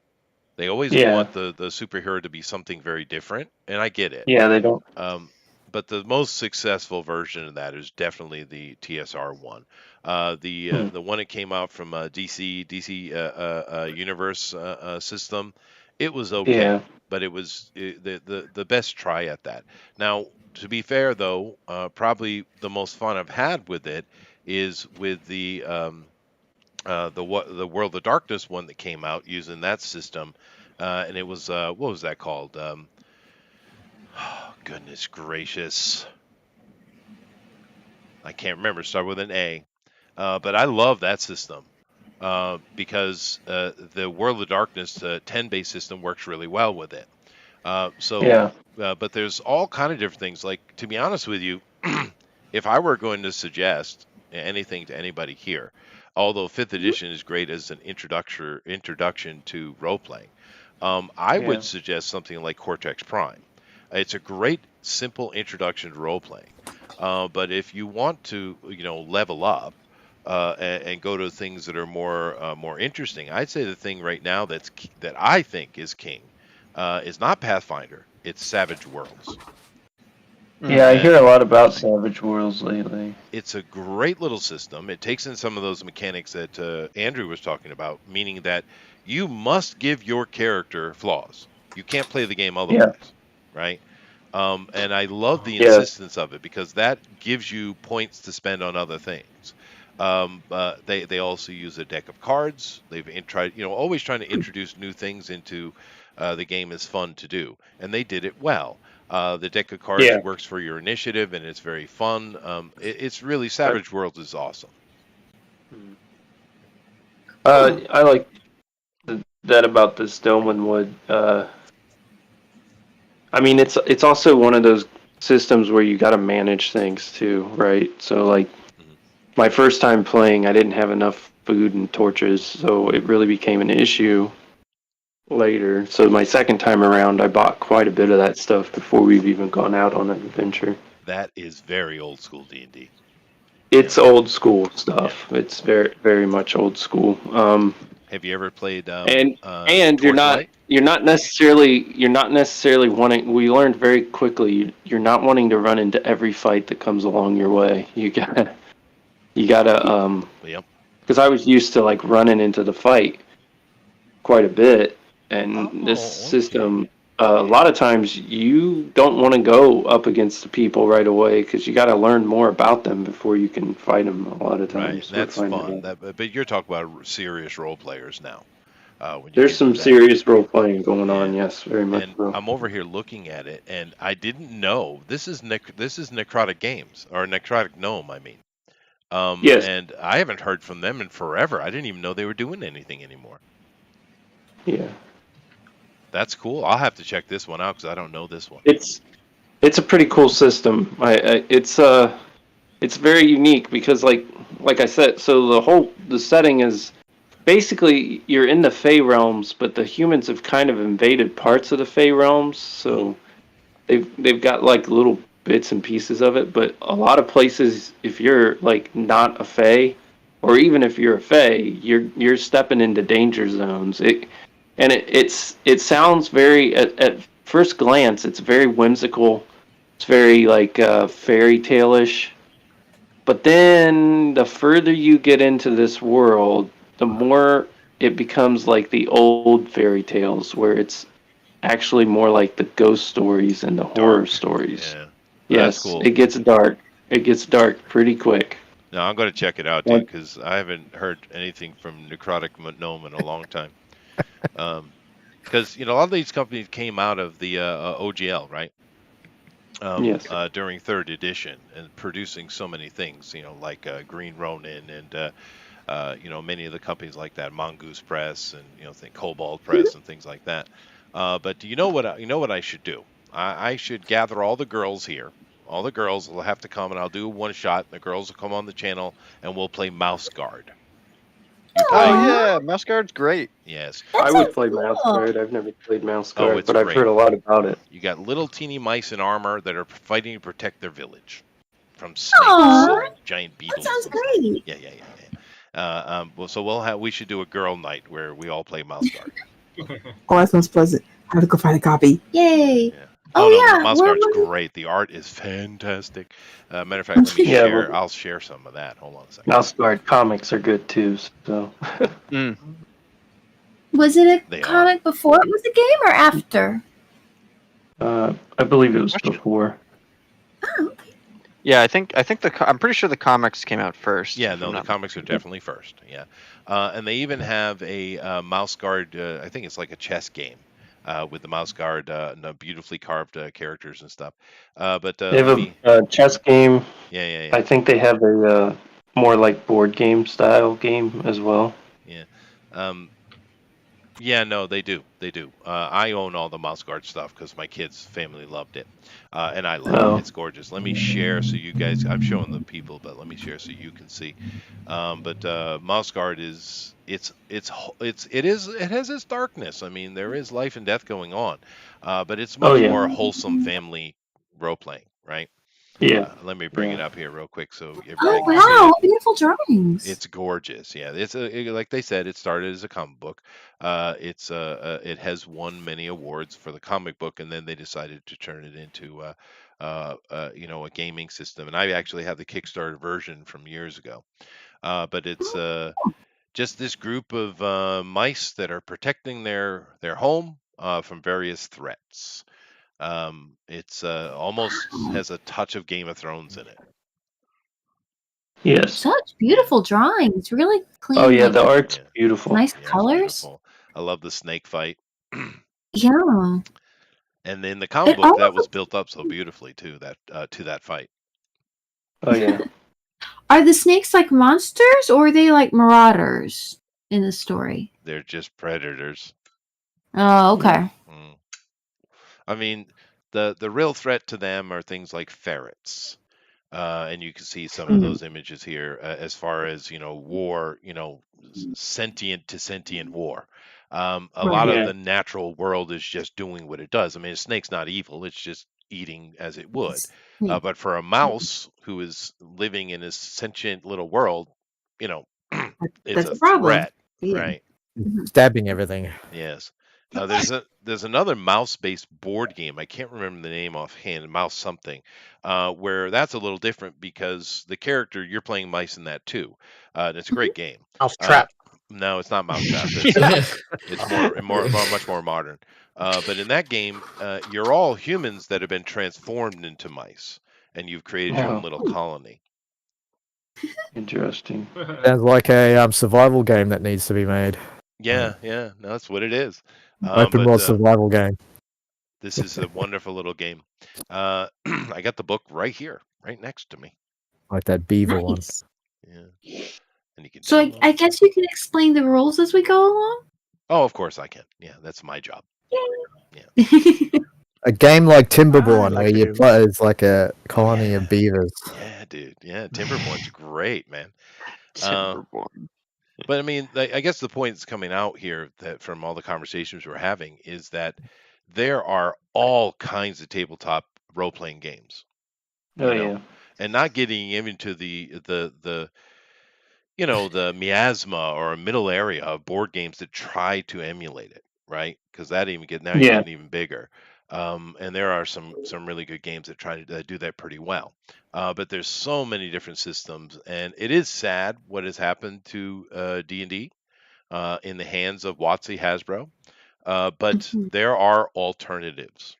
They always want the superhero to be something very different, and I get it. Yeah, they don't. But the most successful version of that is definitely the TSR one. The one that came out from DC Universe system, it was okay, Yeah. but it was the best try at that. Now, to be fair though, probably the most fun I've had with it is with the World of Darkness one that came out using that system, and it was what was that called? Goodness gracious, I can't remember. Start with an A, but I love that system because the World of Darkness 10-base system works really well with it. But there's all kind of different things. Like, to be honest with you, if I were going to suggest anything to anybody here, although 5th edition is great as an introduction to role playing, I would suggest something like Cortex Prime. It's a great, simple introduction to role playing. But if you want to, level up and go to things that are more interesting, I'd say the thing right now that I think is king is not Pathfinder. It's Savage Worlds. Yeah, I hear a lot about Savage Worlds lately. It's a great little system. It takes in some of those mechanics that Andrew was talking about, meaning that you must give your character flaws. You can't play the game otherwise, right? And I love the insistence of it because that gives you points to spend on other things. They also use a deck of cards. They've tried, always trying to introduce new things into the game is fun to do, and they did it well. The deck of cards works for your initiative, and it's very fun. It's really Savage Worlds is awesome. I like that about the Stillman Wood. I mean, it's also one of those systems where you got to manage things too, right? So, like, my first time playing, I didn't have enough food and torches, so it really became an issue. later. So my second time around, I bought quite a bit of that stuff before we've even gone out on an adventure. That is very old school D&D. It's old school stuff. It's very, very much old school. Have you ever played And you're Torchlight? not necessarily wanting. We learned very quickly you're not wanting to run into every fight that comes along your way. You gotta Yep. because I was used to like running into the fight quite a bit, and this system, a lot of times you don't want to go up against the people right away because you got to learn more about them before you can fight them. A lot of Right. times, That's fun. But you're talking about serious role players now. When you there's get some to that. serious role playing going on. Yes, very much And so. I'm over here looking at it, and I didn't know this is Necrotic Games, or Necrotic Gnome, I mean. Yes. And I haven't heard from them in forever. I didn't even know they were doing anything anymore. Yeah. That's cool. I'll have to check this one out because I don't know this one. It's a pretty cool system. It's very unique because like I said, so the setting is basically you're in the Fey realms, but the humans have kind of invaded parts of the Fey realms, so they've got like little bits and pieces of it, but a lot of places if you're like not a Fey, or even if you're a Fey, you're stepping into danger zones. It sounds very at first glance it's very whimsical. It's very like fairy tale-ish. But then the further you get into this world, the more it becomes like the old fairy tales where it's actually more like the ghost stories and the horror stories. Yeah. Yes, That's cool. it gets dark. It gets dark pretty quick. No, I'm going to check it out, dude, because I haven't heard anything from Necrotic Gnome in a long time. Because a lot of these companies came out of the OGL, right? Yes. During third edition, and producing so many things, like Green Ronin and many of the companies like that, Mongoose Press and think Cobalt Press and things like that. But you know what I should do? I should gather all the girls here. All the girls will have to come, and I'll do one shot. And the girls will come on the channel, and we'll play Mouse Guard. Yeah, Mouse Guard's great. Yes. I would play Mouse Guard. I've never played Mouse Guard, it's but I've great. heard a lot about it. You got little teeny mice in armor that are fighting to protect their village from snakes Aw, and giant beetles. That sounds and stuff. great. Yeah. We should do a girl night where we all play Mouse Guard. Oh, that sounds pleasant. I have to go find a copy. Yay. Oh, no, yeah. Mouse where Guard's would- great. The art is fantastic. Matter of fact, let me Yeah, share. well- I'll share some of that. Hold on a second. Mouse Guard comics are good too. So Was it They a are. comic before it was a game or after? I believe it was before. Yeah, I think I'm pretty sure the comics came out first. Yeah, if no, I'm the not comics are definitely first. Yeah, and they even have a Mouse Guard. I think it's like a chess game with the Mouse Guard, and beautifully carved characters and stuff. But They have a chess game. Yeah. I think they have a more like board game style game as well. Yeah. Yeah, no, they do. They do. I own all the Mouse Guard stuff because my kids' family loved it, and I love it. It's gorgeous. Let me share so you guys. I'm showing the people, but let me share so you can see. But Mouse Guard is it has its darkness. I mean, there is life and death going on, but it's much more wholesome family role playing, right? Yeah. Let me bring it up here real quick so everybody Oh can see wow, it. beautiful drawings. It's gorgeous. Yeah, like they said, it started as a comic book. It has won many awards for the comic book, and then they decided to turn it into a gaming system. And I actually have the Kickstarter version from years ago. But it's just this group of mice that are protecting their home from various threats. It's almost has a touch of Game of Thrones in it. Yes. Such beautiful drawings, really clean. Oh yeah, like, the art's beautiful. nice Yeah, it's colors. beautiful. I love the snake fight. Yeah. And then the comic It book that almost was built up so beautifully too, to that fight. Oh yeah. Are the snakes like monsters or are they like marauders in the story? They're just predators. Oh, okay. I mean, the real threat to them are things like ferrets. And you can see some of those images here as far as, war, sentient to sentient war. A lot Yeah. of the natural world is just doing what it does. I mean, a snake's not evil; it's just eating as it would. But for a mouse who is living in a sentient little world, you know, it's That's a a problem. threat, Yeah. right? Stabbing everything. Yes. There's another mouse-based board game. I can't remember the name offhand. Mouse something, where that's a little different because the character you're playing mice in that too. And it's a great game. Mousetrap. No, it's not Mousetrap. It's much more modern. But in that game, you're all humans that have been transformed into mice, and you've created your own Oh. little colony. Interesting. Sounds like a survival game that needs to be made. Yeah, no, that's what it is. Open world survival game. This is a wonderful little game. I got the book right here, right next to me. Like that beaver one. Nice. Yeah. And you can So download I it. guess you can explain the rules as we go along. Oh, of course I can. Yeah, that's my job. A game like Timberborn, like where you to. play as like a colony of beavers. Yeah, dude. Yeah, Timberborn's great, man. Timberborn. But I mean, I guess the point that's coming out here that from all the conversations we're having is that there are all kinds of tabletop role-playing games. Oh You know, yeah. and not getting into the the miasma or middle area of board games that try to emulate it, right? Because that even get now you're Yeah. getting even bigger. And there are some really good games that try to do that pretty well. But there's so many different systems, and it is sad what has happened to D&D in the hands of WotC Hasbro. But there are alternatives.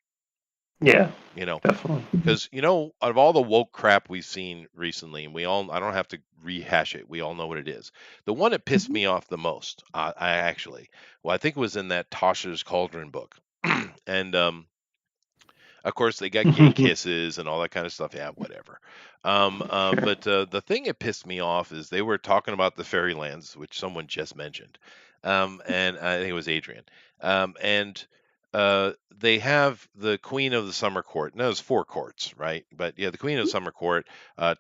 Yeah. Definitely. Because out of all the woke crap we've seen recently, and I don't have to rehash it. We all know what it is. The one that pissed me off the most, I think it was in that Tasha's Cauldron book, and of course they got gay kisses and all that kind of stuff. Yeah, whatever. But the thing that pissed me off is they were talking about the Fairylands, which someone just mentioned, and I think it was Adrian, and. They have the Queen of the Summer Court. No, there's 4 courts, right? But yeah, the Queen of the Summer Court,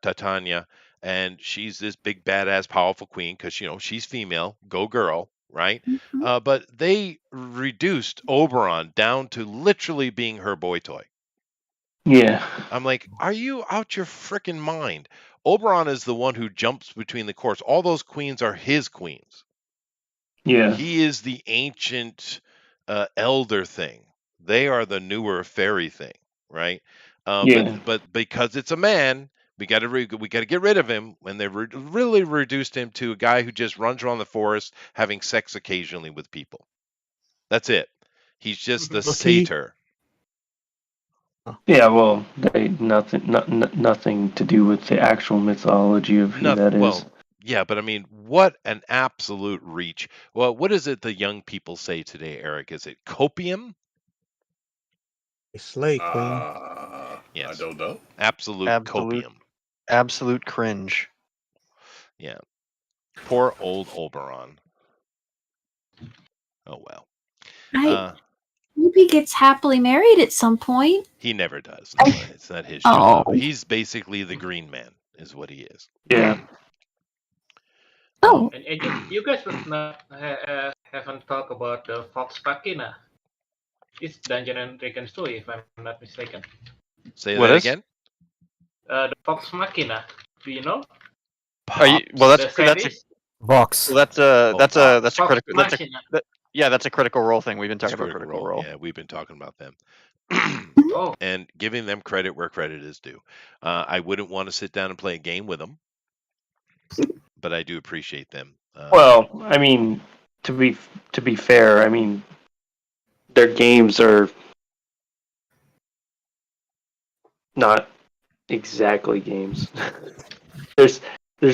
Titania, and she's this big, badass, powerful queen because she's female. Go girl, right? But they reduced Oberon down to literally being her boy toy. Yeah. I'm like, are you out your freaking mind? Oberon is the one who jumps between the courts. All those queens are his queens. Yeah. He is the ancient elder thing. They are the newer fairy thing, right? Yeah. But because it's a man, we got to get rid of him. When they really reduced him to a guy who just runs around the forest having sex occasionally with people. That's it. He's just the satyr. Yeah. Well, nothing to do with the actual mythology of who that is. Well, yeah, but I mean, what an absolute reach. Well, what is it the young people say today, Eric? Is it copium? Slay queen. Yes. I don't know. Absolute copium. Absolute cringe. Yeah. Poor old Oberon. Oh well. I hope he gets happily married at some point. He never does. No, it's not his job. He's basically the Green Man, is what he is. Yeah. Oh. And you guys would not haven't talked about the Vox Machina. It's Dungeon and Dragons 2, if I'm not mistaken. Say that again. The Vox Machina. Do you know? That's a Vox. Well, that's a critical. Machina. That's a critical role thing. We've been talking about critical role. Yeah, we've been talking about them. Oh. And giving them credit where credit is due. I wouldn't want to sit down and play a game with them, but I do appreciate them. Well, I mean, to be fair, I mean, their games are not exactly games. there's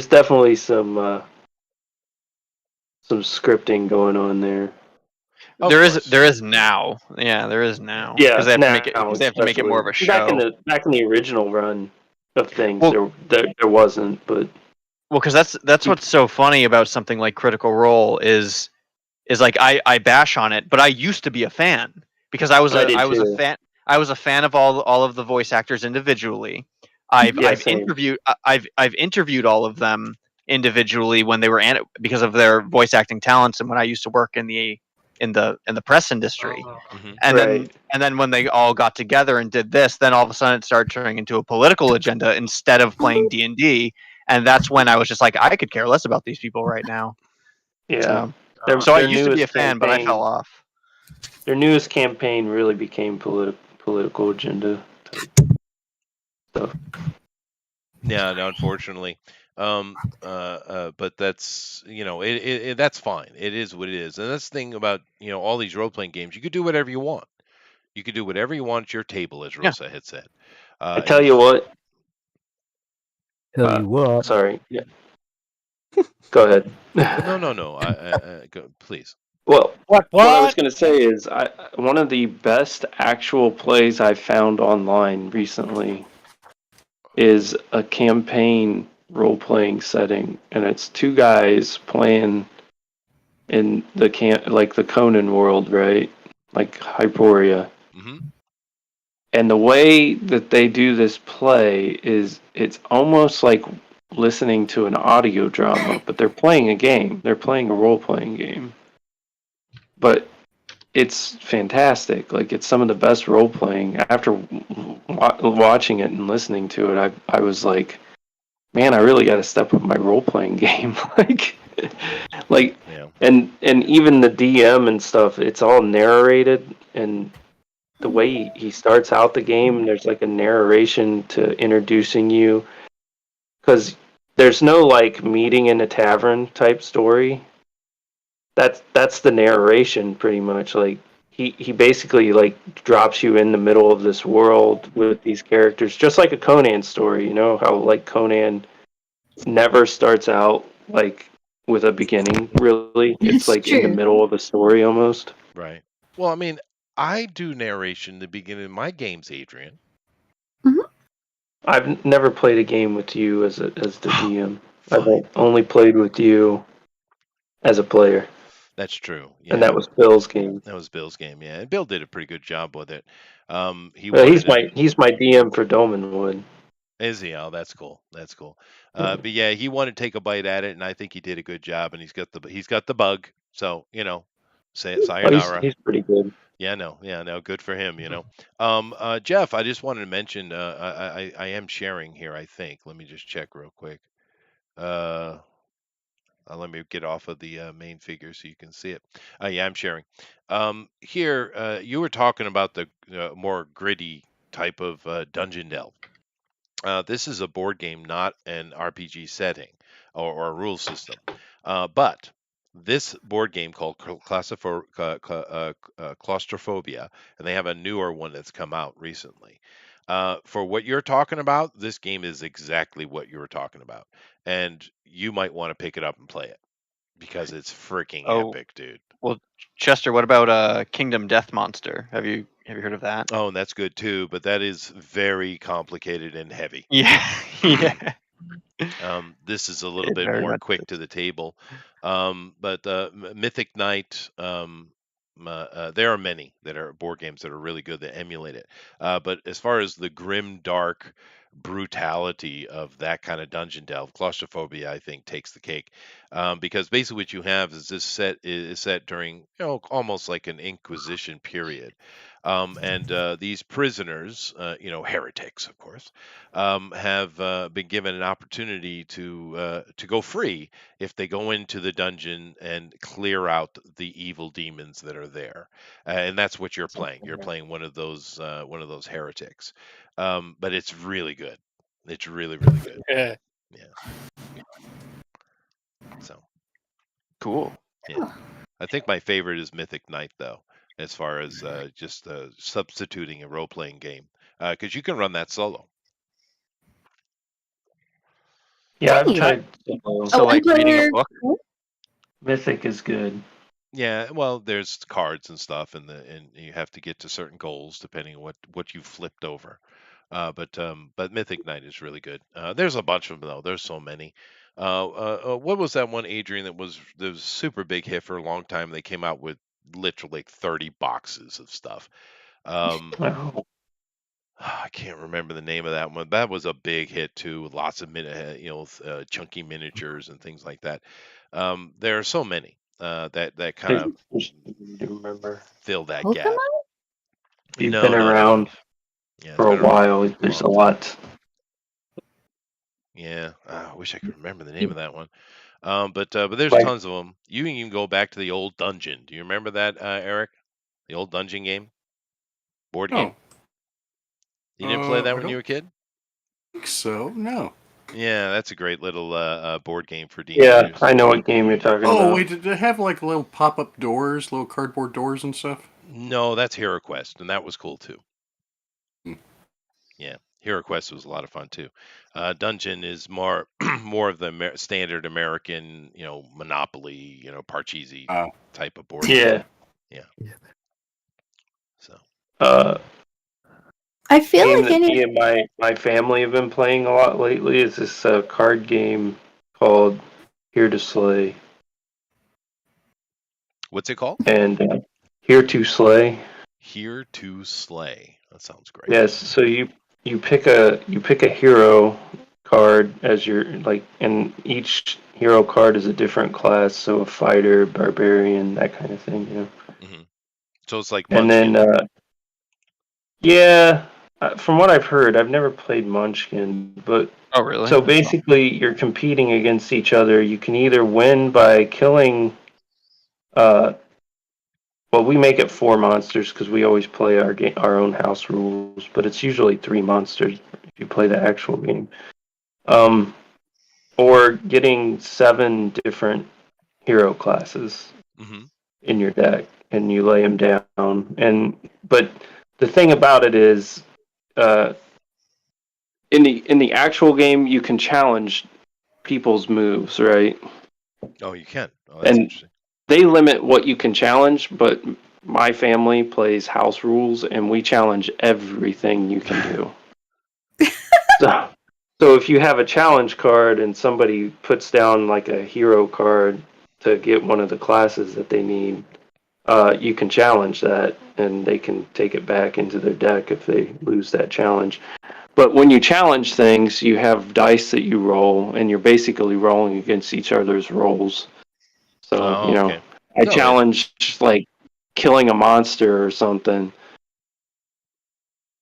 definitely some scripting going on there. There is now. Yeah, there is now. Yeah, because they have now, to make it more of a show. Back in the original run of things, there wasn't, but well, because that's what's so funny about something like Critical Role is like I bash on it, but I used to be a fan because I was a fan of all of the voice actors individually. I've interviewed all of them individually when they were because of their voice acting talents and when I used to work in the in the press industry. Mhm. And then when they all got together and did this, then all of a sudden it started turning into a political agenda instead of playing D&D. And that's when I was just like, I could care less about these people right now. Yeah. So I used to be a fan, but I fell off. Their newest campaign really became political agenda type stuff. Yeah, no, unfortunately. But that's that's fine. It is what it is, and that's the thing about all these role playing games. You could do whatever you want. You could do whatever you want at your table, as Rosa had said. I tell you what. Tell you what. Sorry. Yeah. Go ahead. No. Go, please. Well, what I was going to say is, one of the best actual plays I found online recently is a campaign role-playing setting, and it's two guys playing in the like the Conan world, right? Like Hyperia. Mm-hmm. And the way that they do this play is it's almost like listening to an audio drama, but they're playing a game. They're playing a role-playing game. But it's fantastic. Like, it's some of the best role-playing. After watching it and listening to it, I was like, man, I really got to step up my role-playing game. And even the DM and stuff, it's all narrated, and the way he starts out the game, there's like a narration to introducing you, because there's no like meeting in a tavern type story. That's the narration pretty much. Like he basically like drops you in the middle of this world with these characters, just like a Conan story. You know how like Conan never starts out like with a beginning, really. It's like in the middle of a story almost. Right. Well, I mean, I do narration in the beginning of my games, Adrian. I've never played a game with you as the DM. I've only played with you as a player. That's true. And that was Bill's game. That was Bill's game, yeah. And Bill did a pretty good job with it. He's my DM for Domanwood. Is he? Oh, that's cool. That's cool. But yeah, he wanted to take a bite at it, and I think he did a good job. And he's got the bug. So say it, sayonara. He's pretty good. Yeah, no, good for him. Jeff, I just wanted to mention, I am sharing here. I think. Let me just check real quick. Let me get off of the main figure so you can see it. Yeah, I'm sharing. Here, you were talking about the more gritty type of dungeon delve. This is a board game, not an RPG setting or a rule system. But this board game called Claustrophobia, and they have a newer one that's come out recently. For what you're talking about, this game is exactly what you were talking about. And you might want to pick it up and play it because it's freaking epic, dude. Well, Chester, what about Kingdom Death Monster? Have you heard of that? Oh, and that's good too, but that is very complicated and heavy. Yeah. Yeah. This is a little bit more quick to the table. But Mythic Knight, there are many that are board games that are really good that emulate it. But as far as the grim, dark brutality of that kind of dungeon delve, Claustrophobia, I think, takes the cake. Because basically what you have is this is set during, almost like an Inquisition period. And these prisoners, heretics, of course, have been given an opportunity to go free if they go into the dungeon and clear out the evil demons that are there. And that's what you're playing. You're playing one of those heretics. But it's really good. It's really, really good. Yeah. So cool. Yeah. I think my favorite is Mythic Knight, though, as far as just substituting a role-playing game, because you can run that solo. Yeah, I've tried. So like reading a book. Mythic is good. Yeah, well, there's cards and stuff, and you have to get to certain goals depending on what you've flipped over. But Mythic Knight is really good. There's a bunch of them though. There's so many. What was that one, Adrian? That was a super big hit for a long time. They came out with literally like 30 boxes of stuff. I can't remember the name of that one. That was a big hit too, with lots of chunky miniatures and things like that. There are so many. that kind of remember. fill that gap. You've No, been no, no. around Yeah, for a it's been around while. There's a lot. Yeah, I wish I could remember the name of that one. But there's Like- tons of them. You can even go back to the old Dungeon. Do you remember that, Eric? The old Dungeon game, board No. game. You didn't play that I when you don't were a kid? think so. No. Yeah, that's a great little board game for Yeah, D&Ders. I know what game you're talking about. Oh wait, did they have like little pop-up doors, little cardboard doors and stuff? No, that's Hero Quest, and that was cool too. Hmm. Yeah, Hero Quest was a lot of fun too. Dungeon is more more of the standard American, Monopoly, Parcheesi type of board game. Yeah. Yeah. So. I feel game like that me and my family have been playing a lot lately is this card game called Here to Slay. What's it called? And Here to Slay. Here to Slay. That sounds great. Yes. So you pick a hero card as your and each hero card is a different class. So a fighter, barbarian, that kind of thing. Mm-hmm. So it's like and Munchkin. then yeah. From what I've heard, I've never played Munchkin, but oh really? So basically, you're competing against each other. You can either win by killing. Well, we make it 4 monsters because we always play our own house rules, but it's usually 3 monsters if you play the actual game. Or getting 7 different hero classes in your deck, and you lay them down. But the thing about it is. In the actual game, you can challenge people's moves, right? Oh, you can. Oh, that's interesting. They limit what you can challenge, but my family plays house rules, and we challenge everything you can do. So if you have a challenge card and somebody puts down like a hero card to get one of the classes that they need, you can challenge that, and they can take it back into their deck if they lose that challenge. But when you challenge things, you have dice that you roll, and you're basically rolling against each other's rolls. So, okay. I challenge like killing a monster or something,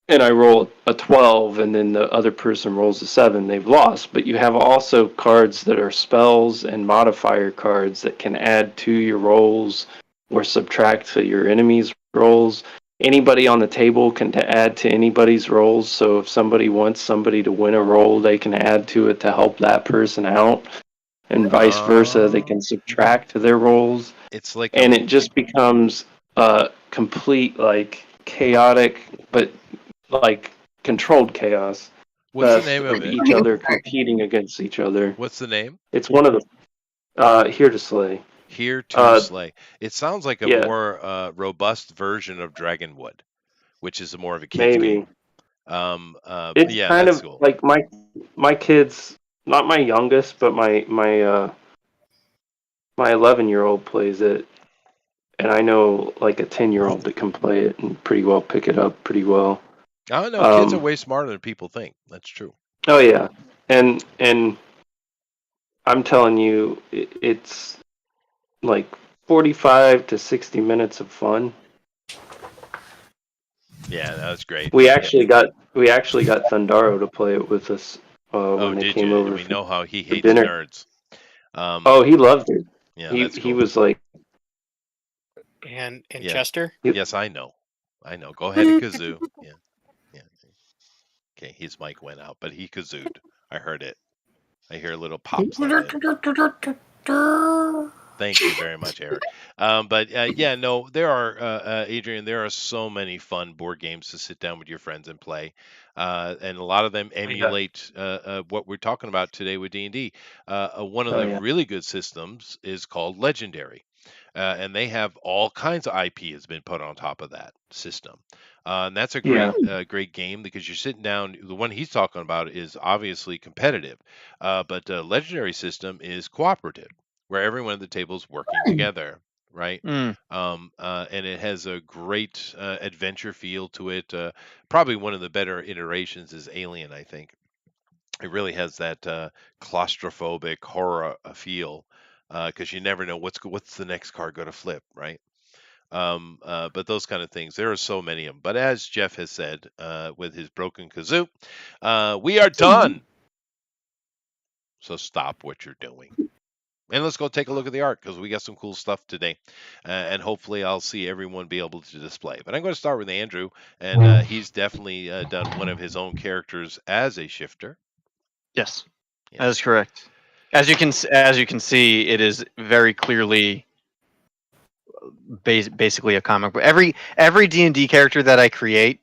and I roll a 12, and then the other person rolls a 7. They've lost. But you have also cards that are spells and modifier cards that can add to your rolls or subtract to your enemy's rolls. Anybody on the table can add to anybody's rolls. So if somebody wants somebody to win a roll, they can add to it to help that person out, and vice versa. They can subtract to their rolls. It's like, and it just becomes complete chaotic, but controlled chaos. What's the name of it? Each other competing against each other. What's the name? It's one of the Here to Slay. Here to Slay. It sounds like a yeah. more robust version of Dragonwood, which is more of a kids Maybe. game. It's yeah, kind that's of cool. like my kids, not my youngest, but my 11-year-old plays it, and I know like a 10-year-old that can play it and pretty well pick it up pretty well. I don't know. Kids are way smarter than people think. That's true. Oh yeah, and I'm telling you, it's like 45 to 60 minutes of fun. Yeah, that's great. We actually got Thundaro to play it with us when they did came you? over. We know how he for hates dinner. nerds. He loved it. Yeah, he that's he cool. was like, And Yeah. Chester? Yes, I know. Go ahead and kazoo. Yeah. Okay, his mic went out, but he kazooed. I heard it. I hear little pops. Thank you very much, Eric. Yeah, no, there are, Adrian, there are so many fun board games to sit down with your friends and play. And a lot of them emulate what we're talking about today with D&D. One of the really good systems is called Legendary. And they have all kinds of IP has been put on top of that system. And that's a great great game because you're sitting down. The one he's talking about is obviously competitive, but the Legendary system is cooperative, where everyone at the table is working together, right? And it has a great adventure feel to it. Probably one of the better iterations is Alien, I think. It really has that claustrophobic horror feel because you never know what's the next card going to flip, right? But those kind of things, there are so many of them. But as Jeff has said, with his broken kazoo, we are done. So stop what you're doing. And let's go take a look at the art, because we got some cool stuff today. And hopefully I'll see everyone be able to display. But I'm going to start with Andrew, and he's definitely done one of his own characters as a shifter. Yes, that is correct. As you can see, it is very clearly basically a comic book. Every D&D character that I create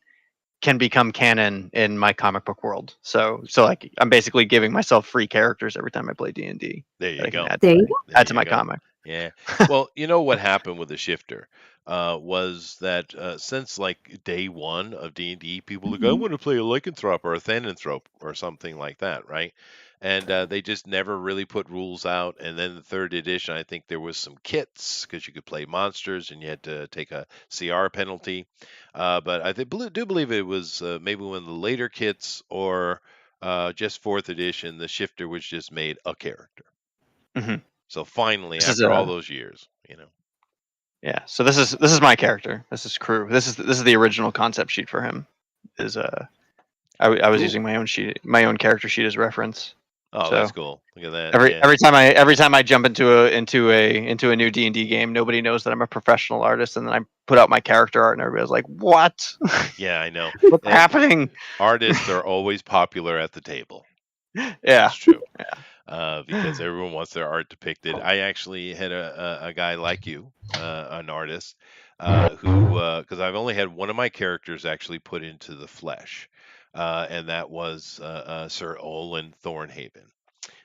can become canon in my comic book world. So like I'm basically giving myself free characters every time I play D&D. There you go. Add to my comic. Yeah. Well, you know what happened with the shifter was that since like day one of D&D, people like, I want to play a lycanthrope or a thananthrope or something like that, right? And they just never really put rules out. And then the third edition, I think there was some kits because you could play monsters and you had to take a CR penalty. But I do believe it was maybe one of the later kits or just fourth edition, the shifter was just made a character. Mm-hmm. So finally, This is after all those years, Yeah. So this is my character. This is Crew. This is the original concept sheet for him. I was using my own character sheet as reference. Oh, So, that's cool. Look at that. Every time I jump into a new D&D game, nobody knows that I'm a professional artist, and then I put out my character art, and everybody's like, "What? Yeah, I know. What's happening?" Artists are always popular at the table. Yeah, That's true. Because everyone wants their art depicted. I actually had a guy like you, an artist, who because I've only had one of my characters actually put into the flesh, and that was Sir Olin Thornhaven.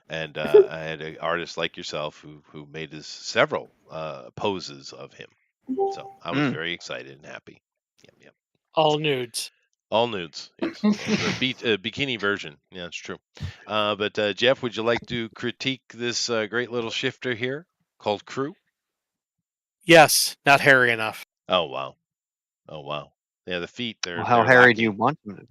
And I had an artist like yourself who made us several poses of him. So I was very excited and happy. Yep. All nudes. All nudes. Yes. The bikini version. Yeah, that's true. But Jeff, would you like to critique this great little shifter here called Crew? Yes, not hairy enough. Oh wow. Yeah, the feet. Well, how hairy do you want them to be?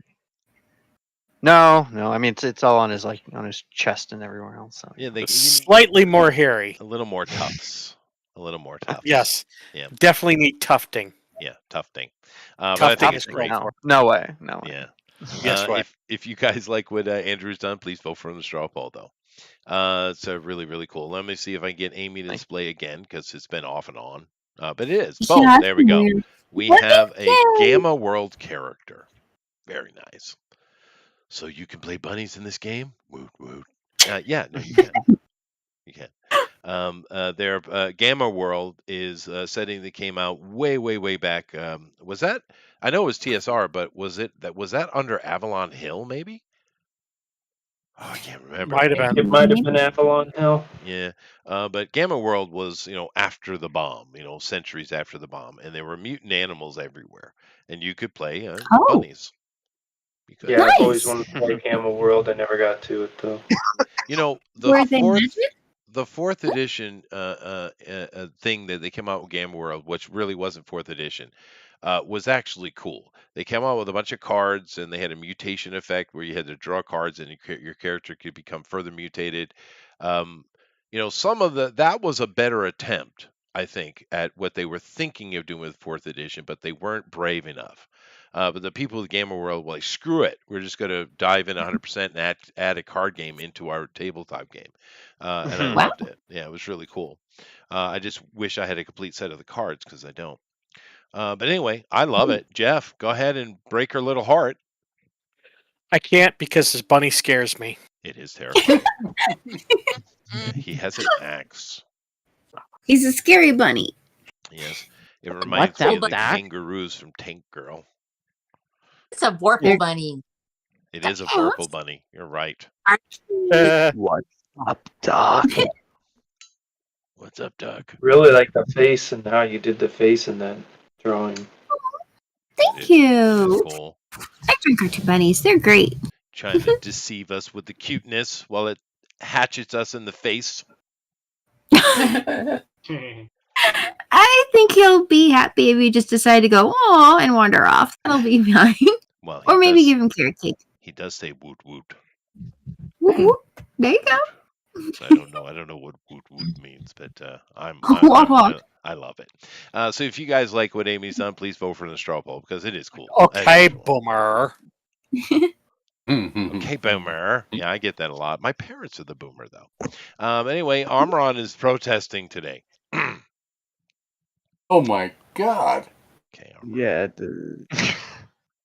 No. I mean, it's all on his chest and everywhere else. So. Yeah, Slightly more hairy. A little more tufts. Yes. Yeah. Definitely need tufting. Yeah, tufting. But I Tufting think is it's great. No way. Yeah. Yes, way. If you guys like what Andrew's done, please vote for him the straw poll, though. It's really, really cool. Let me see if I can get Amy to display again because it's been off and on. But it is. Boom. Yeah, There we go. weird. We What have is a that? Gamma World character. Very nice. So you can play bunnies in this game? Woot woot. Yeah, no, you can. You can. Their Gamma World is a setting that came out way back. Was that? I know it was TSR, but was that under Avalon Hill? Maybe. Oh, I can't remember. Might have been. It might have been Avalon Hill. Yeah, but Gamma World was, after the bomb, centuries after the bomb, and there were mutant animals everywhere, and you could play bunnies. You could. Yeah, I've always wanted to play Gamma World. I never got to it though. Were they magic? The fourth edition thing that they came out with Gamma World, which really wasn't fourth edition, was actually cool. They came out with a bunch of cards, and they had a mutation effect where you had to draw cards, and your character could become further mutated. Some of that was a better attempt, I think, at what they were thinking of doing with fourth edition, but they weren't brave enough. But the people with Gamma World were like, screw it. We're just going to dive in 100% and add a card game into our tabletop game. And I loved it. Yeah, it was really cool. I just wish I had a complete set of the cards because I don't. But anyway, I love it. Jeff, go ahead and break her little heart. I can't because this bunny scares me. It is terrible. He has an axe. He's a scary bunny. Yes. It reminds me of the that? kangaroos from Tank Girl. It's a Vorpal bunny. It is a purple bunny. You're right. What's up, Doc? What's up, Doc? Really like the face and how you did the face in that drawing. Thank you. Cool. I drink our two bunnies. They're great. Trying to deceive us with the cuteness while it hatchets us in the face. I think he'll be happy if you just decide to go, "Aw," and wander off. That'll be fine. Well, Or maybe give him carrot cake. He does say woot woot. Whoop, whoop. There you go. So I don't know. I don't know what woot woot means, but I love it. So if you guys like what Amy's done, please vote for the straw poll because it is cool. Okay, boomer. Okay, boomer. Yeah, I get that a lot. My parents are the boomer, though. Anyway, Armoron is protesting today. Oh my god. Okay. Yeah, dude.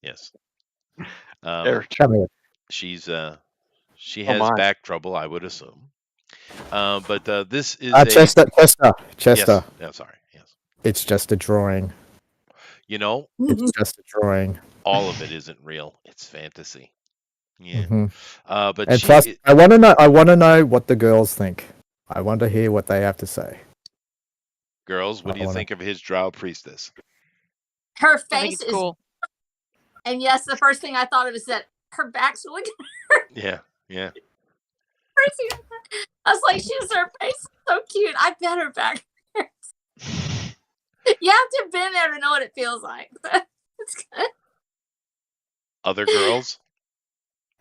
Yes. Eric. She Oh, has my. back trouble, I would assume. But this is Chester. Yes. Yeah, sorry. Yes. It's just a drawing. You know, It's just a drawing. all of it isn't real. It's fantasy. Yeah. Mhm. But And she plus, I want to know what the girls think. I want to hear what they have to say. girls, what do you wanna- think of his drow priestess? Her I think face it's is cool. And yes, the first thing I thought of is that her back's looking Yeah. Yeah. crazy. I was like, her face is so cute. I bet her back hurts. You have to have been there to know what it feels like. It's good. Other girls?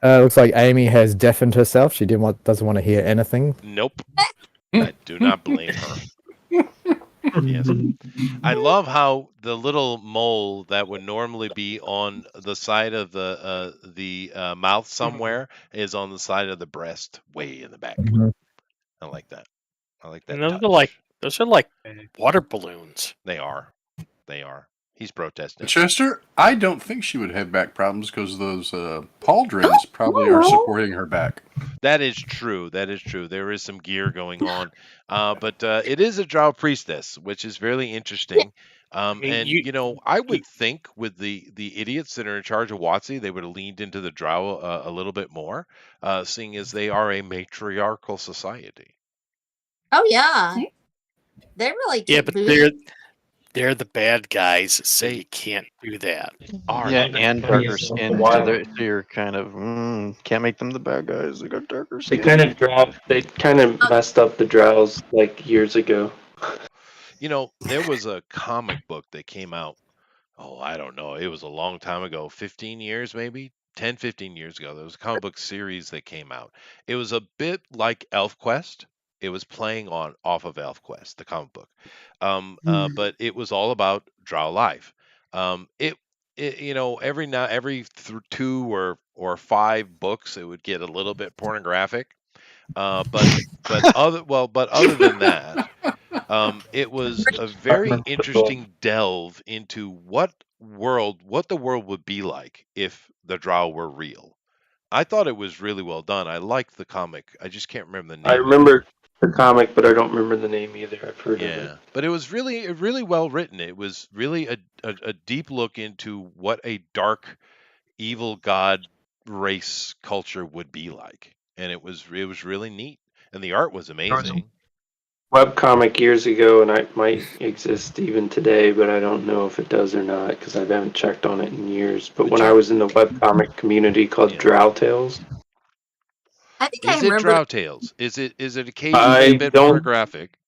Looks like Amy has deafened herself. She doesn't want to hear anything. Nope. I do not blame her. Yes. I love how the little mole that would normally be on the side of the mouth somewhere is on the side of the breast, way in the back. Mhm. I like that. I like that. And those touch. are like water balloons. They are. They are. He's protesting. Chester, I don't think she would have back problems because those pauldrons probably are supporting her back. That is true. That is true. There is some gear going on, but it is a drow priestess, which is really interesting. And you know, I would think with the idiots that are in charge of WotC, they would have leaned into the drow a little bit more, seeing as they are a matriarchal society. Oh yeah. They really Yeah, keep but boosting. they're the bad guys, so you can't do that. Yeah, and darker skin. So you're kind of can't make them the bad guys. They got darker They skin. kind of messed up the drows like years ago. You know, there was a comic book that came out, oh, I don't know, it was a long time ago, 15 years maybe, 10, 15 years ago. There was a comic book series that came out. It was a bit like ElfQuest. It was playing off of ElfQuest, the comic book. But it was all about drow life. It you know, every 2 or 5 books it would get a little bit pornographic. But other than that, it was a very interesting delve into what the world would be like if the drow were real. I thought it was really well done. I liked the comic. I just can't remember the name. I remember the comic, but I don't remember the name either. I've heard of it. But it was really well written. It was really a deep look into what a dark, evil god race culture would be like, and it was really neat, and the art was amazing. Webcomic years ago, and it might exist even today, but I don't know if it does or not because I haven't checked on it in years. But when I was in the webcomic community called Drow Tales, I think Is I it remember. Drow Tales? Is it occasionally a bit pornographic?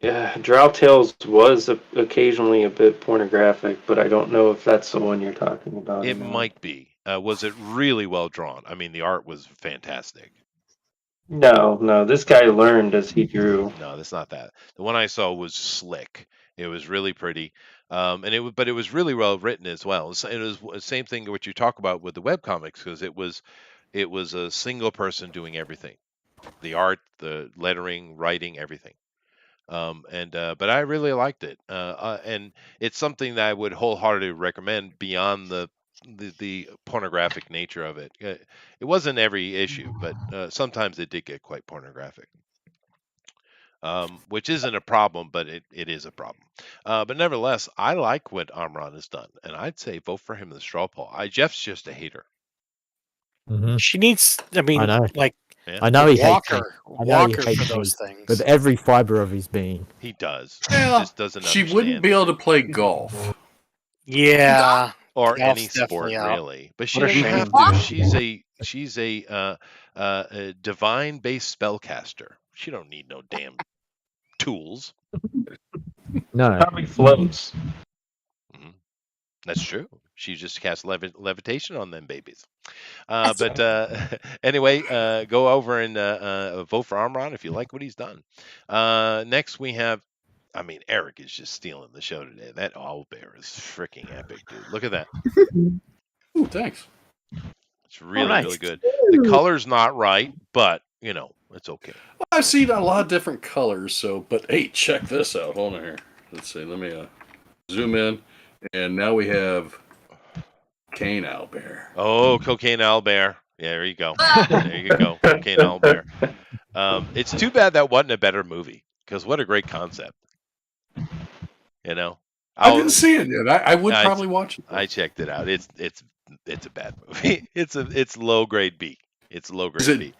Yeah, Drow Tales was occasionally a bit pornographic, but I don't know if that's the one you're talking about. It might be. Was it really well drawn? I mean, the art was fantastic. No, this guy learned as he drew. No, that's not that. The one I saw was slick. It was really pretty, but it was really well written as well. It was the same thing what you talk about with the webcomics because it was a single person doing everything, the art, the lettering, writing, everything. But I really liked it, and it's something that I would wholeheartedly recommend beyond the pornographic nature of it. It wasn't every issue, but sometimes it did get quite pornographic, which isn't a problem, but it is a problem. But nevertheless, I like what Armoron has done, and I'd say vote for him in the straw poll. Jeff's just a hater. She needs. I mean, I know. like I know he hates me. Walker, I know he Walker hates for those me things. with every fiber of his being. He does. Well, He just doesn't she understand. wouldn't be able to play golf. Yeah, or golf's any sport definitely out. really, but she What a doesn't shame. have to. She's a divine based spellcaster. She don't need no damn tools. No. Probably floats. That's true. She just casts levitation on them babies. But anyway, go over and vote for Armron if you like what he's done. Next, we have, I mean, Eric is just stealing the show today. That owlbear is freaking epic, dude. Look at that. Ooh, thanks. It's really, nice. really good. The color's not right, but, you know, it's okay. Well, I've seen a lot of different colors, so, but hey, check this out. Hold on here. Let's see. Let me zoom in. And now we have Cocaine Owlbear. Oh, Cocaine Owlbear. Yeah, there you go. There you go. Cocaine Owlbear. It's too bad that wasn't a better movie, because what a great concept. You know? I didn't see it yet. I would probably watch it. I checked it out. It's a bad movie. It's low grade B. It's low grade Is it B.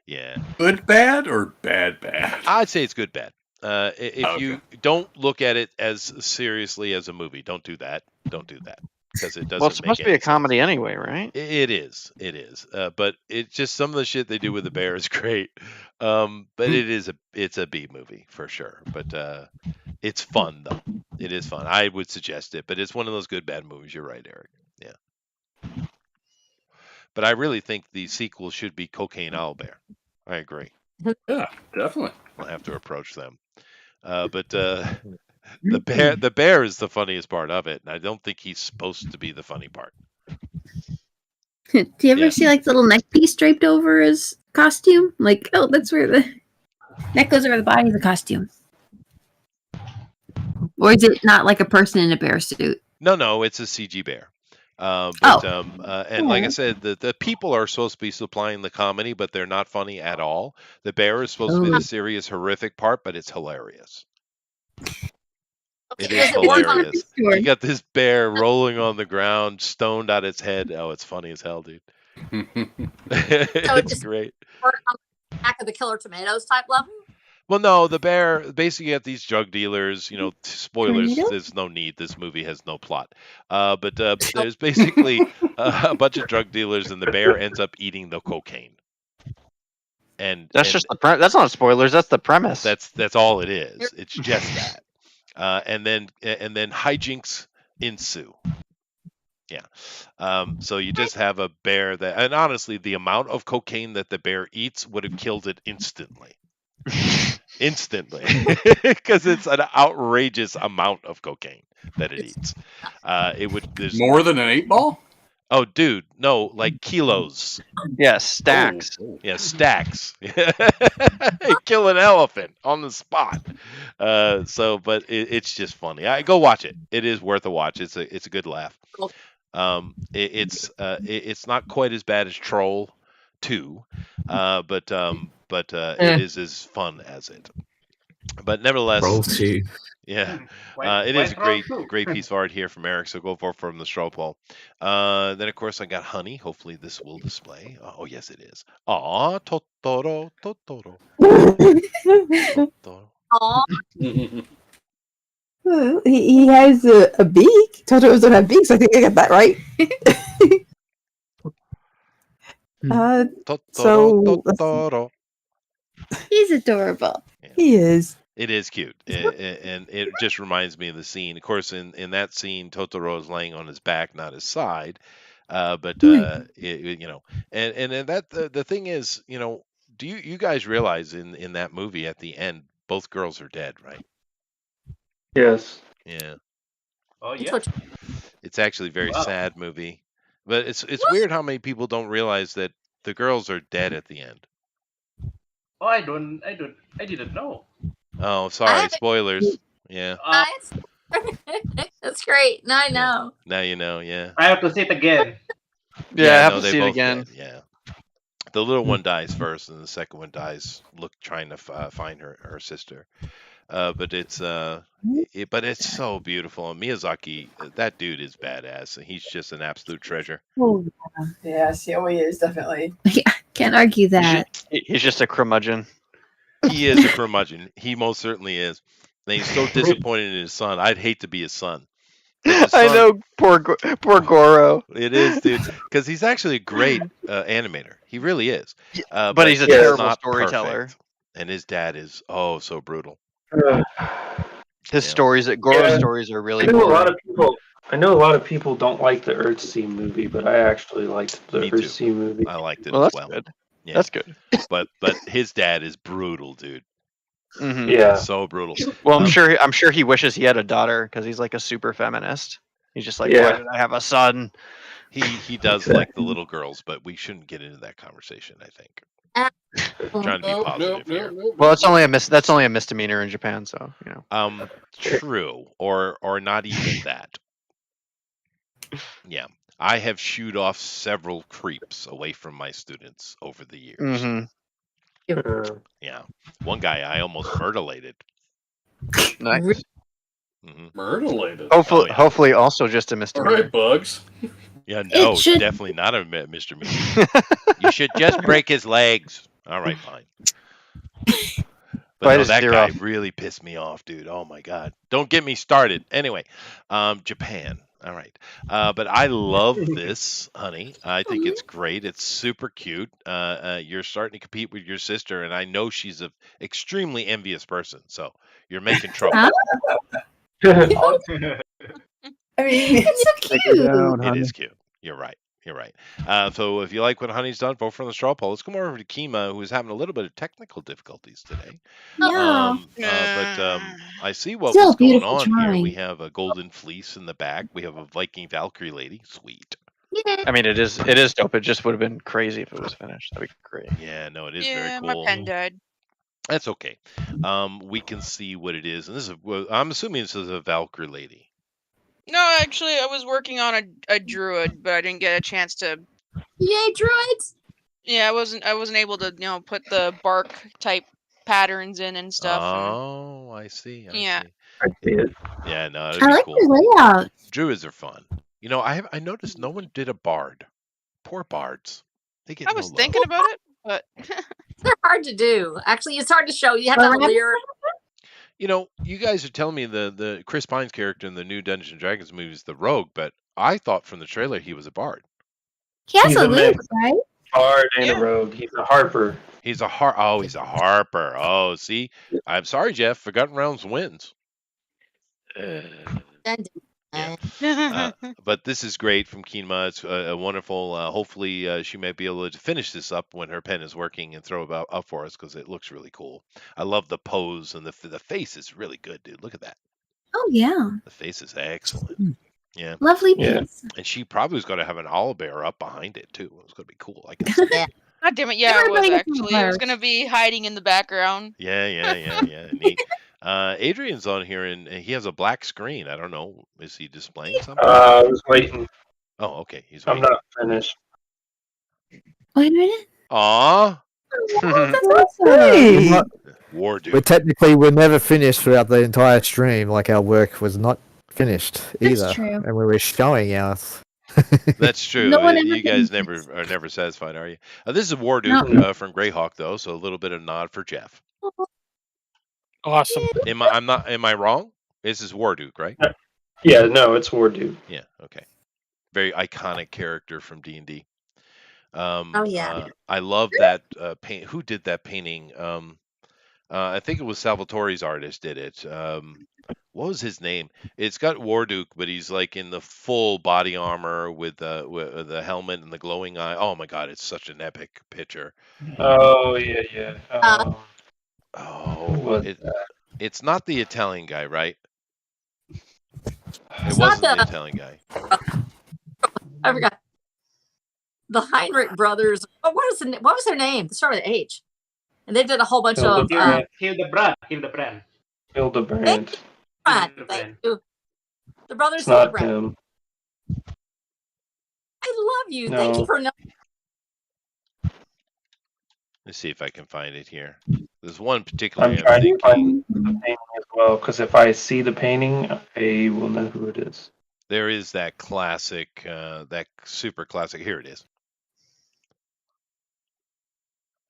Yeah. Good bad or bad bad? I'd say it's good bad. If you don't look at it as seriously as a movie, don't do that. Don't do that, because it doesn't. Well, it's supposed to be a comedy anyway, right? It is. It is. But it's just some of the shit they do with the bear is great. But it's a B movie for sure. But it's fun though. It is fun. I would suggest it. But it's one of those good bad movies. You're right, Eric. Yeah. But I really think the sequel should be Cocaine Owlbear. I agree. Yeah, definitely. We'll have to approach them. But the bear is the funniest part of it, and I don't think he's supposed to be the funny part. Do you ever see like the little neck piece draped over his costume? Like, oh, that's where the neck goes over the body of the costume. Or is it not like a person in a bear suit? No, it's a CG bear. And like I said, the people are supposed to be supplying the comedy, but they're not funny at all. The bear is supposed to be the serious, horrific part, but it's hilarious. It is hilarious. You got this bear rolling on the ground, stoned out its head. Oh, it's funny as hell, dude. It's great. Back of the Killer Tomatoes type level. Well, no, the bear basically at these drug dealers. You know, spoilers. There's no need. This movie has no plot. But there's basically a bunch of drug dealers, and the bear ends up eating the cocaine. And that's just the that's not spoilers. That's the premise. That's all it is. It's just that. And then hijinks ensue. Yeah. So you just have a bear that, and honestly, the amount of cocaine that the bear eats would have killed it instantly. Instantly, because it's an outrageous amount of cocaine that it eats. There's more than an 8-ball. Oh, dude, no, like kilos. Yeah, stacks. Oh. Yeah, stacks. Kill an elephant on the spot. But it's just funny. Go watch it. It is worth a watch. It's a good laugh. It's not quite as bad as Troll 2, but it is as fun as it. But nevertheless, Troll 2. Yeah, it is a great piece of art here from Eric. So go vote for him, the straw poll. Then of course I got Honey. Hopefully this will display. Oh yes, it is. Aw, Totoro. Aww. He has a beak. Totoros don't have beaks. I think I got that right. Totoro. He's adorable. Yeah. He is. It is cute, and it just reminds me of the scene. Of course, in that scene, Totoro is laying on his back, not his side. But the thing is, do you guys realize in that movie at the end, both girls are dead, right? Yes. Yeah. Oh yeah. It's actually a very sad movie, but it's weird how many people don't realize that the girls are dead at the end. Oh, I didn't know. Oh, sorry, spoilers. Yeah. That's great. Now I know. Now you know. Yeah. I have to see it again. Yeah, I have to see it again. Yeah. The little one dies first, and the second one dies trying to find her sister. But it's so beautiful. And Miyazaki, that dude is badass. He's just an absolute treasure. Oh, yes, he is definitely. Yeah, can't argue that. He's just a curmudgeon. He is a curmudgeon. He most certainly is. And he's so disappointed in his son. I'd hate to be his son. I know, poor Goro. It is, dude, because he's actually a great animator. He really is. But he's a terrible storyteller. Perfect. And his dad is so brutal. His stories, Goro's stories are really. I know a lot of people. I know a lot of people don't like the Earthsea movie, but I actually liked the Me too. Earthsea movie. I liked it Well, as that's well. good. Yeah. That's good. But his dad is brutal, dude. Mhm. Yeah. So brutal. Well, I'm sure he wishes he had a daughter because he's like a super feminist. He's just like, why Yeah. did I have a son? He does like the little girls, but we shouldn't get into that conversation, I think. Trying to be positive here. Well, that's only a misdemeanor in Japan, so you know. True, or not even that. Yeah, I have shooed off several creeps away from my students over the years. Mhm. Yeah, one guy I almost murderlated. Nice. Murderlated. Hopefully, Oh, yeah. hopefully, also just a All misdemeanor. right, Bugs. Yeah, no, should- definitely not a misdemeanor. You should just break his legs. All right, fine. But Bite no, his that ear guy off. really pissed me off, dude. Oh my god! Don't get me started. Anyway, Japan. All right, but I love this, honey. I think it's great. It's super cute. You're starting to compete with your sister, and I know she's an extremely envious person. So you're making trouble. I mean, It's so Take her cute. down, It honey. is cute. You're right. You're right. So if you like what Honey's done, vote for the straw poll. Let's come over to Kima, who's having a little bit of technical difficulties today. Yeah. But I see what Still was going beautiful on here. We drawing. have a golden fleece in the back. We have a Viking Valkyrie lady. Sweet. I mean, it is dope. It just would have been crazy if it was finished. That'd be great. Yeah, no, it is Yeah, very cool. my pen died. That's okay. We can see what it is, and this is. Well, I'm assuming this is a Valkyrie lady. No, actually, I was working on a druid, but I didn't get a chance to. Yay, druids! Yeah, I wasn't able to put the bark type patterns in and stuff. Oh, I see. Yeah. I see it. Yeah, no, it'd I be like cool. the layout. Druids are fun. I noticed no one did a bard. Poor bards. They get I no was love. thinking about it, but They're hard to do. Actually, it's hard to show. You have to have a lyric. You guys are telling me the Chris Pine's character in the new Dungeons and Dragons movie is the rogue, but I thought from the trailer he was a bard. He has He's a a loop, mix. right? Bard and Yeah. a rogue. He's a harper. He's a he's a harper. Oh, see, I'm sorry, Jeff. Forgotten Realms wins. Yeah. But this is great from Keenma. It's a wonderful. Hopefully, she might be able to finish this up when her pen is working and throw it up for us because it looks really cool. I love the pose and the face is really good, dude. Look at that. Oh yeah. The face is excellent. Yeah. Lovely Yeah. piece. And she probably was going to have an owlbear up behind it too. It was going to be cool. I can see. Yeah. God damn it! Yeah, I was Everybody gets actually. I was owlbears. gonna be hiding in the background. Yeah. Neat. Adrian's on here and he has a black screen. I don't know. Is he displaying something? I was waiting. Oh, okay. He's I'm waiting. not finished. Wait a minute. Aw. That's We're, awesome. not- War dude. we're never finished throughout the entire stream. Like our work was not finished either, That's true. and we were showing ours. That's true. No one ever You guys finishes. are never satisfied, are you? This is War No. Duke from Greyhawk, though, so a little bit of nod for Jeff. Awesome. Am I wrong? This is War Duke, right? Yeah, no, it's War Dude. Yeah. Okay. Very iconic character from D&D. Oh, yeah. I love that paint. Who did that painting? I think it was Salvatore's artist did it. What was his name? It's got War Duke, but he's like in the full body armor with the helmet and the glowing eye. Oh my God, it's such an epic picture. Oh yeah. Oh, it's not the Italian guy, right? It It's not wasn't the the- Italian guy. I forgot. The Heinrich brothers. What was their name? They started with H. And they did a whole bunch of. Hildebrand. Hildebrand. Hildebrand. Thank you. The brothers It's not Hildebrand. him. I love you. Thank No. you for knowing. Let's see if I can find it here. There's one particularly I'm I'm trying to thinking. find the painting as well, because if I see the painting, I will know who it is. There is that classic, that super classic. Here it is.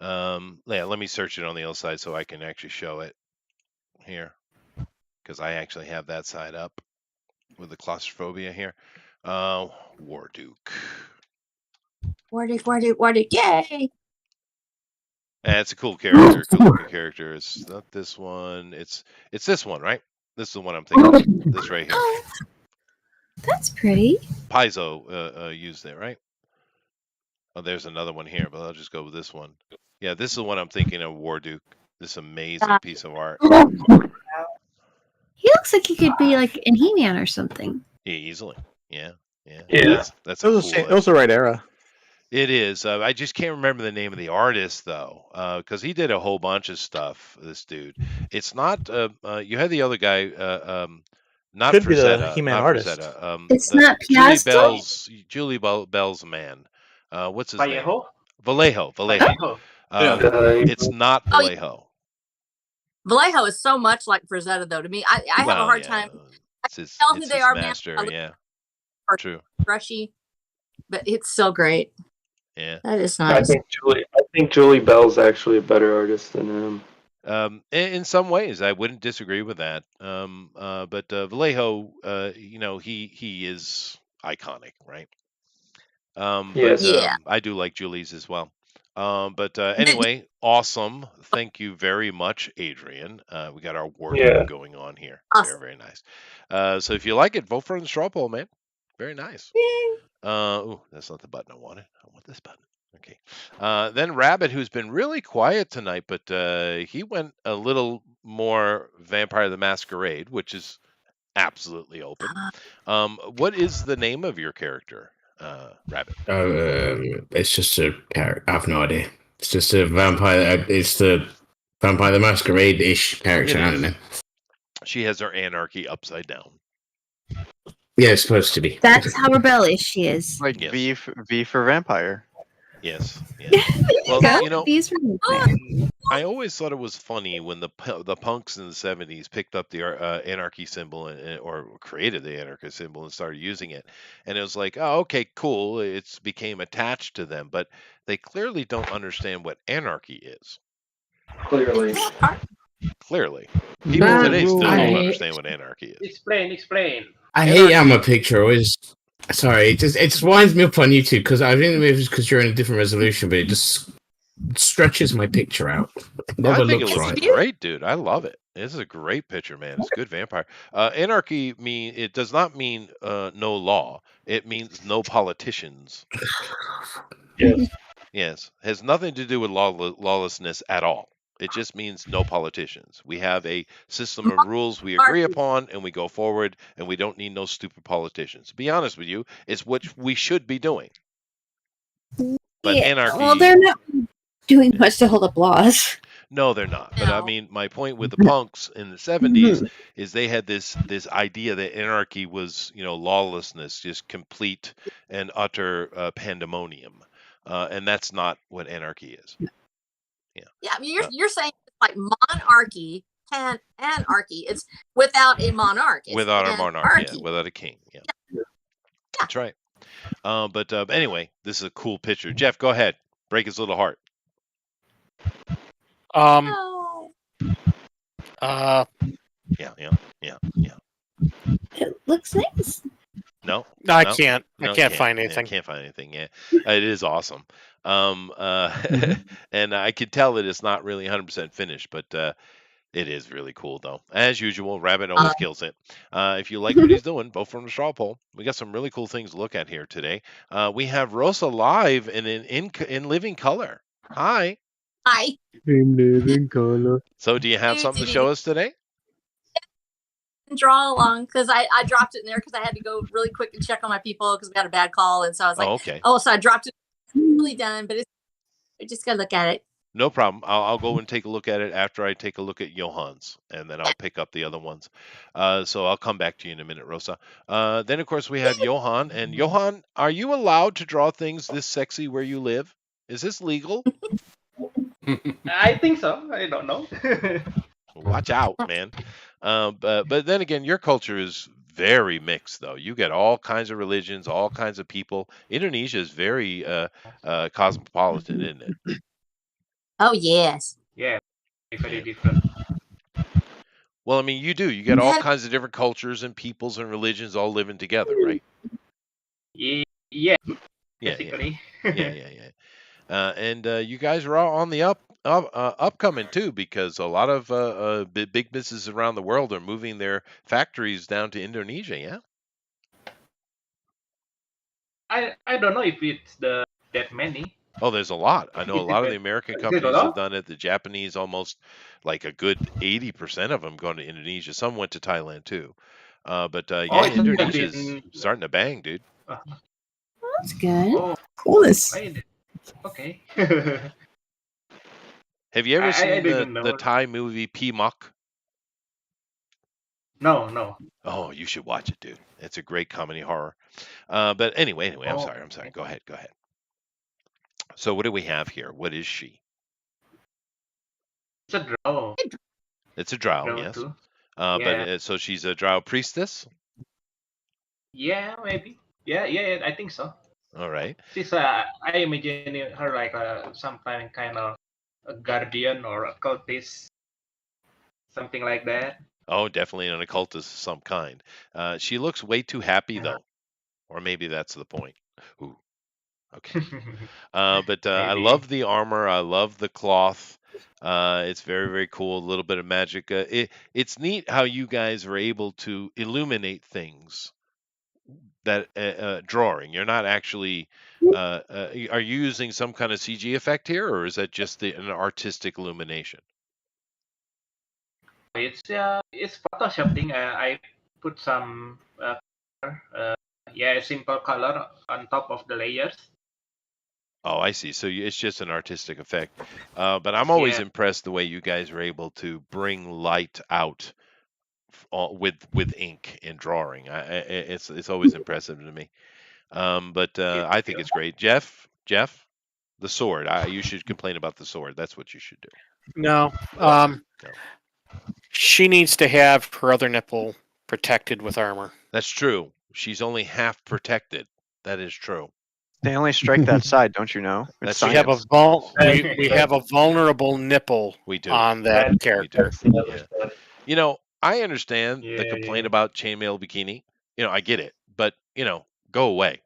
Yeah, let me search it on the other side so I can actually show it here, because I actually have that side up with the claustrophobia here. War Duke. War Duke. Yay! It's a cool character, good looking character. It's not this one. It's this one, right? This is the one I'm thinking of. This right here. That's pretty. Paizo used it, right? Oh, there's another one here, but I'll just go with this one. Yeah, this is the one I'm thinking of, Warduke. This amazing piece of art. He looks like he could be like in He-Man or something. Yeah, easily. Yeah. Yeah. That's It was, it was the right era. It is. I just can't remember the name of the artist though, because he did a whole bunch of stuff. This dude. It's not. You had the other guy. Not Could be the Frazetta. He-Man Not artist. Frazetta. It's not Piastri? Julie Bell's man. What's his name? Vallejo? Vallejo. Vallejo. It's not Vallejo. Vallejo is so much like Frazetta, though. To me, I have a hard time. I can tell who they are, master, man. yeah. True. Brushy, but it's so great. Yeah, that is nice. I think Julie Bell's actually a better artist than him. In some ways, I wouldn't disagree with that. But Vallejo, he is iconic, right? Yes. I do like Julie's as well. But anyway, awesome. Thank you very much, Adrian. We got our war going on here. Awesome. Very, very nice. So if you like it, vote for the straw poll, man. Very nice. Oh, that's not the button I wanted. I want this button. Okay. Then Rabbit, who's been really quiet tonight, but he went a little more Vampire the Masquerade, which is absolutely open. What is the name of your character, Rabbit? It's just a character. I have no idea. It's just a vampire. It's the Vampire the Masquerade-ish character. I don't know. She has her anarchy upside down. Yeah, it's supposed to be. That's how rebellious she is. Like V for vampire. Yes. Well, V's for vampire. I always thought it was funny when the punks in the 70s picked up the anarchy symbol or created the anarchy symbol and started using it, and it was like, oh, okay, cool. It's became attached to them, but they clearly don't understand what anarchy is. Clearly. People today still don't understand what anarchy is. Explain. I hate how my picture always. Sorry, it just winds me up on YouTube because I didn't know if it's because you're in a different resolution, but it just stretches my picture out. It never I think it looks looks right. great, dude. I love it. This is a great picture, man. It's good vampire. Anarchy it does not mean no law. It means no politicians. Yes. Has nothing to do with lawlessness at all. It just means no politicians. We have a system of rules we agree upon, and we go forward, and we don't need no stupid politicians. To be honest with you, it's what we should be doing. But anarchy. Well, they're not doing much to hold up laws. No, they're not. But I mean, my point with the punks in the 70s is they had this idea that anarchy was, lawlessness, just complete and utter pandemonium, and that's not what anarchy is. Yeah, I mean, you're saying like monarchy and anarchy. It's without a monarch. It's Without a monarch, anarchy. without a king. Yeah. That's right. But anyway, this is a cool picture. Jeff, go ahead. Break his little heart. Yeah. It looks nice. No, I can't find anything. Yeah, can't find anything. Yeah, it is awesome. And I can tell that it's not really 100% finished, but it is really cool though. As usual, Rabbit always kills it. If you like what he's doing, vote for the straw poll. We got some really cool things to look at here today. We have Rosa live and in living color. Hi. Hi. In living color. So, do you have something to show us today? Draw along because I dropped it in there because I had to go really quick and check on my people because we got a bad call, and so I was like, okay. Oh, so I dropped it. It's really done, but I just gotta look at it. No problem. I'll go and take a look at it after I take a look at Johan's, and then I'll pick up the other ones. So I'll come back to you in a minute, Rosa. Then, of course, we have Johan. And Johan, are you allowed to draw things this sexy where you live? Is this legal? I think so. I don't know. Watch out, man. But then again, your culture is very mixed, though. You get all kinds of religions, all kinds of people. Indonesia is very cosmopolitan, isn't it? Oh, yes. Yeah, very different. Well, I mean, you do. You get all kinds of different cultures and peoples and religions all living together, right? Yeah. Basically. Yeah. And you guys are all on the upcoming too, because a lot of big businesses around the world are moving their factories down to Indonesia. Yeah. I don't know if it's that many. Oh, there's a lot. I know a lot of the American companies lot? have done it. The Japanese, almost like a good 80% of them going to Indonesia. Some went to Thailand too. But yeah, Oh, it's Indonesia's been- starting to bang, dude. That's good. Oh, Coolness. okay. Have you ever I seen didn't the know. Thai movie P-Mok? No. Oh, you should watch it, dude. It's a great comedy horror. But anyway, I'm Oh, sorry. Go ahead. So what do we have here? What is she? It's a draw. It's a drow, Drow yes. too. But Yeah. so she's a drow priestess. Yeah, maybe. Yeah, I think so. All right. She's I imagine her like some kind of a guardian or a cultist, something like that. Oh, definitely an occultist of some kind. She looks way too happy though, or maybe that's the point. Ooh. Okay. But I Maybe. love the armor. I love the cloth. It's very, very cool. A little bit of magic. It's neat how you guys are able to illuminate things that drawing. You're not actually. Are you using some kind of CG effect here, or is that just an artistic illumination? It's photoshopping. I put some simple color on top of the layers. Oh, I see. So it's just an artistic effect. But I'm always Yeah. impressed the way you guys are able to bring light out with ink and drawing. It's always impressive to me. But I think it's great. Jeff, the sword. You should complain about the sword. That's what you should do. No. She needs to have her other nipple protected with armor. That's true. She's only half protected. That is true. They only strike that side, don't you know? It's That's We have a science. we have a vulnerable nipple We do. on that character. Yeah. I understand the Yeah, complaint about chainmail bikini. I get it, but go away.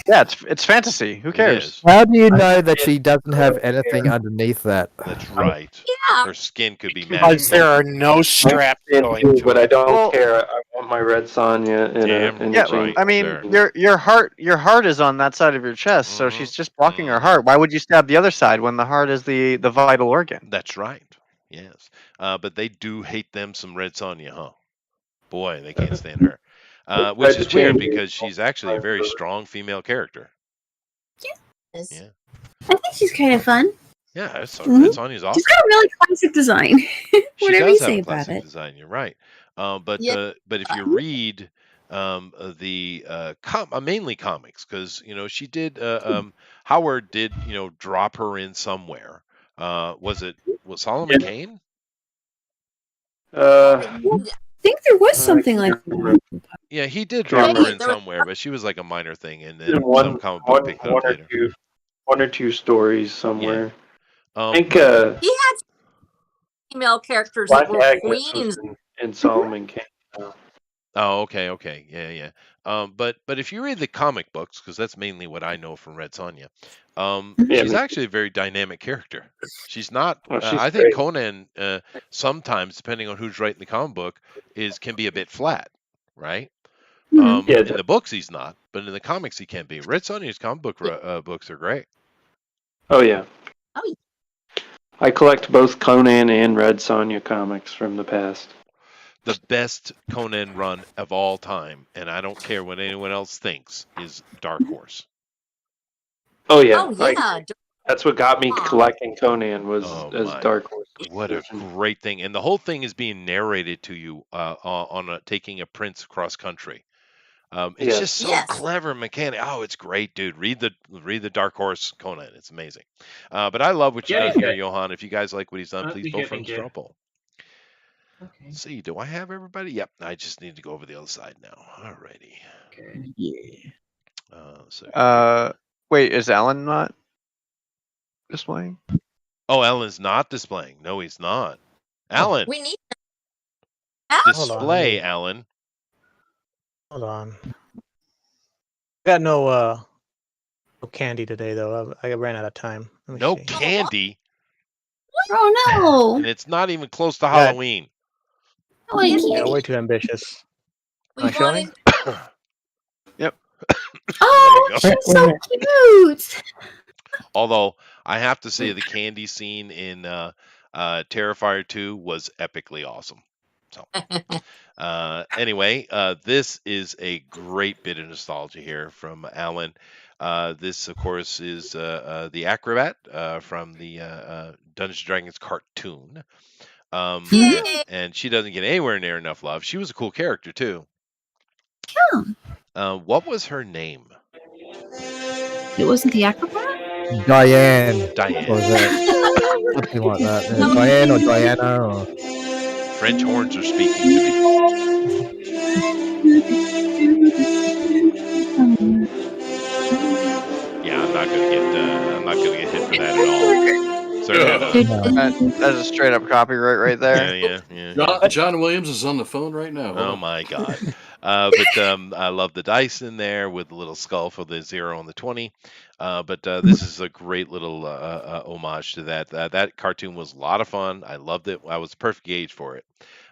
Yeah, it's fantasy. Who cares? is. How do you know that she doesn't have anything underneath that? That's right. Yeah. Her skin could be Because magic. there are no straps going to But I don't Well- care. I want my Red Sonja in a Yeah, chain. I mean, sir. your heart is on that side of your chest, so she's just blocking her heart. Why would you stab the other side when the heart is the vital organ? That's right. Yes. But they do hate them some Red Sonja, huh? Boy, they can't stand her. Which is weird because she's actually a very strong female character. Yeah. I think she's kind of fun. Yeah, Red Mhm. Sonja's awesome. She's got a really classic design. She Whatever you does have say a about classic it. design. You're right. But Yeah. but if you read the mainly comics, because she did Howard did drop her in somewhere. Was Solomon Kane? I think there was something like that. Yeah, he did drop Yeah, her in there was- somewhere, but she was like a minor thing, and then In some comic book picked it up later. one or two stories somewhere. Um, I think He had female characters Black that were Agnes was queens. in Solomon Kane. Oh, okay, yeah. But if you read the comic books, because that's mainly what I know from Red Sonja, Yeah, she's me actually a very dynamic character. She's not. Oh, she's I think great. Conan sometimes, depending on who's writing the comic book, can be a bit flat, right? Yeah, in the books he's not, but in the comics he can be. Red Sonja's comic book books are great. Oh yeah. Oh, yeah. I collect both Conan and Red Sonja comics from the past. The best Conan run of all time, and I don't care what anyone else thinks, is Dark Horse. Oh yeah. Oh yeah. That's what got me collecting Conan was Oh, as my. Dark Horse. What a great thing! And the whole thing is being narrated to you on taking a prince across country. It's Yes. just so Yes. clever mechanic. Oh, it's great, dude. Read the Dark Horse Conan. It's amazing. But I love what you Yeah, done here, yeah. Johan. If you guys like what he's done, please vote for him Thank you. straw poll. Let's see, do I have everybody? Yep. I just need to go over the other side now. Alrighty. Okay. Yeah. So Wait, is Alan not displaying? oh, Alan's not displaying. No, he's not. Alan, We need display, Alan. Hold on. Got no candy today though. I ran out of time. Let me No see. candy, Oh no! and it's not even close to Yeah. Halloween. Oh, I Yeah, can't. way too ambitious. we Am I showing? wanted Oh, There you she's so cute. Although I have to say the candy scene in Terrifier 2 was epically awesome. So anyway, this is a great bit of nostalgia here from Alan. This, of course, is the Acrobat from the Dungeons and Dragons cartoon. And she doesn't get anywhere near enough love. She was a cool character too. What was her name? It wasn't the acrobat? Diane. Diane. Or was that something like that? Yeah, Diane or Diana or French horns are speaking to me. Yeah, I'm not gonna get hit for that at all. Sorry, That's a straight up copyright right there. Yeah. John Williams is on the phone right now. Hold Oh on. my god. But I love the dice in there with the little skull for the 0 and the 20. But this is a great little homage to that. That cartoon was a lot of fun. I loved it. I was the perfect age for it.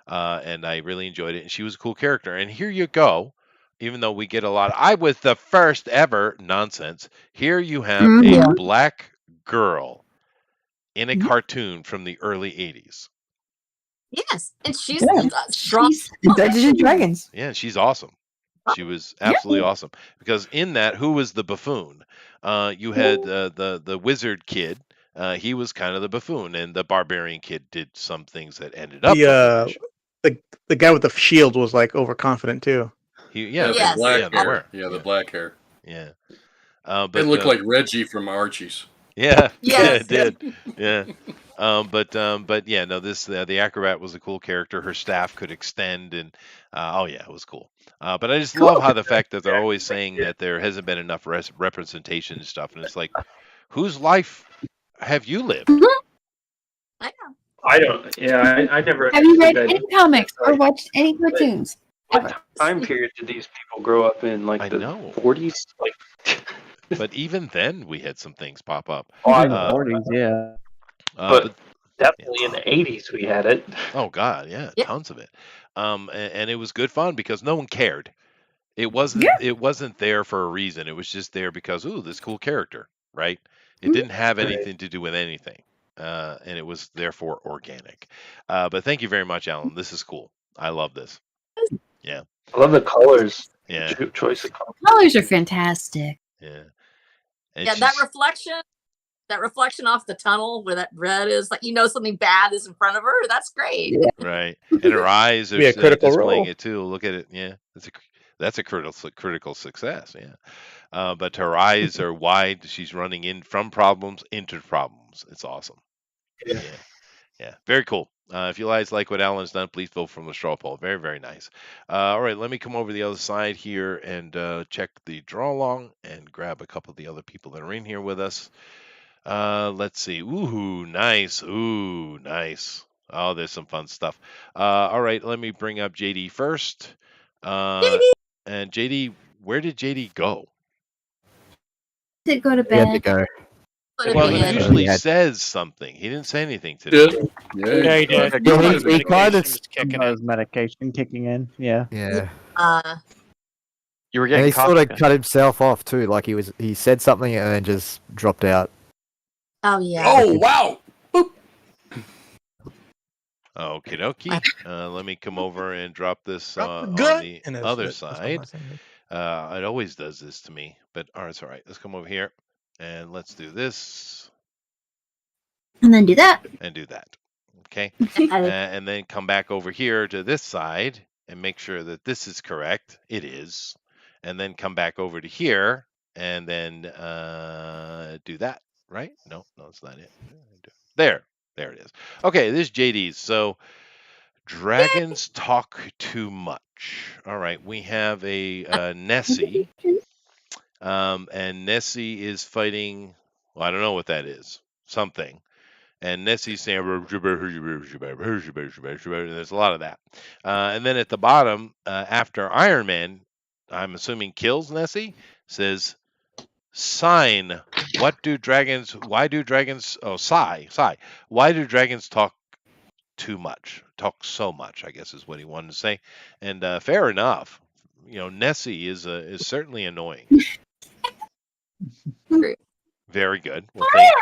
And I really enjoyed it. And she was a cool character. And here you go. Even though we get a lot, I was the first ever nonsense. Here you have a black girl in a cartoon from the early 80s. Yes, and she's Yeah. strong. Dungeons and Dragons. Yeah, she's awesome. She was absolutely awesome because in that, who was the buffoon? You had the wizard kid. He was kind of the buffoon, and the barbarian kid did some things that ended up. The guy with the shield was like overconfident too. Yeah, the black yeah, they hair. were. Yeah, the black hair. Yeah, It looked like Reggie from Archie's. Yeah, yeah, Yes. it did. Yeah. But yeah, no, this the acrobat was a cool character. Her staff could extend, and oh yeah, it was cool. But I just love how the fact that they're always saying that there hasn't been enough representation and stuff, and it's like, whose life have you lived? I know. I don't. Yeah, I never. Have you read understood any comics or watched any cartoons? What time period did these people grow up in? Like I the know. 40s? Like. But even then, we had some things pop up. In the 40s, yeah. But definitely in the 80s we had it. Oh God, yeah, tons of it. And it was good fun because no one cared. It wasn't there for a reason. It was just there because this cool character, right? It didn't have anything to do with anything, and it was therefore organic. But thank you very much, Alan. This is cool. I love this. Yeah. I love the colors. Yeah. Choice of colors. Colors are fantastic. Yeah. Yeah, that reflection off the tunnel where that red is, like something bad is in front of her. That's great. Right, and her eyes are Be a critical displaying role. it too. Look at it. Yeah, that's a critical success. Yeah, but her eyes are wide. She's running in from problems into problems. It's awesome. Yeah, very cool. If you guys like what Alan's done, please vote from the straw poll. Very, very nice. All right, let me come over to the other side here and check the draw along and grab a couple of the other people that are in here with us. Let's see. Ooh, nice. Ooh, nice. Oh, there's some fun stuff. All right, let me bring up JD first. And JD, where did JD go? Did go to he had to bed. go. Well, he usually says something. He didn't say anything today. Yeah, he did. Yeah, His he tried medication to was kicking his medication kicking in. Yeah. Yeah. You were And getting he sort of coffee. cut himself off too. Like he said something and then just dropped out. Oh yeah. Oh wow! Okie dokie. Let me come over and drop this on Good. the And other that's not side. my thing. It always does this to me, but it's all right. Let's come over here and let's do this And then do that. and do that. Okay. And then come back over here to this side and make sure that this is correct. It is. And then come back over to here and then do that. Right? No, it's not it. There it is. Okay, this is JD's. So dragons talk too much. All right, we have a Nessie. And Nessie is fighting, well, I don't know what that is. Something. And Nessie's saying, and there's a lot of that. And then at the bottom, after Iron Man, I'm assuming kills Nessie, says, sign, why do dragons, why do dragons talk too much? Talk so much, I guess is what he wanted to say. And fair enough. Nessie is certainly annoying. Very good. Well, thank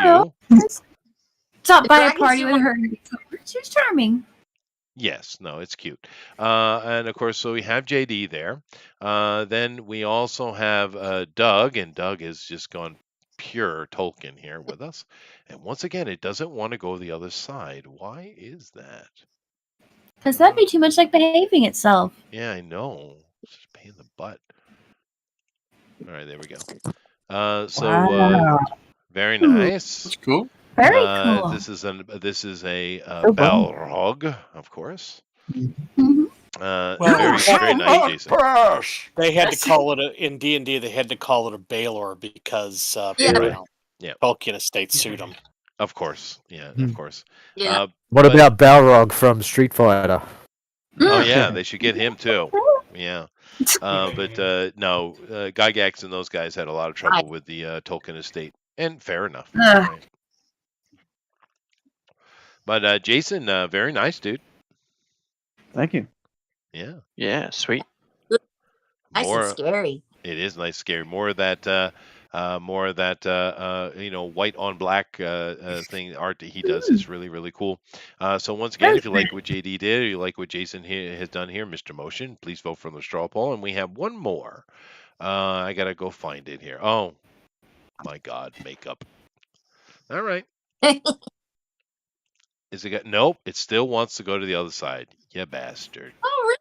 you. Stop The by a dragons party you with want- her. She's charming. Yes, no, it's cute. And of course, so we have JD there. Then we also have Doug, and Doug has just gone pure Tolkien here with us. And once again, it doesn't want to go the other side. Why is that? Because that'd be too much like behaving itself. Yeah, I know. It's just a pain in the butt. All right, there we go. Wow. Very Ooh, nice. That's cool. Very cool. This is a Oh, wow. Balrog, of course. Mhm. Very very nice, Jason. They had to call it in D&D. They had to call it a Baelor because Yeah. Yeah. Tolkien Estate sued them. Of course, yeah, Hmm. of course. Yeah. What but- about Balrog from Street Fighter? Oh yeah, they should get him too. Yeah. But no, Gygax and those guys had a lot of trouble with the Tolkien estate, and fair enough. Ugh. Right. But Jason, very nice, dude. Thank you. Yeah. Yeah, sweet. Nice and scary. It is nice, scary. More of that, white on black thing art that he does is really, really cool. So once again, if you like what JD did, or you like what Jason has done here, Mr. Motion, please vote for the straw poll. And we have one more. I gotta go find it here. Oh, my God, makeup. All right. Is it got? Nope. It still wants to go to the other side. You bastard. Oh,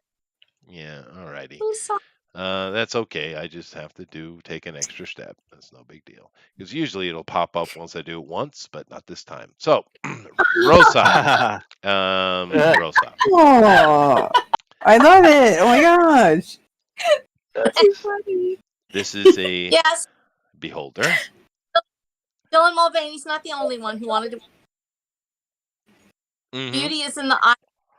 Yeah. All righty. really? So That's okay. I just have to take an extra step. That's no big deal. Because usually it'll pop up once I do it once, but not this time. So, Rosa. Rosa. Oh, I love it. Oh my gosh. That's too funny. This is a yes, beholder. Dylan Mulvaney's not the only one who wanted to. Mhm. Beauty is in the eye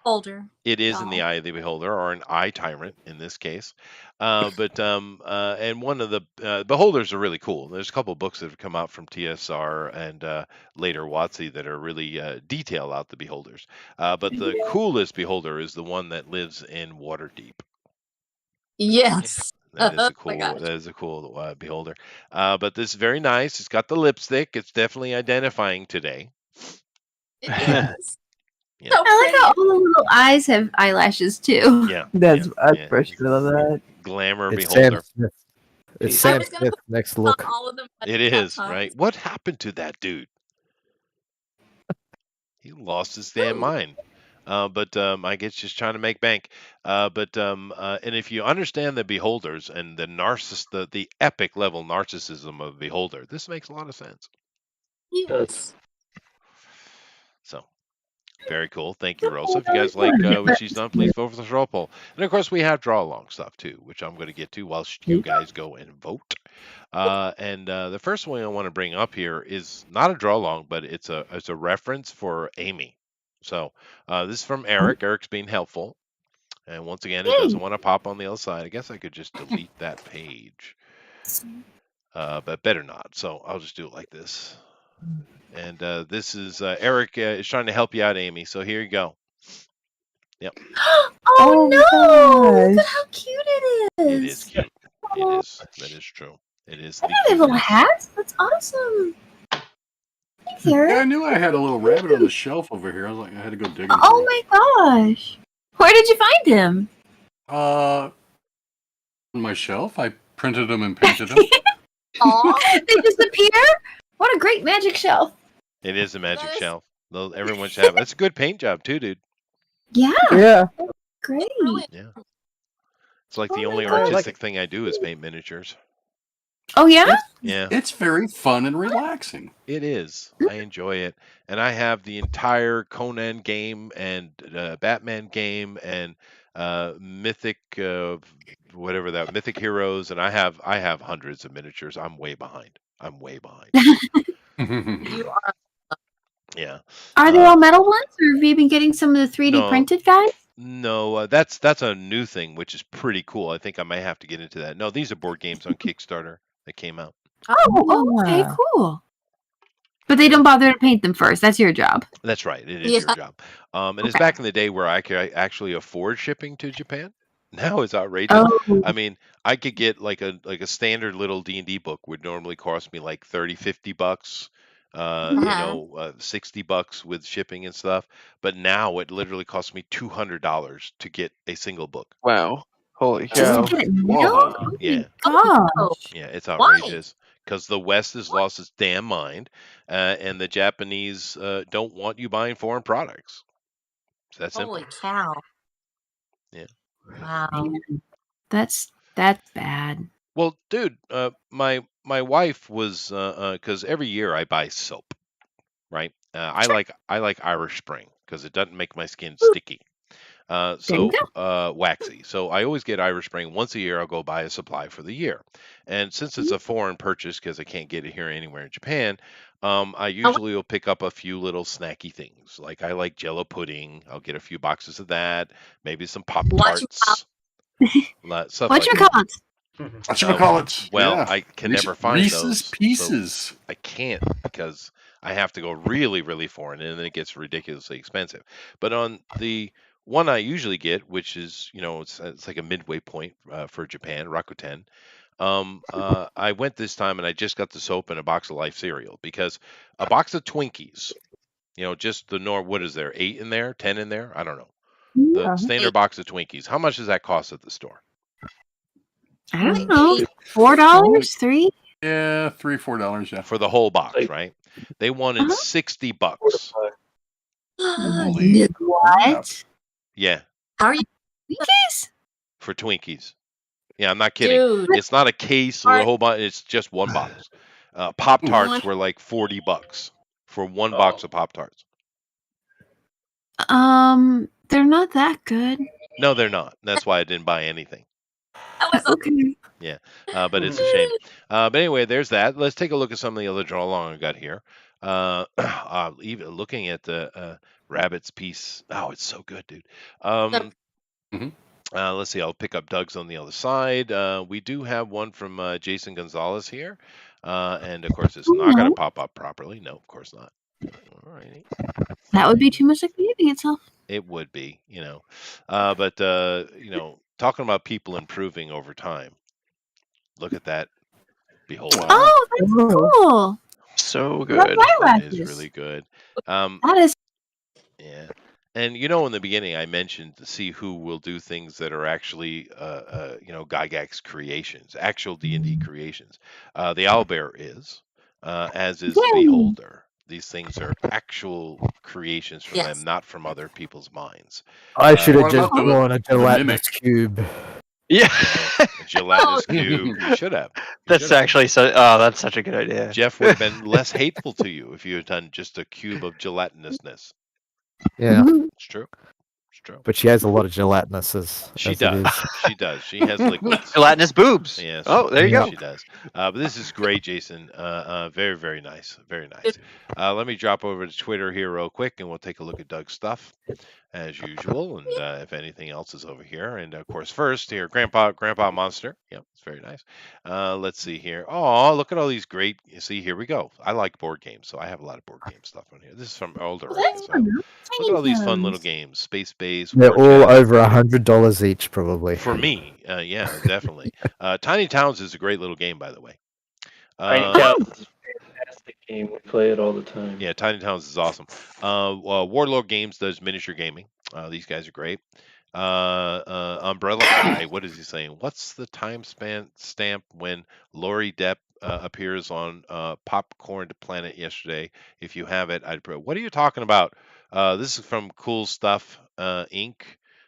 folder. It is in the eye of the beholder, or an eye tyrant in this case. And one of the beholders are really cool. There's a couple of books that have come out from TSR and later WotC that are really detail out the beholders. But the coolest beholder is the one that lives in Waterdeep. Yes. That is Oh a my cool. gosh. That is a cool beholder. But this is very nice. It's got the lipstick. It's definitely identifying today. It is. Yeah. I like how all the little eyes have eyelashes too. Yeah. That's yeah. fresh. I love that. Glamour It's Sam beholder. Smith. It's I Sam was gonna Smith. put Next on look. all of them. at It that is, time. right? What happened to that dude? He lost his damn mind. But I guess just trying to make bank. And if you understand the beholders and the epic level narcissism of beholder, this makes a lot of sense. Yes. So very cool. Thank you, Rosa. If you guys like what she's done, please vote for the straw poll. And of course, we have draw along stuff too, which I'm going to get to while you guys go and vote. The first one I want to bring up here is not a draw along, but it's a reference for Amy. So this is from Eric. Eric's being helpful. And once again, it doesn't want to pop on the other side. I guess I could just delete that page. But better not. So I'll just do it like this. And this is Eric is trying to help you out, Amy. So here you go. Yep. Oh, no! Look gosh. at how cute it is. It is cute. It is. That is true. It is. Look at their little hats. That's awesome. Thanks, Yeah, I Eric. knew I had a little rabbit on the shelf over here. I was like, I had to go digging. Oh my gosh. Where did you find him? On my shelf, I printed them and painted them. They disappear? What a great magic shelf. It is a magic shelf. Everyone should have. That's a good paint job too, dude. Yeah. Yeah. Great. Yeah. It's like the Oh only my God. artistic thing I do is paint miniatures. Oh, yeah? Yeah. It's very fun and relaxing. It is. I enjoy it, and I have the entire Conan game and Batman game and Mythic whatever that Mythic Heroes, and I have hundreds of miniatures. I'm way behind. You are. Yeah. Are they all metal ones, or have you been getting some of the 3D No. printed guys? No, that's a new thing, which is pretty cool. I think I might have to get into that. No, these are board games on Kickstarter that came out. Oh, okay, Wow. cool. But they don't bother to paint them first. That's your job. That's right. It is Yeah. your job. And it's Okay. back in the day where I could actually afford shipping to Japan. Now it's outrageous. Oh. I mean, I could get like a standard little D&D book would normally cost me like 30, 50 bucks. $60 with shipping and stuff. But now it literally costs me $200 to get a single book. Wow. Holy Just cow. to get it mailed? Oh Yeah. my gosh. Yeah, it's Why? outrageous because the West has lost its damn mind, and the Japanese don't want you buying foreign products. It's that simple. Holy cow! Yeah. Wow. Man, that's bad. Well, dude, my wife was because every year I buy soap, right? I like Irish Spring because it doesn't make my skin sticky. There you Waxy. So I always get Irish Spring. Once a year, I'll go buy a supply for the year. And since it's a foreign purchase because I can't get it here anywhere in Japan, I usually will pick up a few little snacky things. Like I like Jello pudding. I'll get a few boxes of that. Maybe some Pop Tarts. Stuff like that. Whatchamacallits? Well, Yeah. I can never find Reese's those. so Pieces. I can't because I have to go really, really foreign, and then it gets ridiculously expensive. But on the one I usually get, which is it's like a midway point for Japan, Rakuten. I went this time and I just got the soap and a box of Life cereal because a box of Twinkies, just the what is there, 8 in there, 10 in there? I don't know. The standard box of Twinkies. How much does that cost at the store? I don't know. $4? $3? Yeah, $3-4. Yeah, for the whole box, right? They wanted $60. Holy what? Yeah. How are you? Twinkies? For Twinkies. Yeah, I'm not kidding. Dude. It's not a case or a whole bunch. It's just one box. Pop Tarts were like $40 for one box of Pop Tarts. They're not that good. No, they're not. That's why I didn't buy anything. Okay. Yeah, but it's a shame. But anyway, there's that. Let's take a look at some of the other draw along I got here. Even looking at the Rabbit's piece. Oh, it's so good, dude. Let's see. I'll pick up Doug's on the other side. We do have one from Jason Gonzalez here, and of course, it's not going to pop up properly. No, of course not. Alrighty. That would be too much like repeating itself. It would be, but talking about people improving over time. Look at that. Behold. Oh, that's cool. So Love good. That eyelashes. is really good. That is. Yeah. And in the beginning, I mentioned to see who will do things that are actually, Gygax creations, actual D&D creations. The owlbear is, as is the Beholder. These things are actual creations from them, not from other people's minds. I should have what just about the- drawn a the gelatinous mimic? cube. Yeah. A gelatinous cube. You should have. That's actually that's such a good idea. Jeff would have been less hateful to you if you had done just a cube of gelatinousness. Yeah, It's true. It's true. but she has a lot of gelatinuses. She as it does. is. She does. She has liquids. Gelatinous boobs. Yes. Oh, there you go. She does. But this is great, Jason. Very, very nice. Very nice. Let me drop over to Twitter here real quick, and we'll take a look at Doug's stuff as usual. And if anything else is over here, and of course, first here, Grandpa Monster. Yep, it's very nice. Let's see here. Oh, look at all these great. You see, here we go. I like board games, so I have a lot of board game stuff on here. This is from Elder. That's So fun. look at all these fun little games. Space Base. They're War all Chest. over $100 each, probably. For me, yeah, definitely. Tiny Towns is a great little game, by the way. Tiny Towns is a fantastic game. We play it all the time. Yeah, Tiny Towns is awesome. Warlord Games does miniature gaming. These guys are great. Umbrella Guy, what is he saying? What's the time stamp when Lori Depp appears on Popcorn to Planet yesterday? If you have it, what are you talking about? This is from Cool Stuff Inc.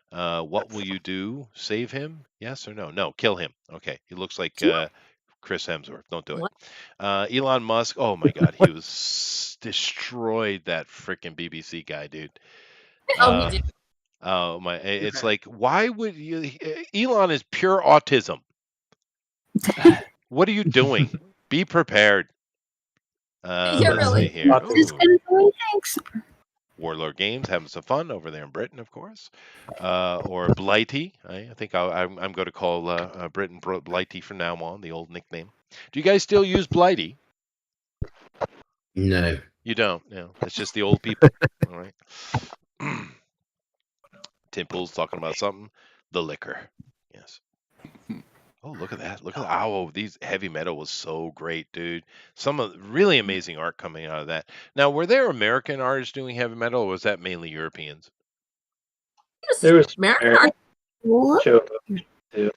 What will you do? Save him? Yes or no? No, kill him. Okay, he looks like Chris Hemsworth. Don't do it. Elon Musk. Oh my God, he was destroyed. That freaking BBC guy, dude. Oh, he did. Oh my! It's like, why would you? Elon is pure autism. What are you doing? Be prepared. Yeah, Let's really. see here. It's Ooh. gonna go, thanks. Warlord Games having some fun over there in Britain, of course. Or Blighty. I think I'm going to call Britain Blighty from now on, the old nickname. Do you guys still use Blighty? No. You don't. No, it's just the old people. All right. Tim Pool's talking about something. The liquor. Yes. Oh, look at that! Look at that! Oh, these heavy metal was so great, dude. Some of really amazing art coming out of that. Now, were there American artists doing heavy metal, or was that mainly Europeans? There was American American What? showed up too.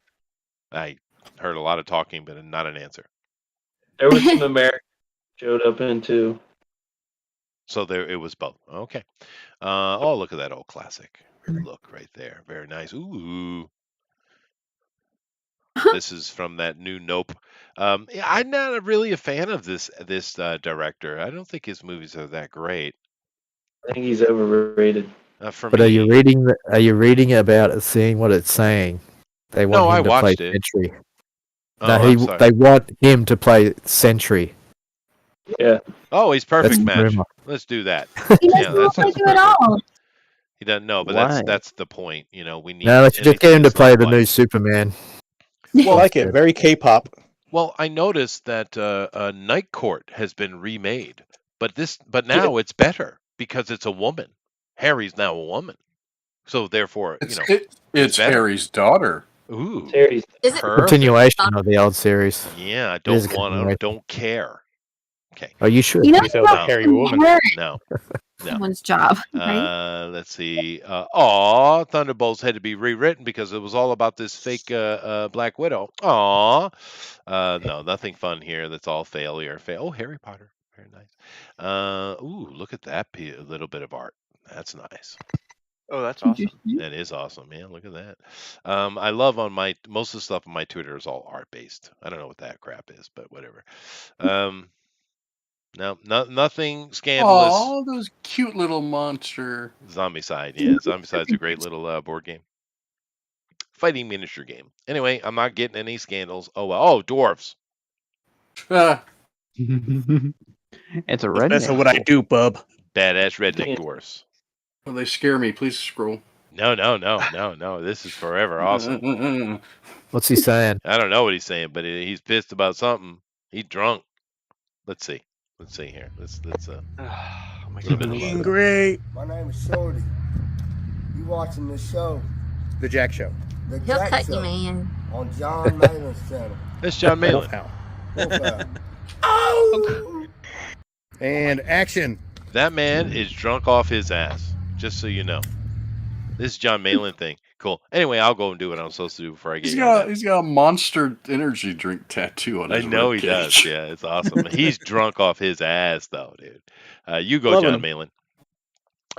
I heard a lot of talking, but not an answer. There was some American showed up in too. So there, it was both. Okay. Oh, look at that old classic. Look right there. Very nice. Ooh. This is from that new Nope. Yeah, I'm not really a fan of this director. I don't think his movies are that great. I think he's overrated. For But me, are you reading? Are you reading about it, seeing what it's saying? They want No, him I to play watched it. Sentry. Oh, No, I'm sorry. they want him to play Sentry. Yeah. Oh, he's perfect That's match. rumor. Let's do that. He Yeah, doesn't that want to sounds do it perfect. all. He doesn't know, but Why? that's the point. You know, we need. No, let's just get anything him to that's play like the life. new Superman. I like it. Very K-pop. Well, I noticed that Night Court has been remade, but now it's better because it's a woman. Harry's now a woman, so therefore, It's you know, it's better. Harry's daughter. Ooh, Harry's Is it? perfect. Continuation of the old series. Yeah, I It is a don't want to. continuation. Don't care. Okay. Oh, you should. You know, He sounds like Harry Woman. No. No. Someone's job, right? Let's see. Thunderbolts had to be rewritten because it was all about this fake Black Widow. No, nothing fun here. That's all failure. Oh, Harry Potter. Very nice. Ooh, look at that little bit of art. That's nice. Oh, that's awesome. That is awesome, man. Look at that. I love on most of the stuff on my Twitter is all art based. I don't know what that crap is, but whatever. No, nothing scandalous. Oh, those cute little monster. Zombicide, yeah. Zombicide's a great little board game. Fighting miniature game. Anyway, I'm not getting any scandals. Oh, well. Oh, dwarves. Ah, It's a redneck. That's what I do, bub. Badass redneck dwarves. well, they scare me. Please scroll. No. This is forever awesome. What's he saying? I don't know what he's saying, but he's pissed about something. He's drunk. Let's see. Let's see here. Let's Oh my little bit of Being love. great. My name is Shorty. You watching this show, The Jack Show. The He'll Jack cut Show, you, man. on John Malin's channel. That's John Malin. Profile. And action. That man is drunk off his ass. Just so you know. This is John Malin thing. Cool. Anyway, I'll go and do what I'm supposed to do before I get He's got a Monster energy drink tattoo on I his know he ribcage. does. Yeah, it's awesome. He's drunk off his ass, though, dude. You go, Loving John him. Malin.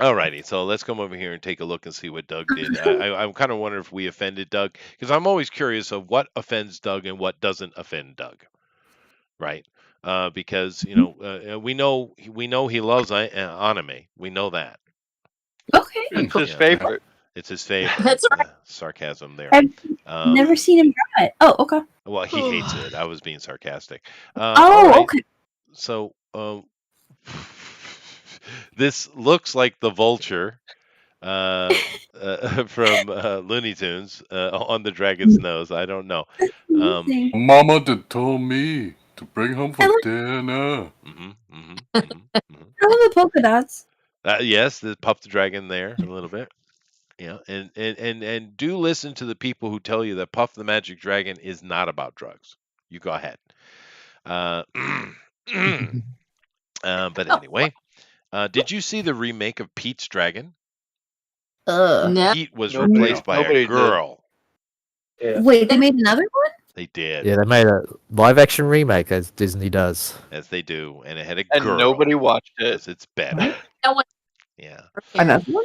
Alrighty, so let's come over here and take a look and see what Doug did. I'm kind of wondering if we offended Doug, because I'm always curious of what offends Doug and what doesn't offend Doug, right? Because you know, we know he loves anime. We know that. Okay. It's his Yeah. favorite. It's his favorite. That's right. Sarcasm there. I've never seen him draw it. Oh, okay. Well, he hates it. I was being sarcastic. Oh, alright. okay. So, this looks like the vulture from Looney Tunes on the dragon's nose. I don't know. Amazing. Mama did told me to bring home for dinner. I love the polka dots. Yes, the Puff the Dragon there a little bit. Yeah, and do listen to the people who tell you that Puff the Magic Dragon is not about drugs. You go ahead. But anyway, did you see the remake of Pete's Dragon? No. Pete was Nobody- replaced by nobody a did. girl. Yeah. Wait, they made another one? They did, Yeah, they made a live action remake as Disney does. as they do, and it had a And girl. nobody watched it. 'cause it's better. No one. Yeah, Another one?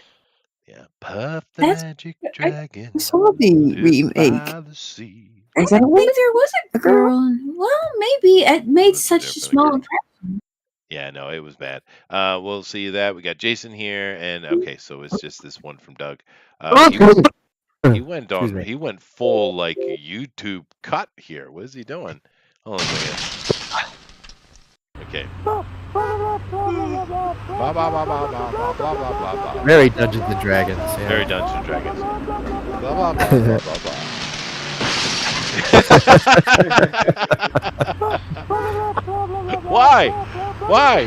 yeah. Puff the That's- Magic I Dragon. saw the lives remake. by the sea. Is that a I think woman? there was a girl. Well, maybe it made Was such a definitely small girl. impression. Yeah, no, it was bad. We'll see that. We got Jason here, and okay, so it's just this one from Doug. He went Excuse on. me. He went full like YouTube cut here. What is he doing? Hold on a second. Okay. Blah, blah, blah, blah, blah, blah, blah, blah. Very Dungeons and Dragons. Yeah. Very Dungeons and Dragons. Blah, blah, blah, blah, blah, blah. Why? Why?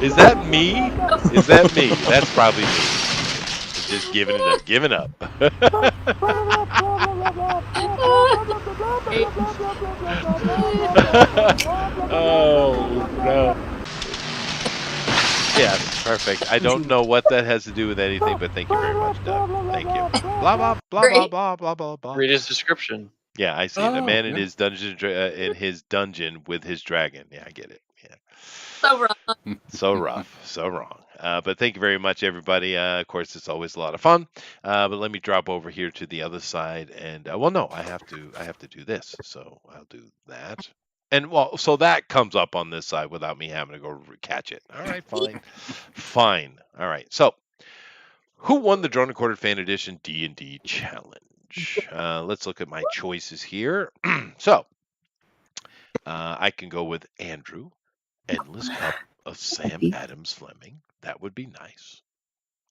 Is that me? Is that me? That's probably me. Is Just giving up. Oh no. Yeah, perfect. I don't know what that has to do with anything, but thank you very much, Doug. Thank you. Blah blah blah blah blah blah blah blah. Read his description. Yeah, I see it. A man in yeah. his in his dungeon with his dragon. Yeah, I get it. Yeah. So rough. So rough, so wrong. But thank you very much, everybody. Of course, it's always a lot of fun. But let me drop over here to the other side, and well, no, I have to do this. So I'll do that, and well, so that comes up on this side without me having to go catch it. All right, fine, fine. All right. So, who won the Drone and Quarter Fan Edition D&D Challenge? Let's look at my choices here. So, I can go with Andrew. Endless Cup of Sam Adams Fleming. That would be nice.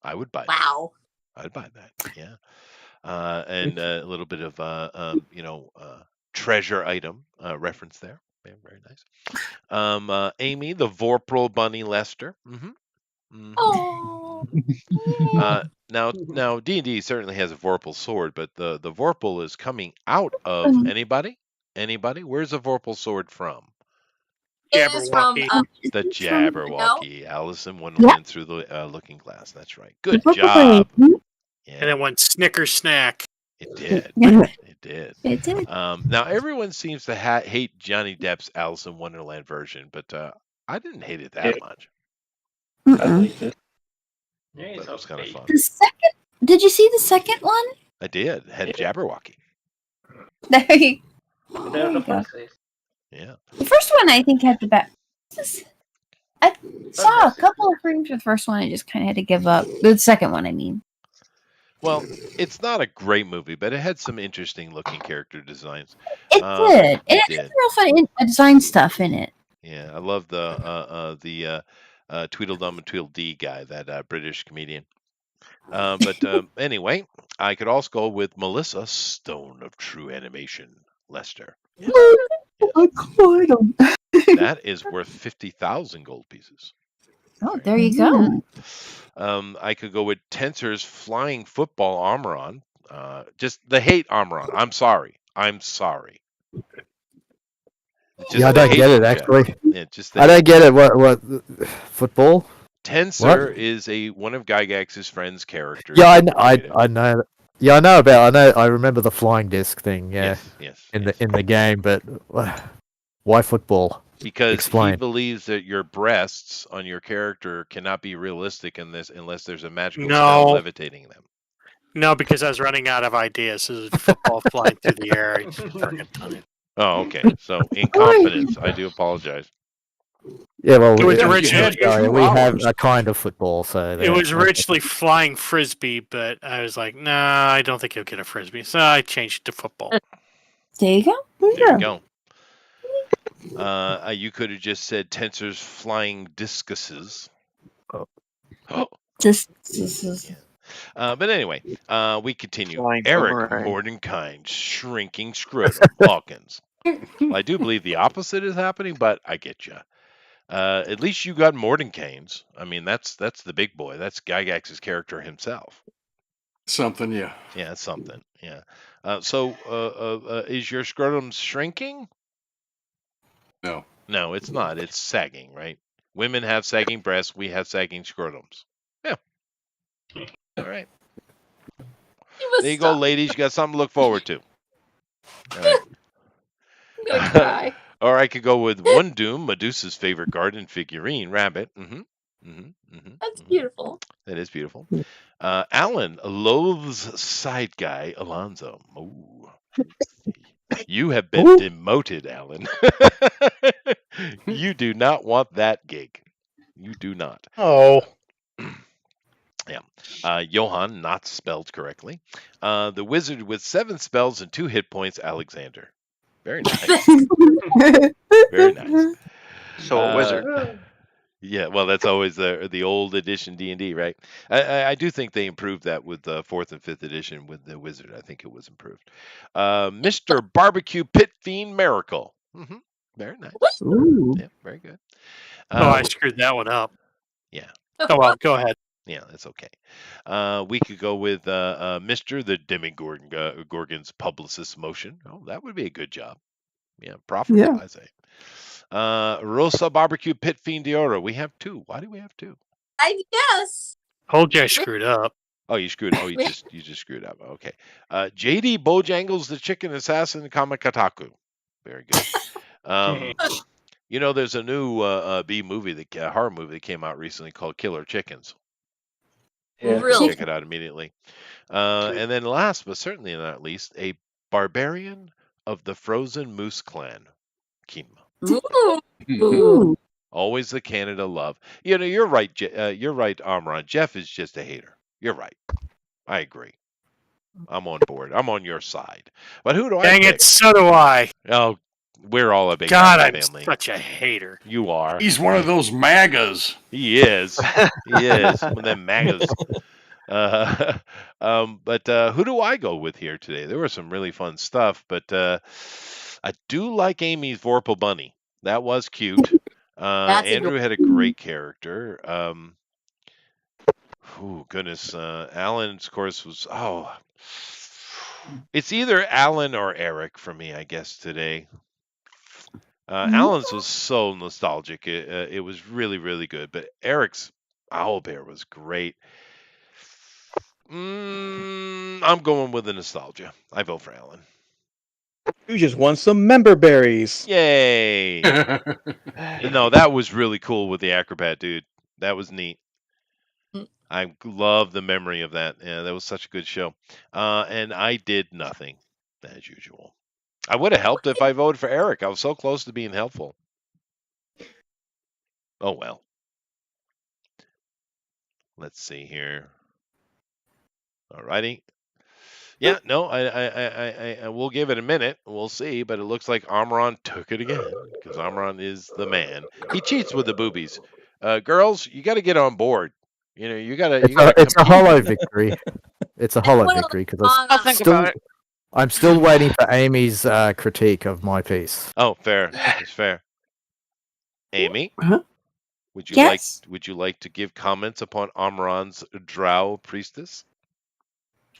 I would buy that. Wow. I'd buy that. Yeah. And a little bit of treasure item reference there. Very, very nice. Amy, the Vorpal Bunny Lester. Oh. Now D&D certainly has a Vorpal sword, but the Vorpal is coming out of anybody? Anybody? Where's the Vorpal sword from? It is from The Jabberwocky. Allison Wonderland through the Looking Glass. That's right. Good job. And then one Snicker snack. It did. It did. It did. Now everyone seems to hate Johnny Depp's Alice in Wonderland version, but I didn't hate it that much. I liked it. Yeah, That was kind of fun. The second, did you see the second one? I did. Had Jabberwocky. There you There the go. first is. Yeah. The first one I think had the best. I saw a couple of frames for the first one. I just kind of had to give up. The second one, I mean. Well, it's not a great movie, but it had some interesting looking character designs. It did. It had some real fun design stuff in it. Yeah, I love the Tweedledum and Tweedledee guy, that British comedian. But anyway, I could also go with Melissa Stone of True Animation, Lester. Yes. That is worth 50,000 gold pieces. Oh, there you go. I could go with Tensor's Flying Football Armoron. Just the hate Armoron. I'm sorry. Yeah, I don't get it actually. Yeah, just I don't get it. What football? Tensor is one of Gygax's friends' characters. Yeah, I know. Yeah, I remember the flying disc thing. Yeah, yes. In the game, but why football? Because Explain. he believes that your breasts on your character cannot be realistic unless there's a magical spell levitating them. No, because I was running out of ideas. This is football flying through the air. I freaking done it. Oh, okay. So incompetence. I do apologize. Yeah, well, It was originally- we have a kind of football, so It was originally flying frisbee, but I was like, nah, I don't think he'll get a frisbee. So I changed it to football. There you go. There you go. You could have just said Tensor's Flying Discuses. But anyway, we continue. Flying Eric boomerang. Mordenkind, Shrinking Scrotum Hawkins. Well, I do believe the opposite is happening, but I get you. At least you got Mordenkains. I mean, that's the big boy. That's Gygax's character himself. Something, yeah. Yeah, it's something. Yeah. So, is your scrotum shrinking? No. No, it's not. It's sagging, right? Women have sagging breasts. We have sagging scrotums. Yeah. All right. There you go, ladies. You got something to look forward to. All right. I'm gonna cry. Or I could go with One Doom, Medusa's favorite garden figurine, Rabbit. That's beautiful. That is beautiful. Alan loathes side guy Alonzo. Ooh. You have been demoted, Alan. You do not want that gig. You do not. Oh. Yeah. Johann, not spelled correctly. The wizard with 7 spells and 2 hit points, Alexander. Very nice. Very nice. So a wizard. Yeah, well, that's always the old edition D&D, right? I do think they improved that with the 4th and 5th edition with the wizard. I think it was improved. Mr. Barbecue Pit Fiend Miracle. Very nice. Ooh. Yeah, very good. I screwed that one up. Yeah. Oh, well, go ahead. Yeah, that's okay. We could go with Mr. the Demigorgon's publicist motion. Oh, that would be a good job. Yeah, profitable, I say. Rosa Barbecue Pit Fiend Diora. We have 2. Why do we have 2? I guess. Told you I screwed up. Oh, you screwed. Oh, you just screwed up. Okay. JD Bojangles the Chicken Assassin Kamakataku. Very good. There's a new B movie, horror movie that came out recently called Killer Chickens. Yeah. Really? Check it out immediately. And then last but certainly not least, a barbarian of the Frozen Moose Clan, Kima. Ooh. Always the Canada love. You're right. You're right, Amron. Jeff is just a hater. You're right. I agree. I'm on board. I'm on your side. But who do I Dang pick? it, so do I. Oh, we're all a big God, Canada I'm family. such a hater. You are. He's one of those MAGAs. He is. He is. One of them MAGAs. But who do I go with here today? There was some really fun stuff, but I do like Amy's Vorpal Bunny. That was cute. Andrew had a great character. Oh goodness, Alan's course was it's either Alan or Eric for me, I guess today. Alan's was so nostalgic. It was really, really good. But Eric's Owlbear was great. I'm going with the nostalgia. I vote for Alan. You just won some member berries. Yay! That was really cool with the acrobat, dude. That was neat. I love the memory of that. Yeah, that was such a good show. And I did nothing, as usual. I would have helped if I voted for Eric. I was so close to being helpful. Oh well. Let's see here. Alrighty. Yeah, no, I will give it a minute. We'll see, but it looks like Amron took it again because Amron is the man. He cheats with the boobies. Girls, you got to get on board. You got to. It's a hollow victory. It's a hollow victory because I'll think about it. I'm still waiting for Amy's critique of my piece. Oh, fair. It's fair. Amy, would you Yes? like to give comments upon Amron's Drow priestess?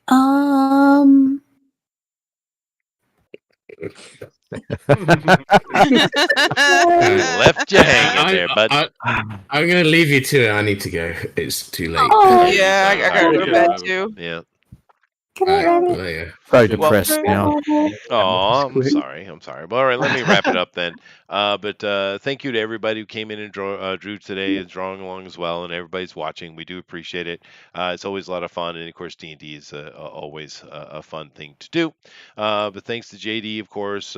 Left you hanging there, bud. I'm going to leave you to it. I need to go. It's too late. Yeah, I gotta go to bed too. Yeah. So depressed now. Oh, I'm sorry. Well, all right, let me wrap it up then. But thank you to everybody who came in and drew today, is drawing along as well, and everybody's watching. We do appreciate it. It's always a lot of fun, and of course, D&D is always a fun thing to do. But thanks to JD, of course,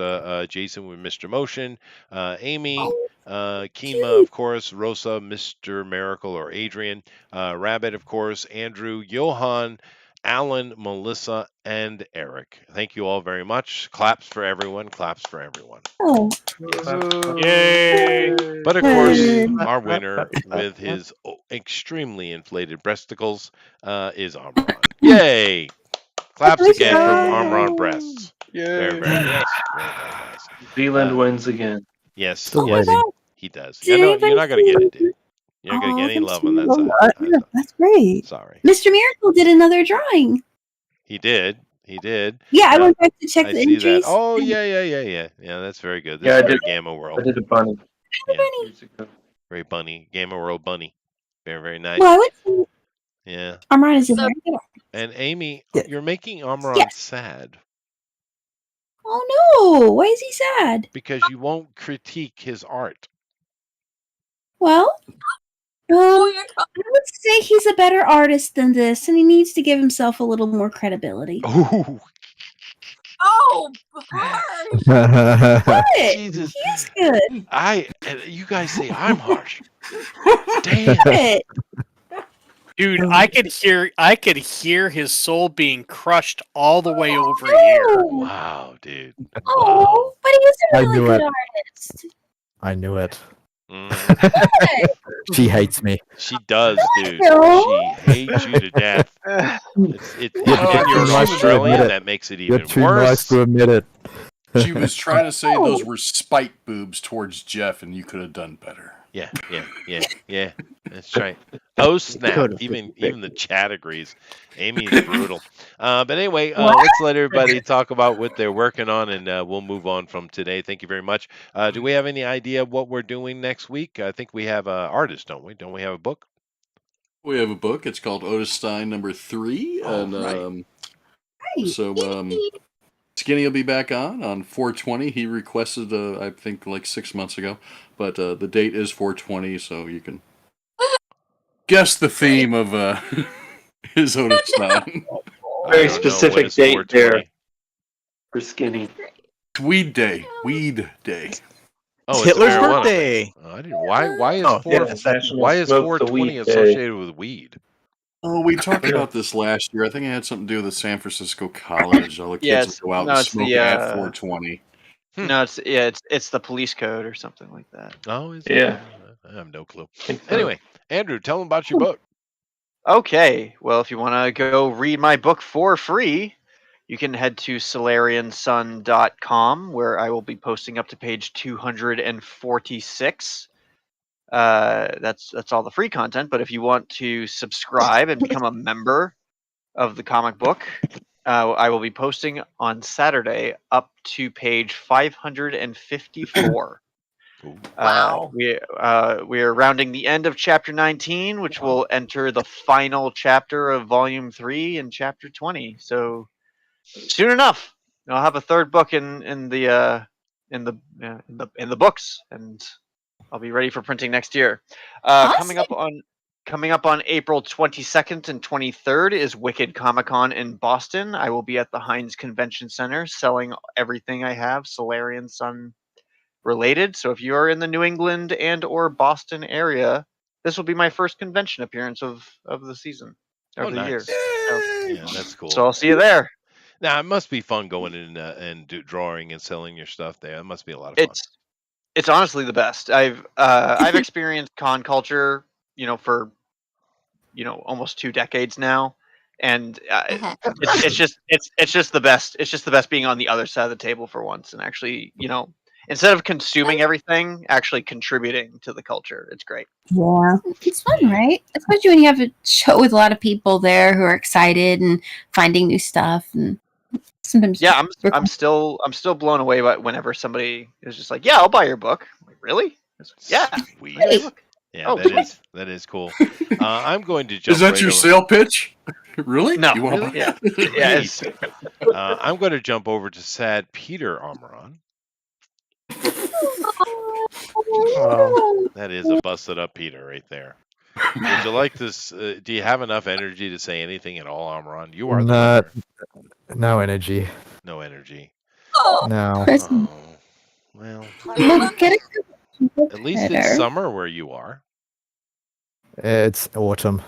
Jason with Mr. Motion, Amy, Kima, of course, Rosa, Mr. Miracle or Adrian, Rabbit, of course, Andrew, Johan, Alan, Melissa, and Eric. Thank you all very much. Claps for everyone. Claps for everyone. Oh. Yay! But of course, our winner with his extremely inflated breasticles is Amron. Yay! Claps again for Amron breasts. Very, very nice. Very, very nice. Zealand wins again. Yes, Still yes, waiting. he does. You're not going to get it, dude. You're not going to get any love on that side. That's great. Sorry. Mr. Miracle did another drawing. He did. Yeah, I went back to check I the see entries. that. Oh, yeah. Yeah, that's very good. This Yeah, I is did- Gamma World. I did a bunny. Yeah. Very bunny. Gamma World bunny. Very, very nice. Well, I would say Yeah. Amron is a very good artist. And Amy, you're making Amron Yes. sad Oh no! Why is he sad? because you won't critique his art. Well, I would say he's a better artist than this, and he needs to give himself a little more credibility. Ooh. Oh, What? Jesus. He is good. You guys say I'm harsh. Damn. What? Dude, I could hear his soul being crushed all the way over here. Wow, dude. Oh, but he is a I really knew good it. artist. I knew it. Mm. She hates me. She does, dude. No. She hates you to death. It's You're and you're too an nice to Australian. admit it. That makes it You're even too worse. nice to admit it. She was trying to say those were spite boobs towards Jeff, and you could have done better. Yeah. That's right. Oh snap! Even the chat agrees. Amy is brutal. But anyway, let's let everybody talk about what they're working on, and we'll move on from today. Thank you very much. Do we have any idea what we're doing next week? I think we have an artist, don't we? Don't we have a book? We have a book. It's called Otis Stein #3, and Skinny will be back on 420. He requested, I think, like 6 months ago, but the date is 420, so you can guess the theme of his Otis Stein. Very specific date there for Skinny. Weed Day. Weed Day. Oh, it's Hitler's birthday. I didn't. Why is Why is 420 associated with weed? Oh, we talked about this last year. I think it had something to do with San Francisco College. All the kids would go out and smoke at 420. No, it's the police code or something like that. Oh, is it? I have no clue. Anyway, Andrew, tell them about your book. Okay, well, if you want to go read my book for free, you can head to solariansun.com, where I will be posting up to page 246. That's all the free content. But if you want to subscribe and become a member of the comic book, I will be posting on Saturday up to page 554. Wow. We are rounding the end of chapter 19, which will enter the final chapter of volume 3 and chapter 20. So soon enough, I'll have a third book in the books, and I'll be ready for printing next year. Coming up on April 22nd and 23rd is Wicked Comic-Con in Boston. I will be at the Heinz Convention Center selling everything I have Solarian Sun related. So if you are in the New England and or Boston area, this will be my first convention appearance of the season, of the year. So, Yeah, that's cool. so I'll see you there. Now, it must be fun going in and drawing and selling your stuff there. It must be a lot of fun. It's honestly the best. I've experienced con culture, for almost 2 decades now, and it's just the best. It's just the best being on the other side of the table for once, and actually, instead of consuming everything, actually contributing to the culture. It's great. Yeah, it's fun, right? Especially when you have a show with a lot of people there who are excited and finding new stuff, and sometimes I'm still blown away by whenever somebody is just like, "Yeah, I'll buy your book." I'm like, really? Yeah. Sweet. Hey, look. Yeah, Oh, that is cool. I'm going to jump. Is that right your over- sale pitch? Really? No. You want Really? to Yeah. Please. I'm going to jump over to Sad Peter Amaran. That is a busted up Peter right there. Would you like this? Do you have enough energy to say anything at all, Amaran? You are the winner. No energy. No energy. No. Oh, well, Look at it. at least it's summer where you are. It's autumn.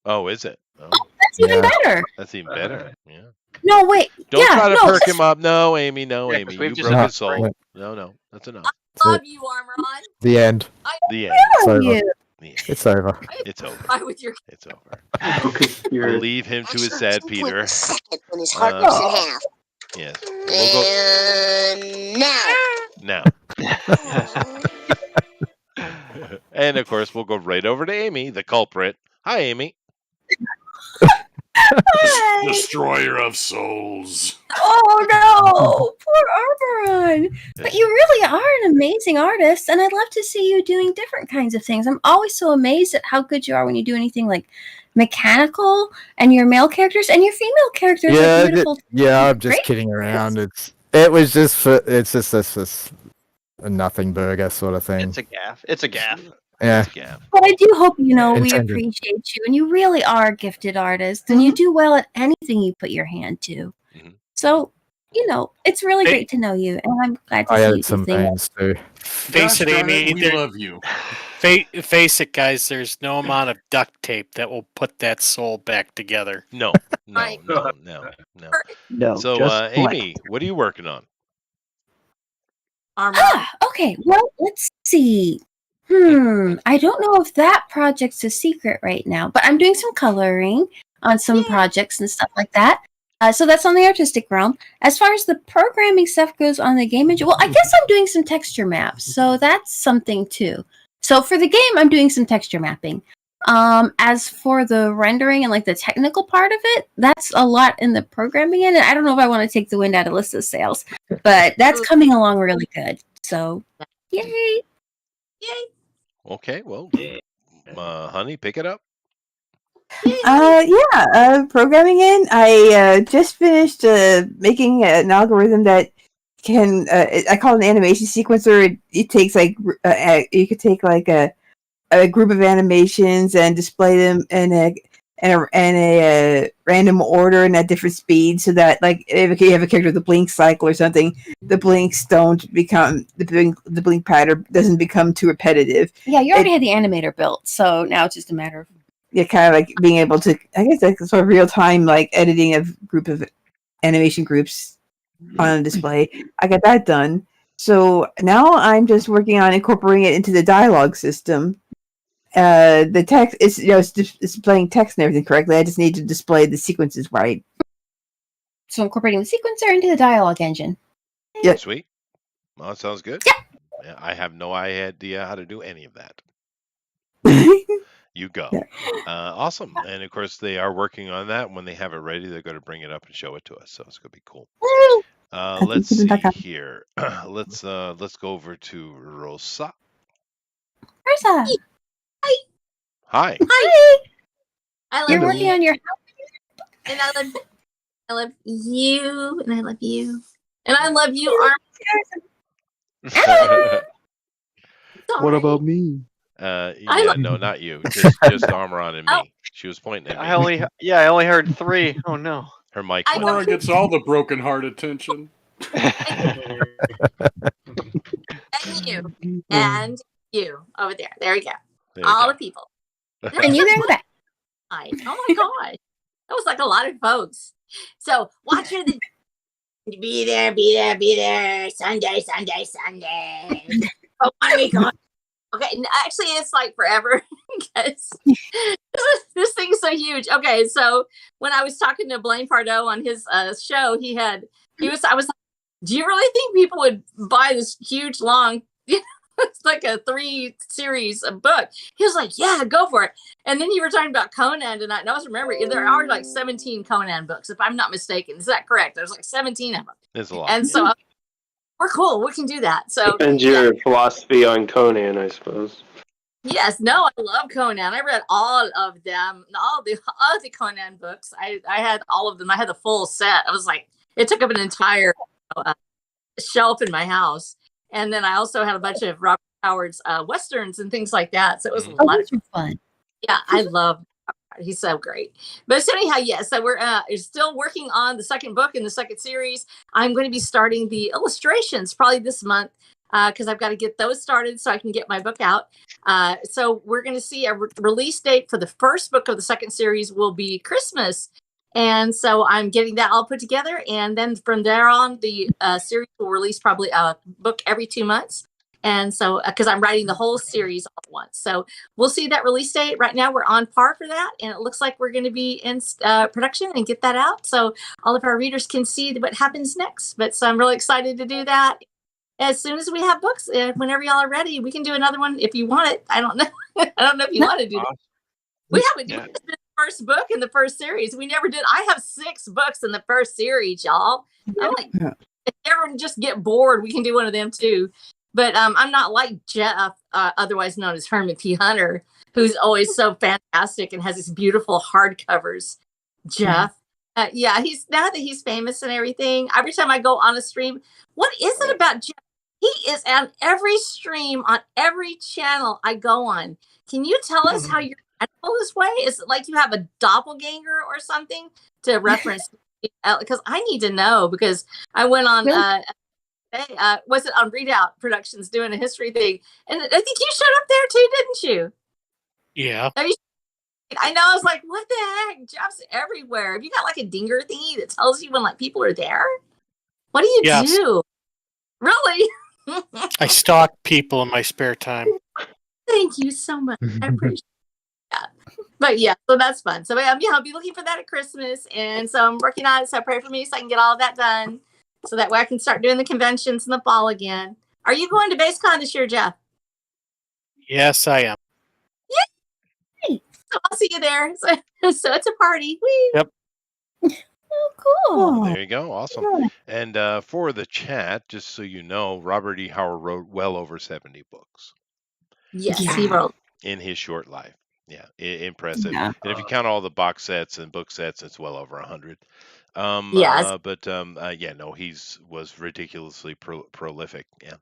Oh, is it? Oh, That's even better. that's even better. Yeah. No, wait. Don't yeah, try to no, perk that's- him up. No, Amy. No, Yeah, Amy. 'cause You we've broke just- his soul. No, that's enough. Love you, Armoron. The end. The end. It's over. you. It's over. It's over. Bye with your. It's over. We'll leave him to his sad Peter. When his heart breaks in half. Yes. We'll And now. go now. And of course, we'll go right over to Amy, the culprit. Hi, Amy. Hi. Destroyer of souls. Oh no, poor Armoron. But you really are an amazing artist, and I'd love to see you doing different kinds of things. I'm always so amazed at how good you are when you do anything like mechanical, and your male characters and your female characters Yeah, are beautiful. I'm just Great. kidding around. It's just a nothing burger sort of thing. It's a gaff. It's a gaff. Yeah. But I do hope we Intended. appreciate you, and you really are a gifted artist, and you do well at anything you put your hand to. So, it's really great to know you, and I'm glad to I see you added do some things. veins too. Face it, Amy. We love you. Face it, guys. There's no amount of duct tape that will put that soul back together. No. No. So, just Amy, what are you working on? Okay, well, let's see. I don't know if that project's a secret right now, but I'm doing some coloring on some projects and stuff like that. So that's on the artistic realm. As far as the programming stuff goes on the game engine, well, I guess I'm doing some texture maps, so that's something too. So for the game, I'm doing some texture mapping. As for the rendering and like the technical part of it, that's a lot in the programming end. And I don't know if I want to take the wind out of Lissa's sails, but that's coming along really good. So, yay! Okay, well, honey, pick it up. Programming in. I just finished making an algorithm that can. I call it an animation sequencer. It takes like you could take like a group of animations and display them in a random order and at different speeds, so that like if you have a character with a blink cycle or something, the blinks don't become the blink pattern doesn't become too repetitive. Yeah, you already had the animator built, so now it's just a matter of kind of like being able to, I guess, like sort of real time like editing of group of animation groups on a display. I got that done. So now I'm just working on incorporating it into the dialogue system. The text is, it's displaying text and everything correctly. I just need to display the sequences right. So incorporating the sequencer into the dialogue engine. Yeah. Sweet. Well, that sounds good. Yeah, I have no idea how to do any of that. You go. Awesome. And of course, they are working on that. When they have it ready, they're going to bring it up and show it to us. So it's going to be cool. Let's see here. Let's go over to Rosa. Rosa. Hi. I love You're working on your and I love you, and I love you, and I love you, Arm. What about me? Yeah, no, not you. Just Armoron and me. She was pointing at me. I only heard 3. Oh no. Her mic. Laura gets all the broken heart attention. And you over there. There you go. There you all go. the people. And you there in the back. Oh my god, that was like a lot of folks. So watch her. Be there. Sunday. Oh my god. Okay, actually, it's like forever because this thing's so huge. Okay, so when I was talking to Blaine Pardoe on his show, I was like, do you really think people would buy this huge, long, it's like a 3-series book? He was like, yeah, go for it. And then you were talking about Conan tonight, and I was remembering there are like 17 Conan books, if I'm not mistaken. Is that correct? There's like 17 of them. There's a lot. And so we're cool. We can do that. So Depends your philosophy on Conan, I suppose. yes, no, I love Conan. I read all of them, all the Conan books. I had all of them. I had the full set. I was like, it took up an entire shelf in my house. And then I also had a bunch of Robert Howard's westerns and things like that. So it was a lot of fun. Yeah, I love. He's so great. But so anyhow, yes. So we're still working on the second book in the second series. I'm going to be starting the illustrations probably this month because I've got to get those started so I can get my book out. So we're going to see a release date for the first book of the second series will be Christmas. And so I'm getting that all put together. And then from there on, the series will release probably a book every 2 months. And so, because I'm writing the whole series all at once. So we'll see that release date. Right now, we're on par for that. And it looks like we're going to be in production and get that out. So all of our readers can see what happens next. But so I'm really excited to do that. As soon as we have books, whenever y'all are ready, we can do another one if you want it. I don't know. I don't know if you want to do that. We haven't done the first book in the first series. We never did. I have 6 books in the first series, y'all. I'm like, if you ever just get bored, we can do one of them too. But I'm not like Jeff, otherwise known as Herman P. Hunter, who's always so fantastic and has these beautiful hardcovers. Jeff, yeah, now that he's famous and everything. Every time I go on a stream, what is it about Jeff? He is on every stream on every channel I go on. Can you tell us how you're animal this way? Is it like you have a doppelganger or something to reference? Because I need to know, because I went on. Really? Was it on Readout Productions doing a history thing? And I think you showed up there too, didn't you? Yeah. I know. I was like, what the heck? Jeff's everywhere. Have you got like a dinger thingy that tells you when like people are there? What do you do? Really? I stalk people in my spare time. Thank you so much. I appreciate that. But yeah, so that's fun. So yeah, I'll be looking for that at Christmas. And so I'm working on it. So pray for me so I can get all of that done. So that way I can start doing the conventions in the fall again. Are you going to BaseCon this year, Jeff? Yes, I am. I'll see you there. So it's a party. Whee! Yep. Oh, cool. There you go. Awesome. And for the chat, just so you know, Robert E. Howard wrote well over 70 books Yes, he wrote. in his short life. Yeah, impressive. Yeah. And if you count all the box sets and book sets, it's well over 100. Yes. Yeah, no, was ridiculously prolific. Yeah.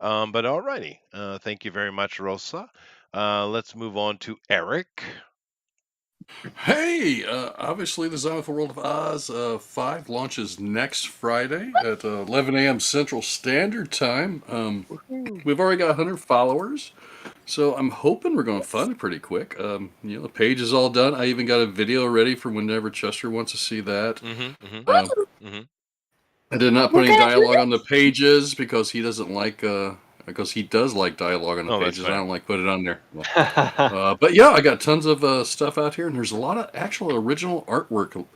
But alrighty. Thank you very much, Rosa. Let's move on to Eric. Hey, obviously the Zone of the World of Oz 5 launches next Friday at 11 a.m. Central Standard Time. We've already got 100 followers, so I'm hoping we're going to fund it pretty quick. The page is all done. I even got a video ready for whenever Chester wants to see that. I did not put any dialogue on the pages because he doesn't like because he does like dialogue on the pages. I don't like put it on there. But yeah, I got tons of stuff out here, and there's a lot of actual original artwork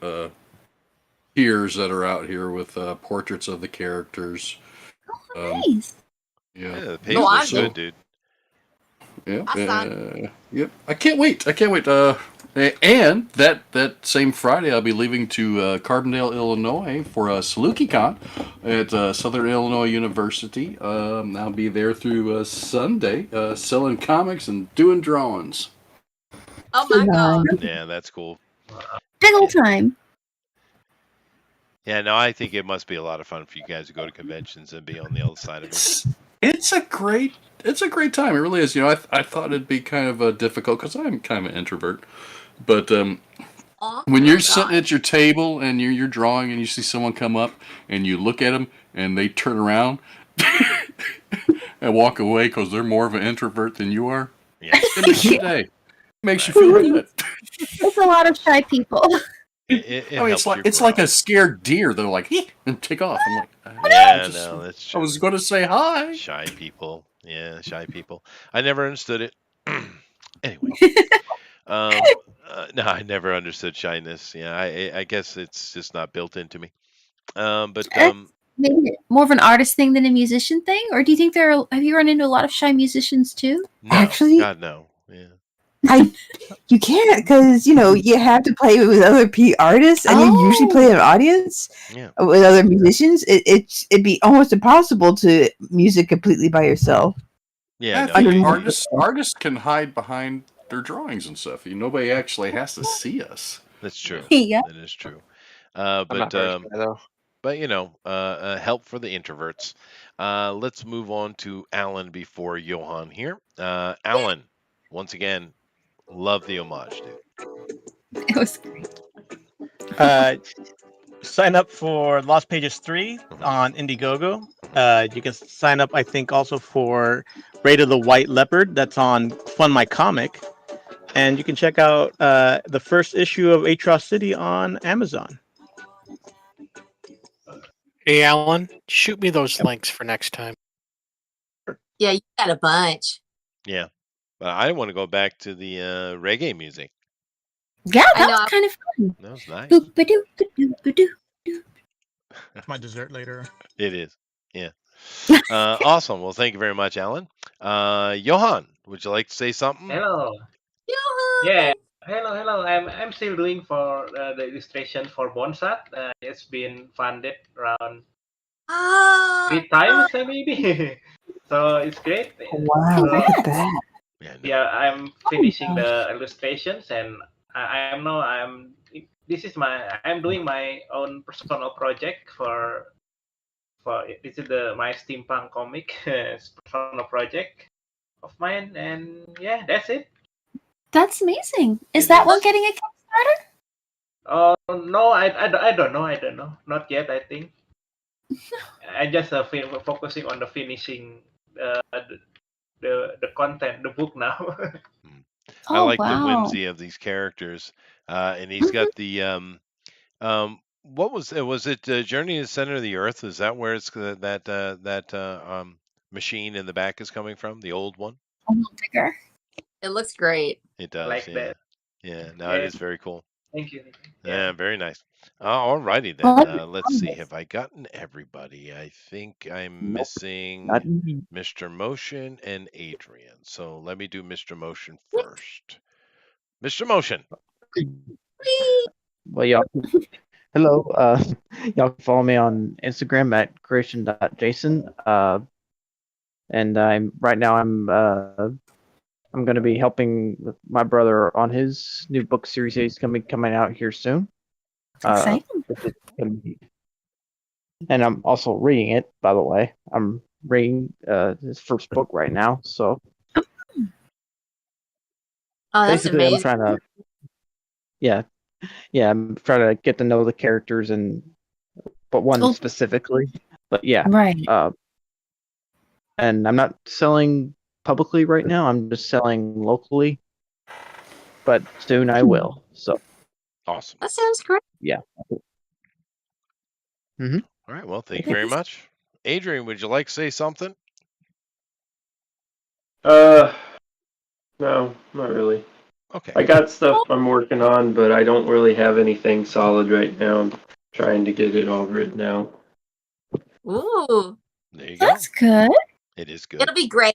tiers that are out here with portraits of the characters. Nice. Yeah, the page looks good, dude. Yeah, yep. I can't wait. And that same Friday, I'll be leaving to Carbondale, Illinois for SalukiCon at Southern Illinois University. I'll be there through Sunday, selling comics and doing drawings. Oh my god! Yeah, that's cool. Big old time. Yeah, no, I think it must be a lot of fun for you guys to go to conventions and be on the other side of it. It's a great time. It really is. I thought it'd be kind of difficult because I'm kind of an introvert. But when you're sitting at your table and you're drawing and you see someone come up and you look at them and they turn around and walk away because they're more of an introvert than you are, it makes your day. It makes you feel good. It's a lot of shy people. It's like a scared deer. They're like, and take off. I'm like, yeah, no, that's true. I was going to say hi. Shy people. Yeah, shy people. I never understood it. Anyway. No, I never understood shyness. Yeah, I guess it's just not built into me. Maybe more of an artist thing than a musician thing, or do you think have you run into a lot of shy musicians too? No, Actually, God no. You can't because you have to play with other artists, and you usually play an audience with other musicians. It'd be almost impossible to music completely by yourself. Yeah, artists can hide behind their drawings and stuff. Nobody actually has to see us. That's true. Yeah, that is true. I'm not very shy, though. But help for the introverts. Let's move on to Alan before Johan here. Alan, once again, love the homage, dude. It was great. Sign up for Lost Pages 3 on Indiegogo. You can sign up, I think, also for Raid of the White Leopard. That's on Fund My Comic. And you can check out the first issue of Atrocity on Amazon. Hey, Alan, shoot me those links for next time. Yeah, you got a bunch. Yeah. But I want to go back to the reggae music. Yeah, that was kind of fun. That was nice. Boop-a-doo, boop-a-doo. That's my dessert later. It is. Yeah. Awesome. Well, thank you very much, Alan. Johan, would you like to say something? Hello. Yeah. Hello. I'm still doing for the illustration for Bonsat. It's been funded around 3 times, maybe. So it's great. Wow, look at that. Yeah, I'm finishing the illustrations, and I'm doing my own personal project for this is my steampunk comic personal project of mine, and yeah, that's it. That's amazing. Is that one getting a Kickstarter? Oh no, I don't know. Not yet, I think. I just focusing on the finishing the content, the book now. I like the whimsy of these characters, and he's got the what was it? Journey to the Center of the Earth? Is that where it's that machine in the back is coming from? The old one. A little bigger. It looks great. It does. Like yeah. that. Yeah. No, it is very cool. Thank you. Yeah, very nice. All righty then. Oh, Let's see. Have I gotten everybody? I think I'm missing Not me. Mr. Motion and Adrian. So let me do Mr. Motion first. Mr. Motion. Well, y'all. Hello. Y'all can follow me on Instagram at creation.jason. And I'm going to be helping with my brother on his new book series. He's going to be coming out here soon. Exciting. And I'm also reading it, by the way. I'm reading his first book right now. So Oh, that's basically, amazing. I'm trying to, I'm trying to get to know the characters but one Cool. specifically. But yeah, Right. and I'm not selling publicly right now. I'm just selling locally. But soon I will. So Awesome. That sounds great. yeah. Mm-hmm. All right. Well, thank you very much. Adrian, would you like to say something? No, not really. Okay. I got stuff I'm working on, but I don't really have anything solid right now. I'm trying to get it all written out. Ooh, There you go. That's good. It is good. it'll be great.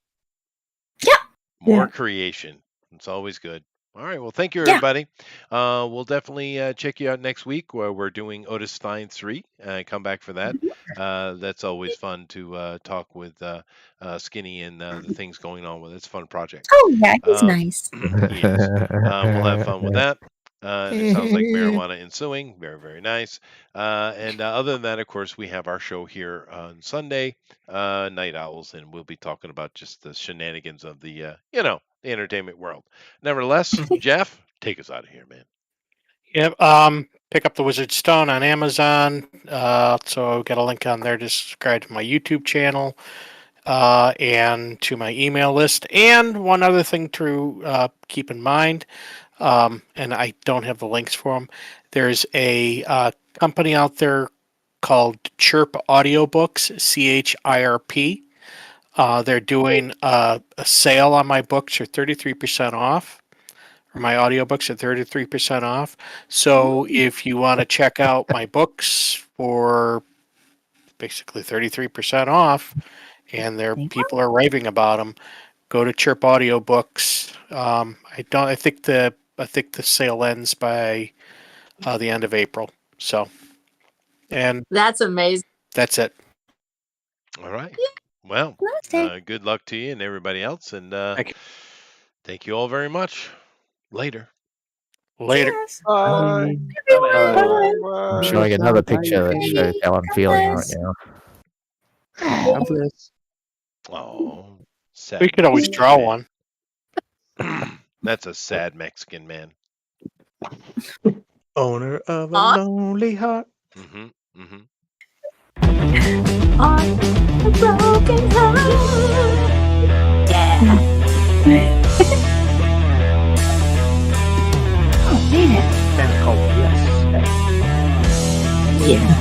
More Yeah. creation. It's always good. All right. Well, thank you, Yeah. everybody. We'll definitely check you out next week where we're doing Otis Stein 3. Come back for that. That's always fun to talk with Skinny and the things going on with it. It's a fun project. Oh yeah, he's nice. He is. We'll have fun with that. It sounds like marijuana ensuing. Very, very nice. And other than that, of course, we have our show here on Sunday, Night Owls, and we'll be talking about just the shenanigans of the the entertainment world. Nevertheless, Jeff, take us out of here, man. Yep. Pick up the Wizard Stone on Amazon. So I've got a link on there to subscribe to my YouTube channel and to my email list. And one other thing to keep in mind, and I don't have the links for them. There's a company out there called Chirp Audiobooks, CHIRP. They're doing a sale on my books, or 33% off. Or my audiobooks are 33% off. So if you want to check out my books for basically 33% off, and people are raving about them, go to Chirp Audiobooks. I think the sale ends by the end of April. So, and That's amazing. that's it. All right. Well, good luck to you and everybody else. And thank you all very much. Later. Later. Bye. I'm showing another picture that shows how I'm feeling right now. God bless. Oh, sad. We could always draw Mexican one. man. That's a sad Mexican man. Owner of a lonely heart. Mm-hmm. Mm-hmm. On a broken heart. Yeah. Oh, man. And oh, yes. Yeah.